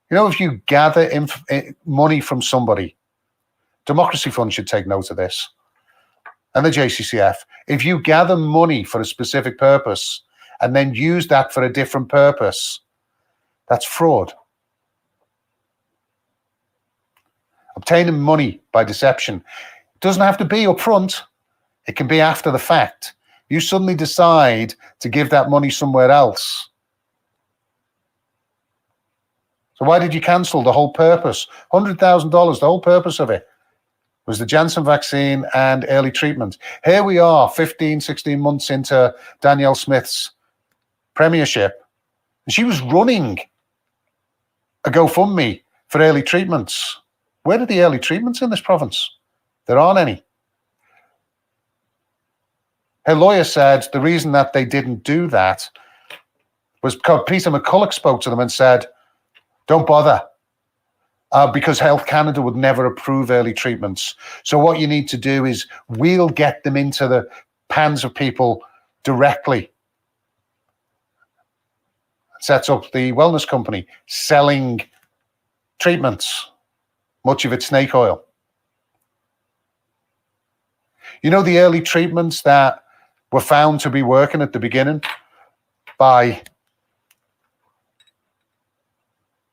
You know, if you gather money from somebody, Democracy Fund should take note of this, and the JCCF, if you gather money for a specific purpose and then use that for a different purpose, that's fraud. Obtaining money by deception. It doesn't have to be up front. It can be after the fact. You suddenly decide to give that money somewhere else. So why did you cancel the whole purpose? $100,000, the whole purpose of it was the Janssen vaccine and early treatment. Here we are, 15, 16 months into Danielle Smith's premiership. And she was running a GoFundMe for early treatments. Where are the early treatments in this province? There aren't any. Her lawyer said the reason that they didn't do that was because Peter McCulloch spoke to them and said, don't bother, because Health Canada would never approve early treatments. So what you need to do is we'll get them into the hands of people directly. Sets up the wellness company selling treatments, much of it snake oil. You know, the early treatments that were found to be working at the beginning by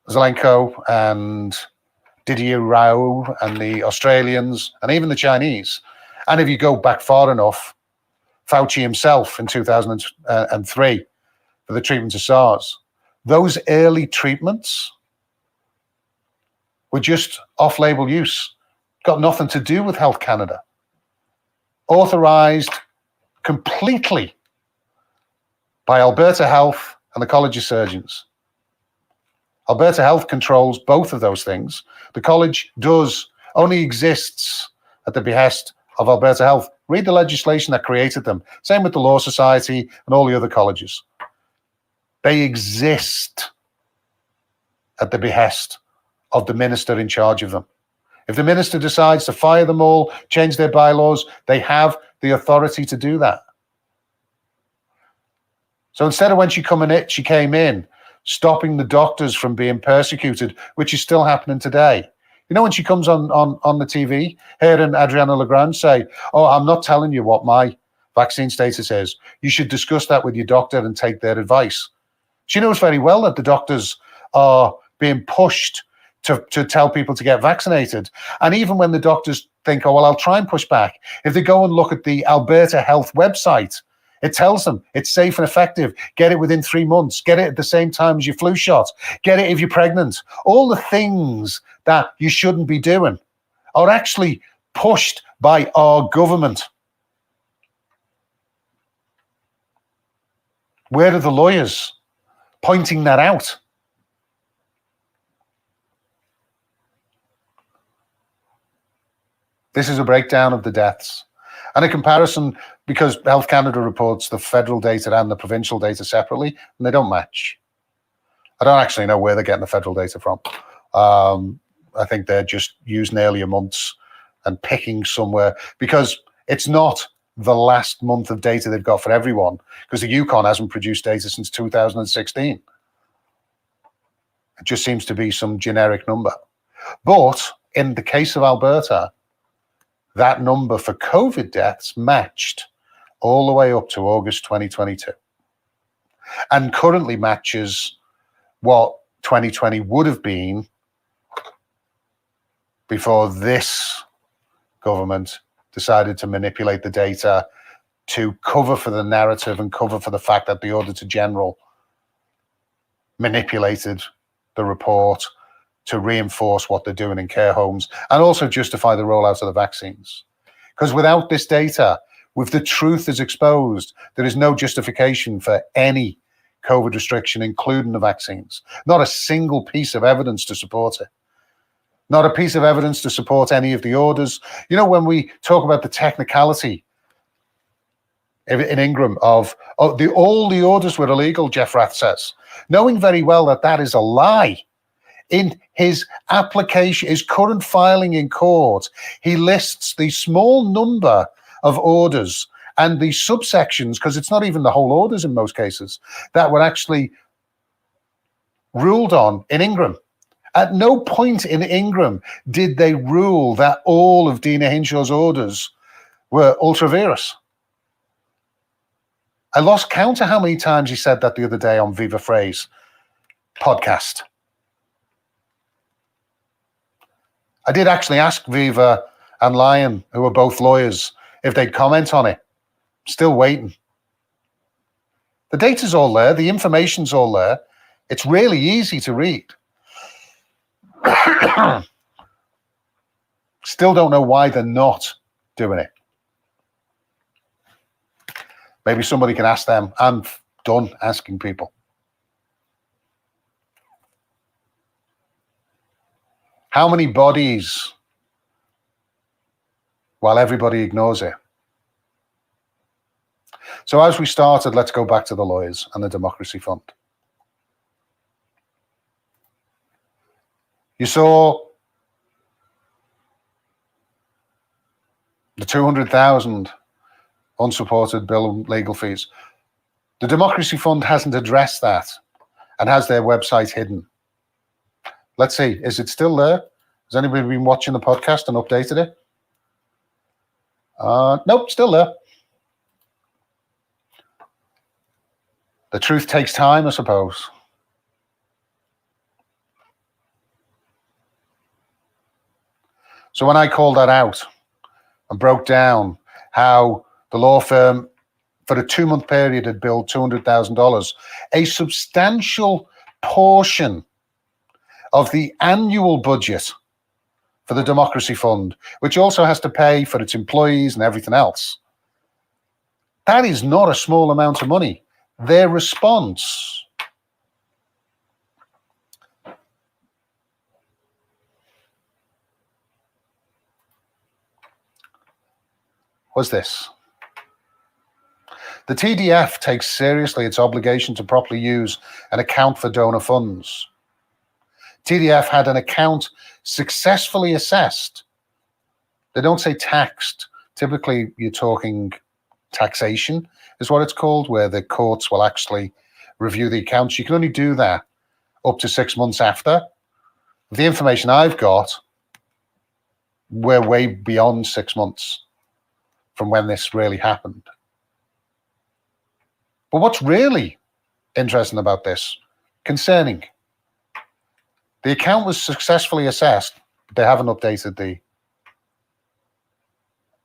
Zelenko and Didier Raoult and the Australians and even the Chinese. And if you go back far enough, Fauci himself in 2003 for the treatment of SARS, those early treatments were just off-label use, got nothing to do with Health Canada. Authorized completely by Alberta Health and the College of Surgeons. Alberta Health controls both of those things. The college only exists at the behest of Alberta Health. Read the legislation that created them. Same with the Law Society and all the other colleges. They exist at the behest of the minister in charge of them. If the minister decides to fire them all, change their bylaws, they have the authority to do that. So instead of when she came in, stopping the doctors from being persecuted, which is still happening today. You know, when she comes on the TV, hearing Adriana Lagrange say, oh, I'm not telling you what my vaccine status is. You should discuss that with your doctor and take their advice. She knows very well that the doctors are being pushed to tell people to get vaccinated. And even when the doctors think, oh, well, I'll try and push back. If they go and look at the Alberta Health website, it tells them it's safe and effective. Get it within 3 months. Get it at the same time as your flu shot. Get it if you're pregnant. All the things that you shouldn't be doing are actually pushed by our government. Where are the lawyers pointing that out? This is a breakdown of the deaths. And a comparison, because Health Canada reports the federal data and the provincial data separately, and they don't match. I don't actually know where they're getting the federal data from. I think they're just using earlier months and picking somewhere, because it's not the last month of data they've got for everyone, because the Yukon hasn't produced data since 2016. It just seems to be some generic number. But in the case of Alberta, that number for COVID deaths matched all the way up to August 2022, and currently matches what 2020 would have been before this government decided to manipulate the data to cover for the narrative and cover for the fact that the Auditor General manipulated the report to reinforce what they're doing in care homes and also justify the rollout of the vaccines. Because without this data, if the truth is exposed, there is no justification for any COVID restriction, including the vaccines. Not a single piece of evidence to support it. Not a piece of evidence to support any of the orders. You know, when we talk about the technicality in Ingram of all the orders were illegal, Jeff Rath says, knowing very well that that is a lie. In his application, his current filing in court, he lists the small number of orders and the subsections, because it's not even the whole orders in most cases, that were actually ruled on in Ingram. At no point in Ingram did they rule that all of Dina Hinshaw's orders were ultra-virus. I lost count of how many times he said that the other day on Viva Frey's podcast. I did actually ask Viva and Lyon, who are both lawyers, if they'd comment on it. Still waiting. The data's all there. The information's all there. It's really easy to read. Still don't know why they're not doing it. Maybe somebody can ask them. I'm done asking people. How many bodies, while everybody ignores it? So as we started, let's go back to the lawyers and the Democracy Fund. You saw the 200,000 unsupported bill of legal fees. The Democracy Fund hasn't addressed that and has their website hidden. Let's see, is it still there? Has anybody been watching the podcast and updated it? Nope, still there. The truth takes time, I suppose. So when I called that out and broke down how the law firm for a 2-month period had billed $200,000, a substantial portion of the annual budget for the Democracy Fund, which also has to pay for its employees and everything else. That is not a small amount of money. Their response was this. The TDF takes seriously its obligation to properly use and account for donor funds. TDF had an account successfully assessed. They don't say taxed. Typically, you're talking taxation is what it's called, where the courts will actually review the accounts. You can only do that up to 6 months after. The information I've got, we're way beyond 6 months from when this really happened. But what's really interesting about this, concerning, the account was successfully assessed, but they haven't updated the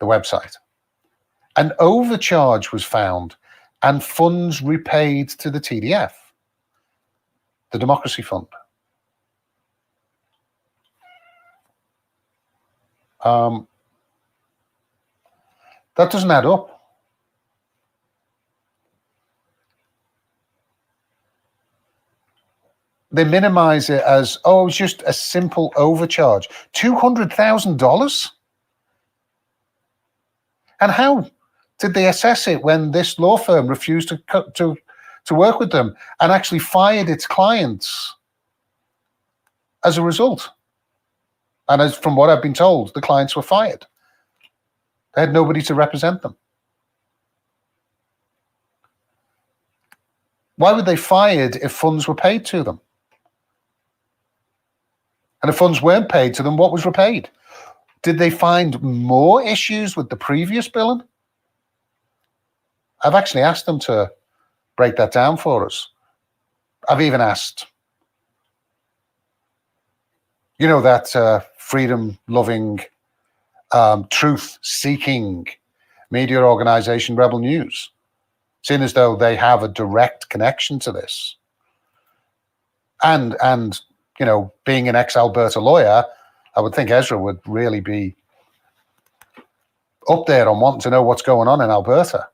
website. An overcharge was found and funds repaid to the TDF, the Democracy Fund. That doesn't add up. They minimize it as, oh, it was just a simple overcharge. $200,000? And how did they assess it when this law firm refused to work with them and actually fired its clients as a result? And as from what I've been told, the clients were fired. They had nobody to represent them. Why were they fired if funds were paid to them? And if funds weren't paid to them, what was repaid? Did they find more issues with the previous billing? I've actually asked them to break that down for us. I've even asked, you know, that freedom-loving, truth-seeking media organization, Rebel News, seeing as though they have a direct connection to this. And you know, being an ex-Alberta lawyer, I would think Ezra would really be up there on wanting to know what's going on in Alberta,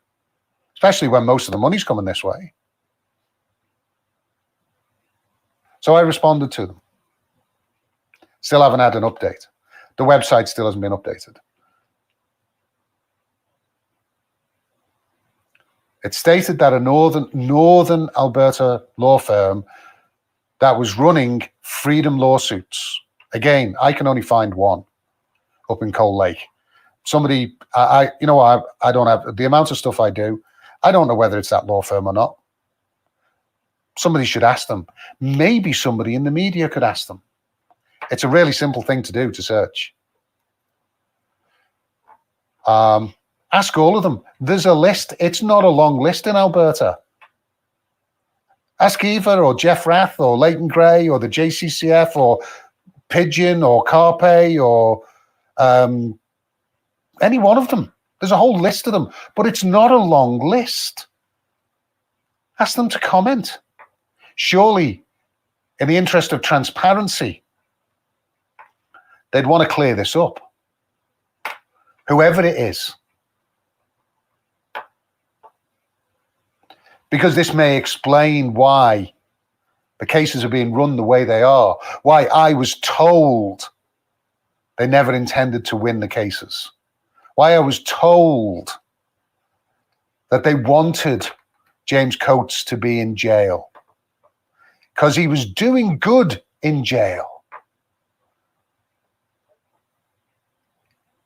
especially when most of the money's coming this way. So I responded to them. Still haven't had an update. The website still hasn't been updated. It stated that a northern Alberta law firm that was running freedom lawsuits. Again, I can only find one up in Cold Lake. Somebody, I don't have the amount of stuff I do. I don't know whether it's that law firm or not. Somebody should ask them. Maybe somebody in the media could ask them. It's a really simple thing to do, to search. Ask all of them. There's a list. It's not a long list in Alberta. Ask Eva or Jeff Rath or Leighton Gray or the JCCF or Pigeon or Carpe or any one of them. There's a whole list of them, but it's not a long list. Ask them to comment. Surely, in the interest of transparency, they'd want to clear this up. Whoever it is. Because this may explain why the cases are being run the way they are, why I was told they never intended to win the cases, why I was told that they wanted James Coates to be in jail because he was doing good in jail.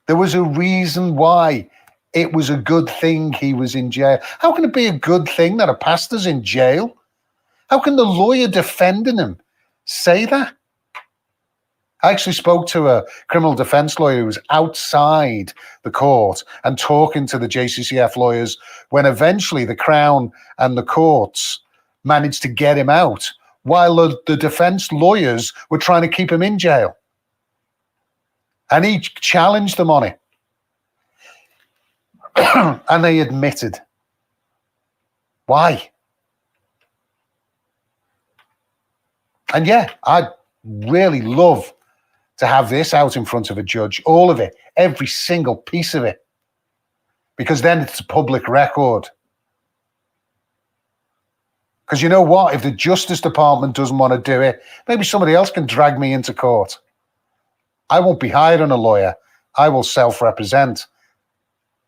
There was a reason why it was a good thing he was in jail. How can it be a good thing that a pastor's in jail? How can the lawyer defending him say that? I actually spoke to a criminal defense lawyer who was outside the court and talking to the JCCF lawyers when eventually the Crown and the courts managed to get him out while the defense lawyers were trying to keep him in jail. And he challenged them on it. And they admitted. Why? And yeah, I'd really love to have this out in front of a judge, all of it, every single piece of it, because then it's a public record. Because you know what? If the Justice Department doesn't want to do it, maybe somebody else can drag me into court. I won't be hiring a lawyer. I will self-represent.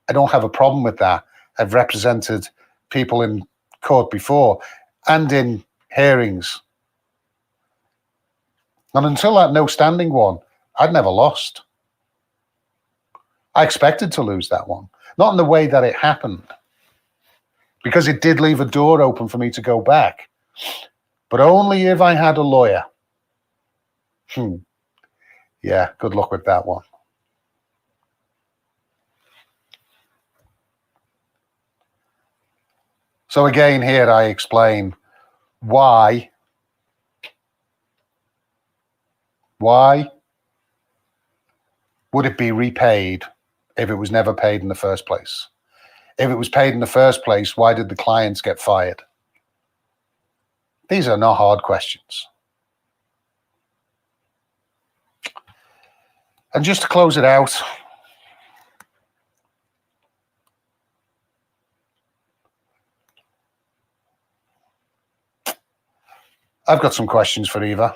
I don't have a problem with that. I've represented people in court before and in hearings. And until that no standing one, I'd never lost. I expected to lose that one. Not in the way that it happened, because it did leave a door open for me to go back. But only if I had a lawyer. Yeah, good luck with that one. So again, here I explain why would it be repaid if it was never paid in the first place? If it was paid in the first place, why did the clients get fired? These are not hard questions. And just to close it out, I've got some questions for Eva.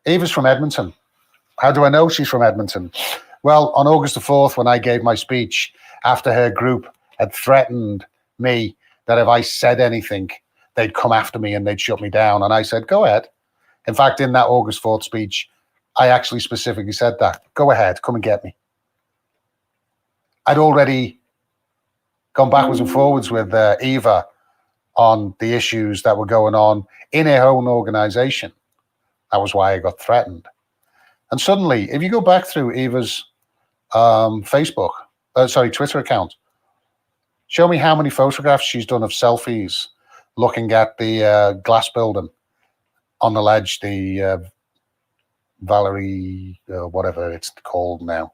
Eva's from Edmonton. How do I know she's from Edmonton? Well, on August the 4th, when I gave my speech, after her group had threatened me that if I said anything, they'd come after me and they'd shut me down. And I said, go ahead. In fact, in that August 4th speech, I actually specifically said that. Go ahead, come and get me. I'd already gone backwards and forwards with Eva on the issues that were going on in her own organization. That was why I got threatened. And suddenly, if you go back through Eva's Twitter account, show me how many photographs she's done of selfies looking at the glass building on the ledge, the Valerie, whatever it's called now,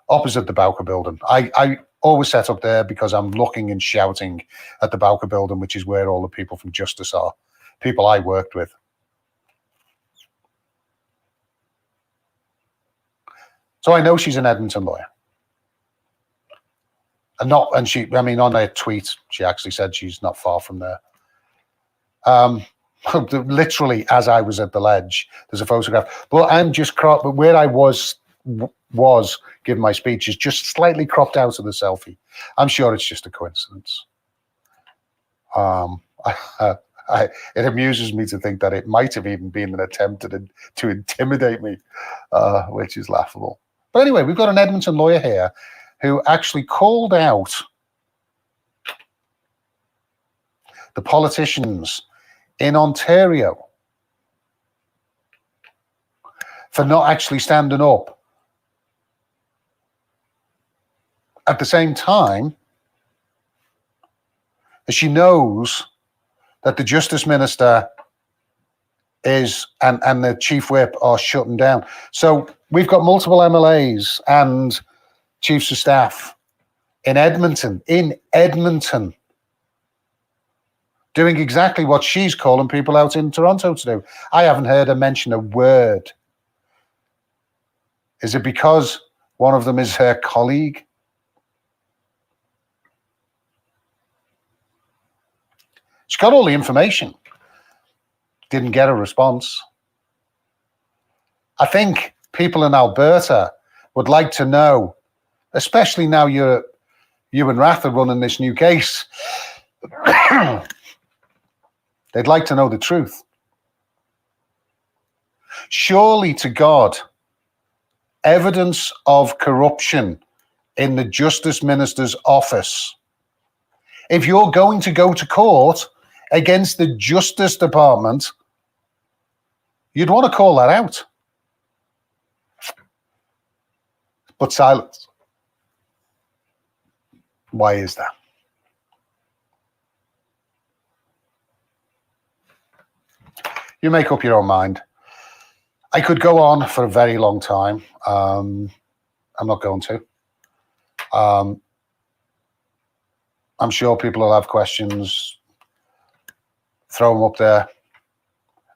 opposite the Bowker building. I always set up there because I'm looking and shouting at the Bowker building, which is where all the people from Justice are, people I worked with. So I know she's an Edmonton lawyer. On her tweet, she actually said she's not far from there. Literally, as I was at the ledge, there's a photograph. But I'm just cropped, but where I was giving my speech is just slightly cropped out of the selfie. I'm sure it's just a coincidence. It amuses me to think that it might have even been an attempt to intimidate me, which is laughable. But anyway, we've got an Edmonton lawyer here who actually called out the politicians in Ontario for not actually standing up. At the same time, as she knows that the Justice Minister is and the Chief Whip are shutting down. So we've got multiple MLAs and Chiefs of Staff in Edmonton, doing exactly what she's calling people out in Toronto to do. I haven't heard her mention a word. Is it because one of them is her colleague? She got all the information. Didn't get a response. I think people in Alberta would like to know, especially now you're you and Rath are running this new case. They'd like to know the truth. Surely to God, evidence of corruption in the Justice Minister's office. If you're going to go to court against the Justice Department, you'd want to call that out. But silence. Why is that? You make up your own mind. I could go on for a very long time. I'm not going to. I'm sure people will have questions. Throw them up there.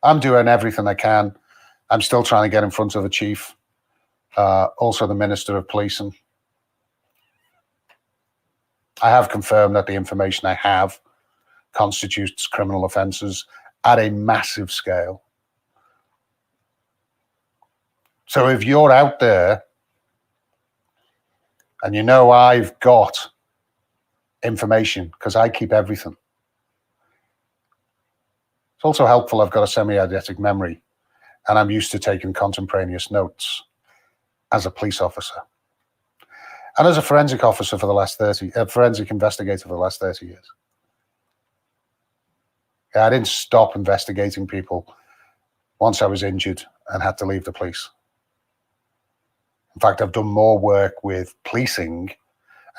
I'm doing everything I can. I'm still trying to get in front of the chief, also the Minister of Policing. I have confirmed that the information I have constitutes criminal offences at a massive scale. So if you're out there and you know I've got information, because I keep everything. It's also helpful I've got a semi-eidetic memory and I'm used to taking contemporaneous notes as a police officer. And as a forensic officer for the last forensic investigator for the last 30 years. I didn't stop investigating people once I was injured and had to leave the police. In fact, I've done more work with policing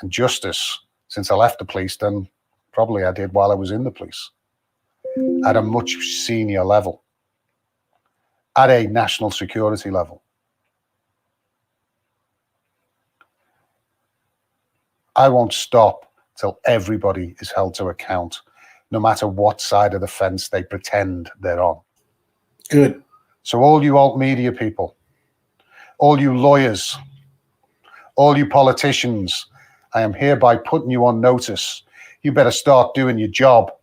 and justice since I left the police than probably I did while I was in the police. At a much senior level. At a national security level. I won't stop till everybody is held to account, no matter what side of the fence they pretend they're on. Good. So all you alt media people, all you lawyers, all you politicians, I am hereby putting you on notice. You better start doing your job.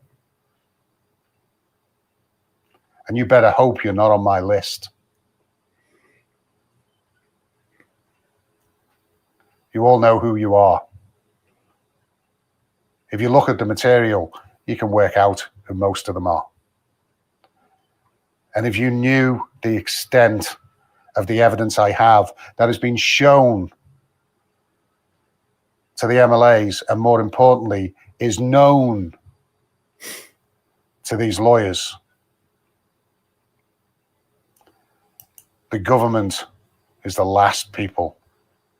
And you better hope you're not on my list. You all know who you are. If you look at the material, you can work out who most of them are. And if you knew the extent of the evidence I have that has been shown to the MLAs, and more importantly, is known to these lawyers, the government is the last people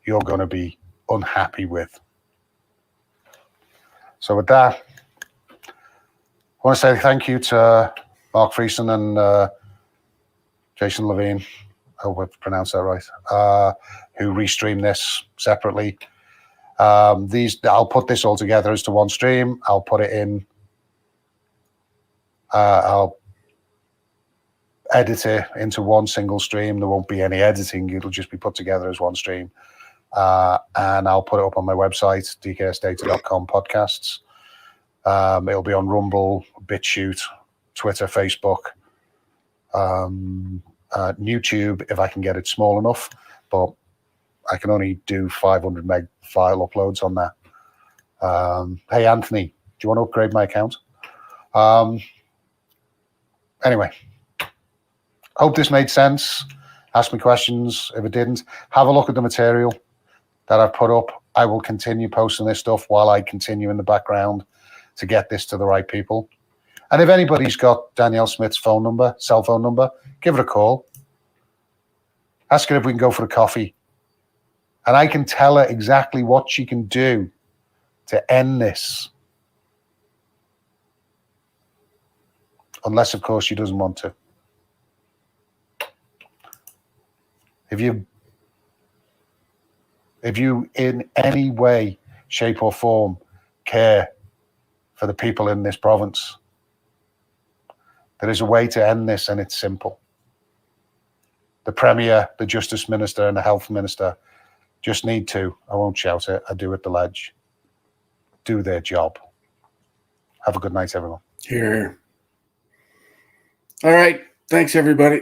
you're going to be unhappy with. So with that, I want to say thank you to Mark Friesen and Jason Levine, I hope I've pronounced that right, who restreamed this separately. I'll put this all together as to one stream. I'll put it in, I'll edit it into one single stream. There won't be any editing. It'll just be put together as one stream. And I'll put it up on my website, dksdata.com podcasts. It'll be on Rumble, BitChute, Twitter, Facebook, YouTube, if I can get it small enough, but I can only do 500 meg file uploads on that. Hey, Anthony, do you want to upgrade my account? Anyway, hope this made sense. Ask me questions. If it didn't, have a look at the material that I've put up. I will continue posting this stuff while I continue in the background to get this to the right people. And if anybody's got Danielle Smith's phone number, cell phone number, give her a call. Ask her if we can go for a coffee. And I can tell her exactly what she can do to end this. Unless, of course, she doesn't want to. If you in any way, shape or form care for the people in this province, there is a way to end this, and it's simple. The Premier, the Justice Minister and the Health Minister just need to, I won't shout it, I do at the ledge, do their job. Have a good night, everyone. Here. All right. Thanks, everybody.